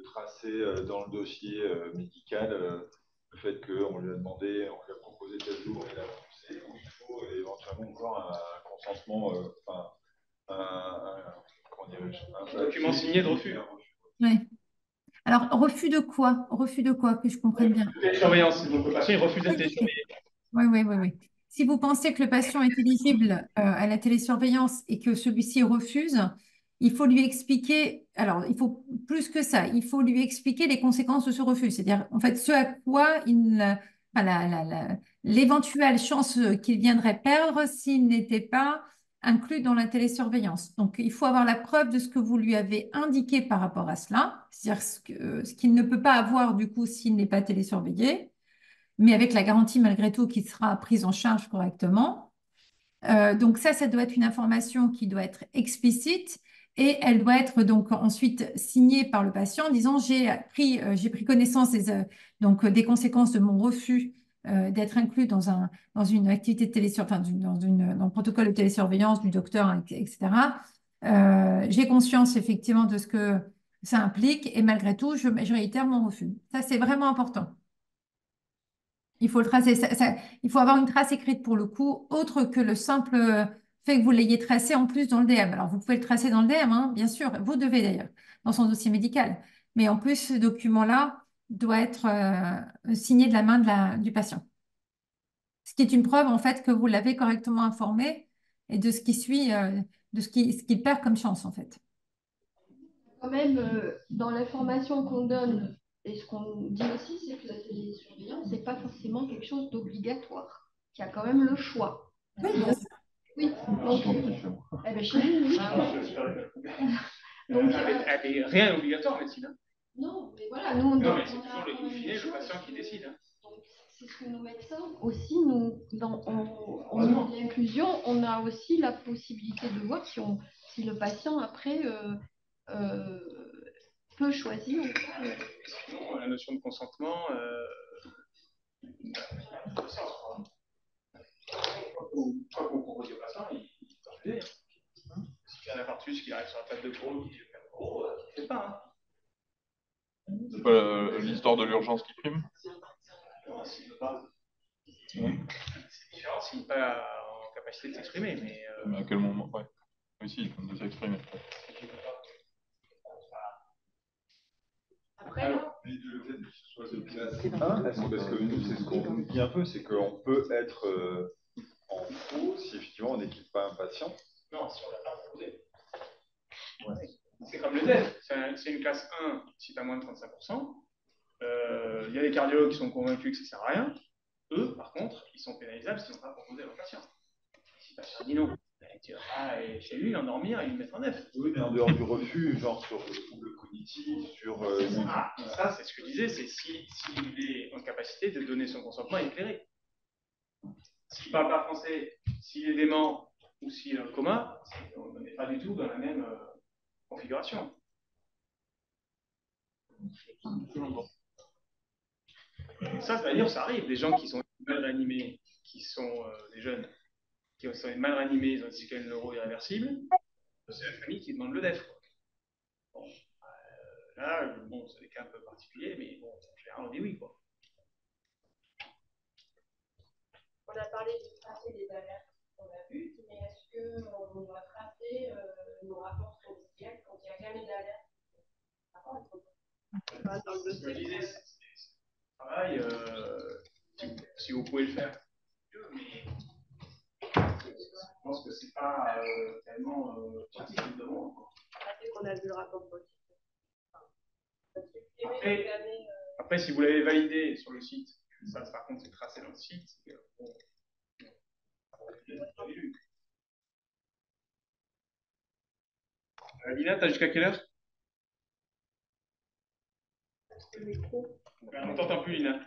Speaker 6: tracer dans le dossier médical le fait qu'on lui a demandé, on lui a proposé tel jour et il a refusé, ou il faut éventuellement encore un consentement,
Speaker 1: un document signé de refus.
Speaker 2: Oui. Alors, refus de quoi? Refus de quoi, que je comprenne bien?
Speaker 1: Télésurveillance, donc le patient il refuse d'être télésurveillé.
Speaker 2: Oui. Si vous pensez que le patient est éligible à la télésurveillance et que celui-ci refuse, il faut lui expliquer, alors il faut plus que ça, il faut lui expliquer les conséquences de ce refus, c'est-à-dire en fait ce à quoi l'éventuelle chance qu'il viendrait perdre s'il n'était pas inclus dans la télésurveillance. Donc il faut avoir la preuve de ce que vous lui avez indiqué par rapport à cela, c'est-à-dire ce qu'il ne peut pas avoir du coup s'il n'est pas télésurveillé, mais avec la garantie malgré tout qu'il sera prise en charge correctement. Donc ça doit être une information qui doit être explicite et elle doit être donc ensuite signée par le patient en disant j'ai pris connaissance des conséquences de mon refus d'être inclus dans une activité de télésurveillance, dans le protocole de télésurveillance du docteur, etc. J'ai conscience effectivement de ce que ça implique et malgré tout, je réitère mon refus. Ça, c'est vraiment important. Il faut le tracer. Il faut avoir une trace écrite pour le coup, autre que le simple fait que vous l'ayez tracé en plus dans le DM. Alors, vous pouvez le tracer dans le DM, hein, bien sûr, vous devez d'ailleurs, dans son dossier médical. Mais en plus, ce document-là doit être signé de la main du patient. Ce qui est une preuve, en fait, que vous l'avez correctement informé et de ce qui suit, de ce qu'il perd comme chance, en fait.
Speaker 14: Quand même, dans l'information qu'on donne, et ce qu'on dit aussi, c'est que la télésurveillance, c'est pas forcément quelque chose d'obligatoire. Il y a quand même le choix.
Speaker 2: Oui, bien sûr.
Speaker 14: Oui, donc, eh ben, chez nous, oui. Donc,
Speaker 1: rien n'est obligatoire en médecine. Hein.
Speaker 14: Non, mais voilà, nous,
Speaker 1: non, mais c'est toujours le patient qui décide. Hein.
Speaker 14: C'est ce que nos médecins aussi, nous, au niveau de l'inclusion, on a aussi la possibilité de voir si le patient, après, peut choisir.
Speaker 1: Sinon, la notion de consentement, quoi qu'on propose au patient, il peut refuser. Si y a un infarctus qui arrive sur la table de pro, qui dit 4 euros, il ne fait pas. Hein.
Speaker 11: C'est pas l'histoire de l'urgence qui prime?
Speaker 1: Non, s'il ne veut pas. C'est différent s'il n'est pas en capacité de s'exprimer.
Speaker 11: Mais à quel moment? Ouais. Oui, si, il peut s'exprimer.
Speaker 6: Après, mais le fait que ce soit de classe 1, parce que nous, c'est ce qu'on nous dit un peu, c'est qu'on peut être en faux si effectivement on n'équipe pas un patient.
Speaker 1: Non, si on l'a pas proposé. Ouais. C'est comme le DEF, c'est une classe 1 si tu as moins de 35%. Il y a des cardiologues qui sont convaincus que ça ne sert à rien. Eux, par contre, ils sont pénalisables s'ils n'ont pas proposé à leur patient. Si le patient dit non, tu vas pas chez lui l'endormir et lui mettre en F.
Speaker 6: Oui, mais en dehors du refus, genre sur le trouble cognitif, sur.
Speaker 1: Ça, c'est ce que je disais, c'est s'il est en capacité de donner son consentement éclairé. S'il ne parle pas français, s'il est dément ou s'il est en coma, on n'est pas du tout dans la même configuration. Ça, d'ailleurs, ça arrive. Des gens qui sont mal réanimés, qui sont des jeunes, qui sont mal réanimés, ils ont des séquelles neuro irréversibles, c'est la famille qui demande le DEF. Bon, là, bon, c'est des cas un peu particuliers, mais bon, en général, on dit oui, quoi.
Speaker 14: On a parlé de tracer les alertes qu'on a vues, mais est-ce qu'on doit tracer nos rapports trimestriels quand il n'y a jamais d'alerte?
Speaker 1: Ce que je disais, c'est travail, si vous pouvez le faire, mais je pense que c'est pas tellement pratique de demande.
Speaker 14: C'est qu'on a vu le rapport positif.
Speaker 1: Après, si vous l'avez validé sur le site, ça par contre c'est tracé dans le site. Bon, Lina, t'as jusqu'à quelle heure? On t'entend plus, Lina.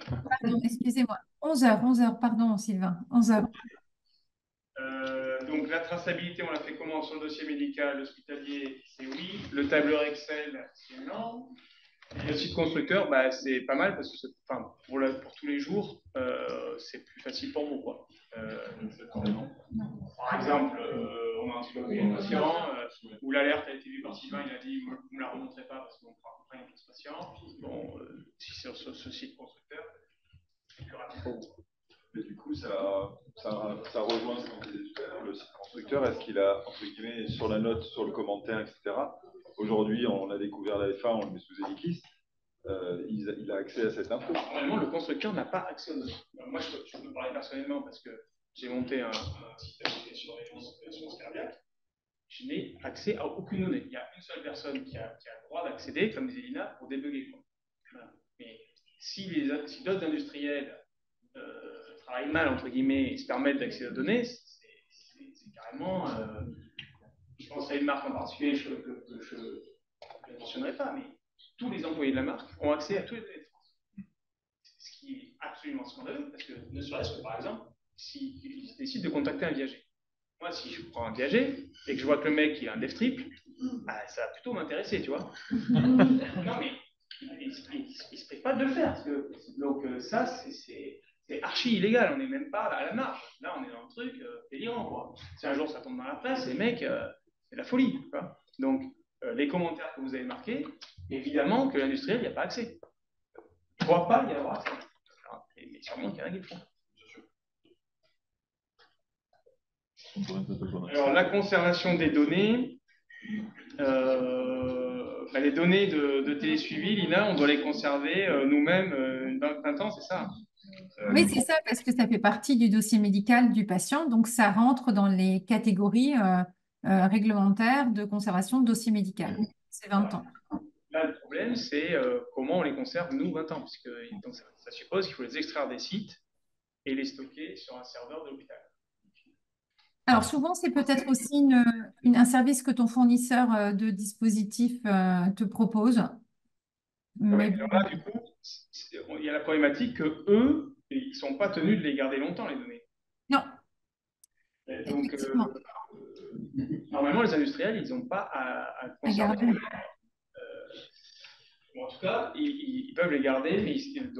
Speaker 2: Pardon, excusez-moi. 11h, pardon, Sylvain. 11h.
Speaker 1: Donc la traçabilité, on l'a fait comment sur le dossier médical, hospitalier, c'est oui. Le tableur Excel, c'est non. Et le site constructeur, bah, c'est pas mal parce que pour tous les jours, c'est plus facile pour vous, quoi. Par exemple, on a un petit peu de patient où l'alerte a été vue par Sylvain, il a dit vous ne me la remonterez pas parce qu'on fera accompagner ce patient. Bon, si c'est sur ce site constructeur, c'est plus rapide pour vous.
Speaker 6: Mais du coup, ça rejoint ce qu'on disait tout à l'heure, le site constructeur. Est-ce qu'il a, entre guillemets, sur la note, sur le commentaire, etc. Aujourd'hui, on a découvert la F1, on le met sous hélicis. Il a accès à cette info.
Speaker 1: Normalement, le constructeur n'a pas accès aux données. Moi, je peux parler personnellement parce que j'ai monté un site sur les cardiaques. Je n'ai accès à aucune donnée. Il y a une seule personne qui a le droit d'accéder, comme disait Lina, pour débugger. Voilà. Mais si d'autres industriels travaillent mal, entre guillemets, et se permettent d'accéder aux données, c'est carrément... je pense à une marque en particulier que je ne mentionnerai pas, mais tous les employés de la marque ont accès à tous les données de France. Ce qui est absolument scandaleux, parce que ne serait-ce que, par exemple, s'ils décident de contacter un viager. Moi, si je prends un viager et que je vois que le mec il a un dev triple, ça va plutôt m'intéresser, tu vois. Non, mais il ne se prive pas de le faire. Parce que, donc, ça, c'est archi illégal. On n'est même pas à la marge. Là, on est dans un truc délirant, quoi. Si un jour ça tombe dans la presse, les mecs, c'est la folie, quoi. Donc, les commentaires que vous avez marqués, évidemment que l'industriel n'y a pas accès. ne doit pas y avoir ça. Mais sûrement qu'il y en a qui le font. Alors, la conservation des données, les données de télésuivi, Lina, on doit les conserver nous-mêmes 20 ans, c'est ça?
Speaker 2: Oui, c'est ça, parce que ça fait partie du dossier médical du patient, donc ça rentre dans les catégories réglementaires de conservation de dossier médical. C'est 20 ans.
Speaker 1: Là, le problème, c'est comment on les conserve, nous, 20 ans, parce que ça suppose qu'il faut les extraire des sites et les stocker sur un serveur de l'hôpital.
Speaker 2: Alors souvent, c'est peut-être aussi un service que ton fournisseur de dispositifs te propose. Mais
Speaker 1: Alors là, du coup, il y a la problématique que eux, ils ne sont pas tenus de les garder longtemps, les données.
Speaker 2: non,
Speaker 1: Et donc,
Speaker 2: effectivement,
Speaker 1: normalement, les industriels, ils n'ont pas à
Speaker 2: à
Speaker 1: conserver.
Speaker 2: garder.
Speaker 1: Bon, en tout cas, ils peuvent les garder, mais ils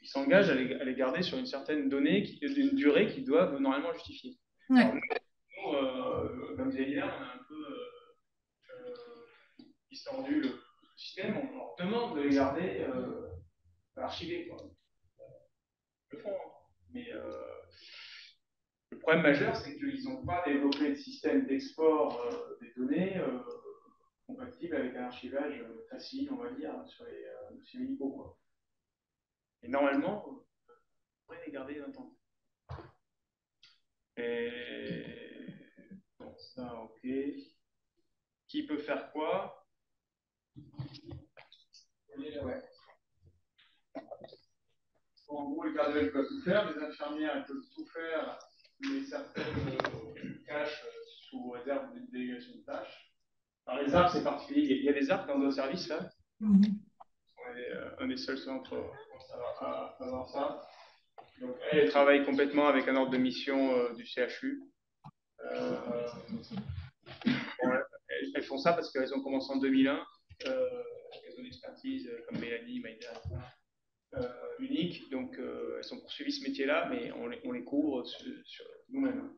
Speaker 1: s'engagent à les garder sur une certaine donnée, d'une durée qu'ils doivent normalement justifier.
Speaker 2: Ouais.
Speaker 1: Alors, nous, comme vous avez dit là, on a un peu distordu le système, on leur demande de les garder archivés, quoi. Ils le font, hein. Mais le problème majeur, c'est qu'ils n'ont pas développé de système d'export des données compatible avec un archivage facile, on va dire, sur les dossiers médicaux, quoi. Et normalement, on pourrait les garder 20 ans. Et bon, ça, ok. Qui peut faire quoi? Ouais. En gros, les cardiologues peuvent tout faire, les infirmières elles peuvent tout faire, mais certaines cachent sous réserve d'une délégation de tâches. Alors, les ARC, c'est particulier. Il y a des ARC dans nos services, là. On est un des seuls centres à avoir ça. Donc, elles travaillent complètement avec un ordre de mission du CHU. Elles font ça parce qu'elles ont commencé en 2001. Elles ont une expertise comme Mélanie, Maïda, unique. Donc, elles ont poursuivi ce métier-là, mais on les couvre sur nous-mêmes.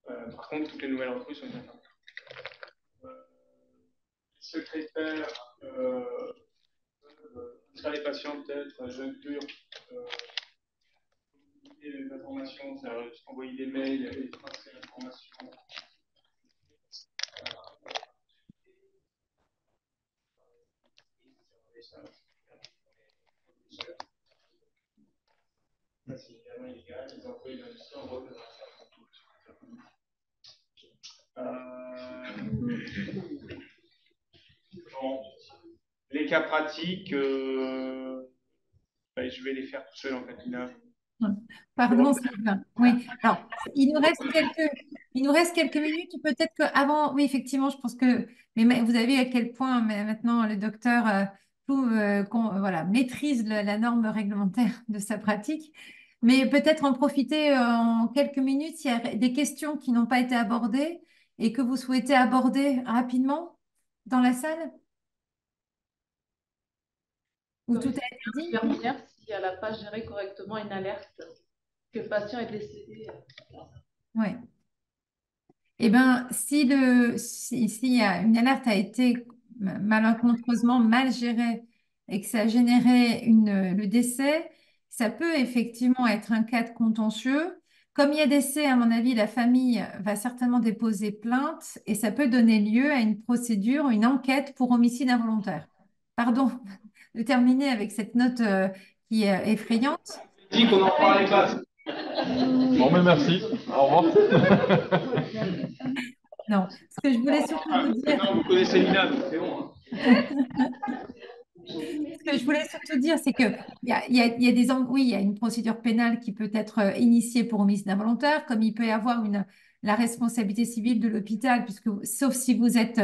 Speaker 1: Par contre, toutes les nouvelles recrues sont bien faites. Secrétaire, sur les patients peut-être, j'inclure les informations, envoyer des mails et tracer l'information. Ça, c'est évidemment illégal, les employés de l'industrie en droit de bon, les cas pratiques, je vais les faire tout seul en fait, Lina.
Speaker 2: Pardon, Sylvain. Oui, alors, il nous reste quelques minutes. Peut-être qu'avant, oui, effectivement, je pense que mais vous avez vu à quel point maintenant le docteur voilà, maîtrise la norme réglementaire de sa pratique. Mais peut-être en profiter en quelques minutes s'il y a des questions qui n'ont pas été abordées et que vous souhaitez aborder rapidement dans la salle. Où tout a été dit.
Speaker 8: Infirmière, si elle n'a pas géré correctement une alerte que le patient est décédé.
Speaker 2: Oui. Eh bien, si une alerte a été malencontreusement mal gérée et que ça a généré le décès, ça peut effectivement être un cas de contentieux. Comme il y a décès, à mon avis, la famille va certainement déposer plainte et ça peut donner lieu à une procédure, une enquête pour homicide involontaire. Pardon de terminer avec cette note qui est effrayante.
Speaker 1: Je dis qu'on en parlait pas.
Speaker 11: Bon, mais merci. Au revoir.
Speaker 2: Non, ce que je voulais surtout vous dire.
Speaker 1: Non, vous connaissez Lina, donc c'est bon.
Speaker 2: Ce que je voulais surtout dire, c'est qu'il y a une procédure pénale qui peut être initiée pour homicide involontaire, comme il peut y avoir la responsabilité civile de l'hôpital, sauf si vous êtes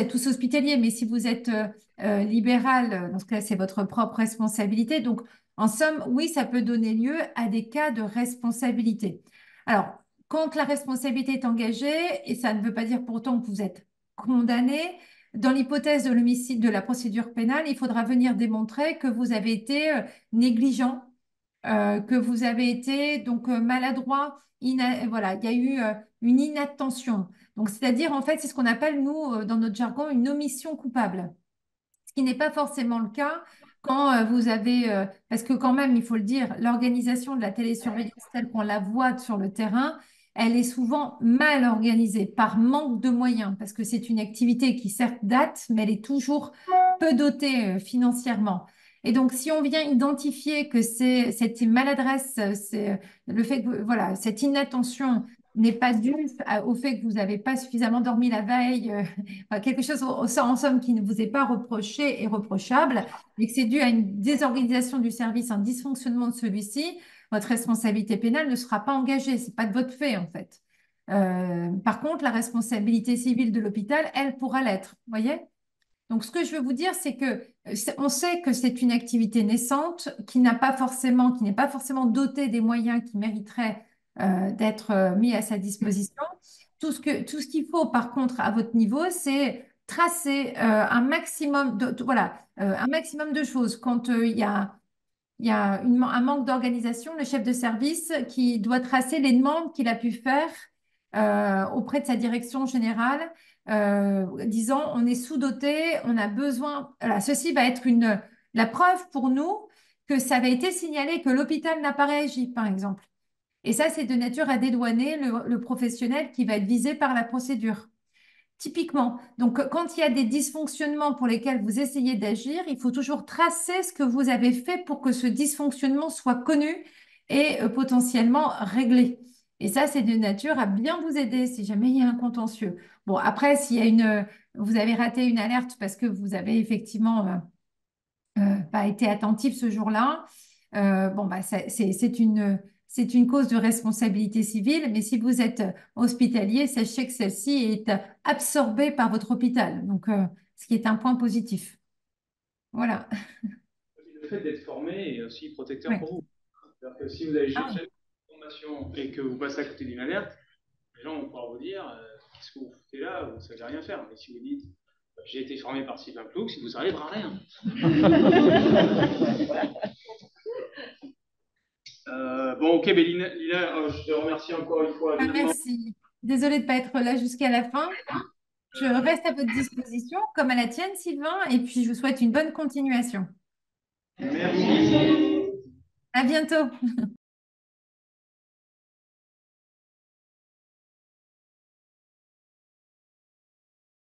Speaker 2: tous hospitaliers, mais si vous êtes libéral, dans ce cas, c'est votre propre responsabilité. Donc, en somme, oui, ça peut donner lieu à des cas de responsabilité. Alors, quand la responsabilité est engagée, et ça ne veut pas dire pourtant que vous êtes condamné, dans l'hypothèse de l'homicide de la procédure pénale, il faudra venir démontrer que vous avez été négligent, que vous avez été donc maladroit. Voilà, il y a eu une inattention. Donc, c'est-à-dire, en fait, c'est ce qu'on appelle, nous, dans notre jargon, une omission coupable. Ce qui n'est pas forcément le cas Quand vous avez, parce que quand même, il faut le dire, l'organisation de la télésurveillance telle qu'on la voit sur le terrain, elle est souvent mal organisée par manque de moyens, parce que c'est une activité qui certes date, mais elle est toujours peu dotée financièrement. Et donc, si on vient identifier que c'est cette maladresse, c'est le fait que voilà, cette inattention n'est pas due au fait que vous n'avez pas suffisamment dormi la veille, enfin, quelque chose en somme qui ne vous est pas reproché et reprochable, mais que c'est dû à une désorganisation du service, un dysfonctionnement de celui-ci, votre responsabilité pénale ne sera pas engagée. C'est pas de votre fait, en fait. Par contre, la responsabilité civile de l'hôpital, elle pourra l'être. Vous voyez? Donc, ce que je veux vous dire, c'est que on sait que c'est une activité naissante qui n'a pas forcément, qui n'est pas forcément dotée des moyens qui mériteraient d'être mis à sa disposition. Tout ce qu'il faut, par contre, à votre niveau, c'est tracer un maximum voilà, un maximum de choses. Quand il y a un manque d'organisation, le chef de service qui doit tracer les demandes qu'il a pu faire auprès de sa direction générale, disant on est sous-doté, on a besoin. Voilà, ceci va être la preuve pour nous que ça avait été signalé, que l'hôpital n'a pas réagi, par exemple. Et ça, c'est de nature à dédouaner le professionnel qui va être visé par la procédure. Typiquement, donc quand il y a des dysfonctionnements pour lesquels vous essayez d'agir, il faut toujours tracer ce que vous avez fait pour que ce dysfonctionnement soit connu et potentiellement réglé. Et ça, c'est de nature à bien vous aider si jamais il y a un contentieux. Bon, après, s'il y a vous avez raté une alerte parce que vous avez effectivement pas été attentif ce jour-là, bon, bah, c'est une cause de responsabilité civile, mais si vous êtes hospitalier, sachez que celle-ci est absorbée par votre hôpital, donc ce qui est un point positif. Voilà.
Speaker 1: Le fait d'être formé est aussi protecteur
Speaker 2: Ouais.
Speaker 1: pour vous. C'est-à-dire que si vous allez chercher une formation et que vous passez à côté d'une alerte, les gens vont pouvoir vous dire qu'est-ce que vous foutez là, vous ne savez rien faire. Mais si vous dites j'ai été formé par Sylvain Ploux, il vous arrivera rien. Bon, ok, mais Lina, je te remercie encore une fois.
Speaker 2: Merci. Désolée de ne pas être là jusqu'à la fin. Je reste à votre disposition, comme à la tienne, Sylvain, et puis je vous souhaite une bonne continuation.
Speaker 1: Merci.
Speaker 2: À bientôt.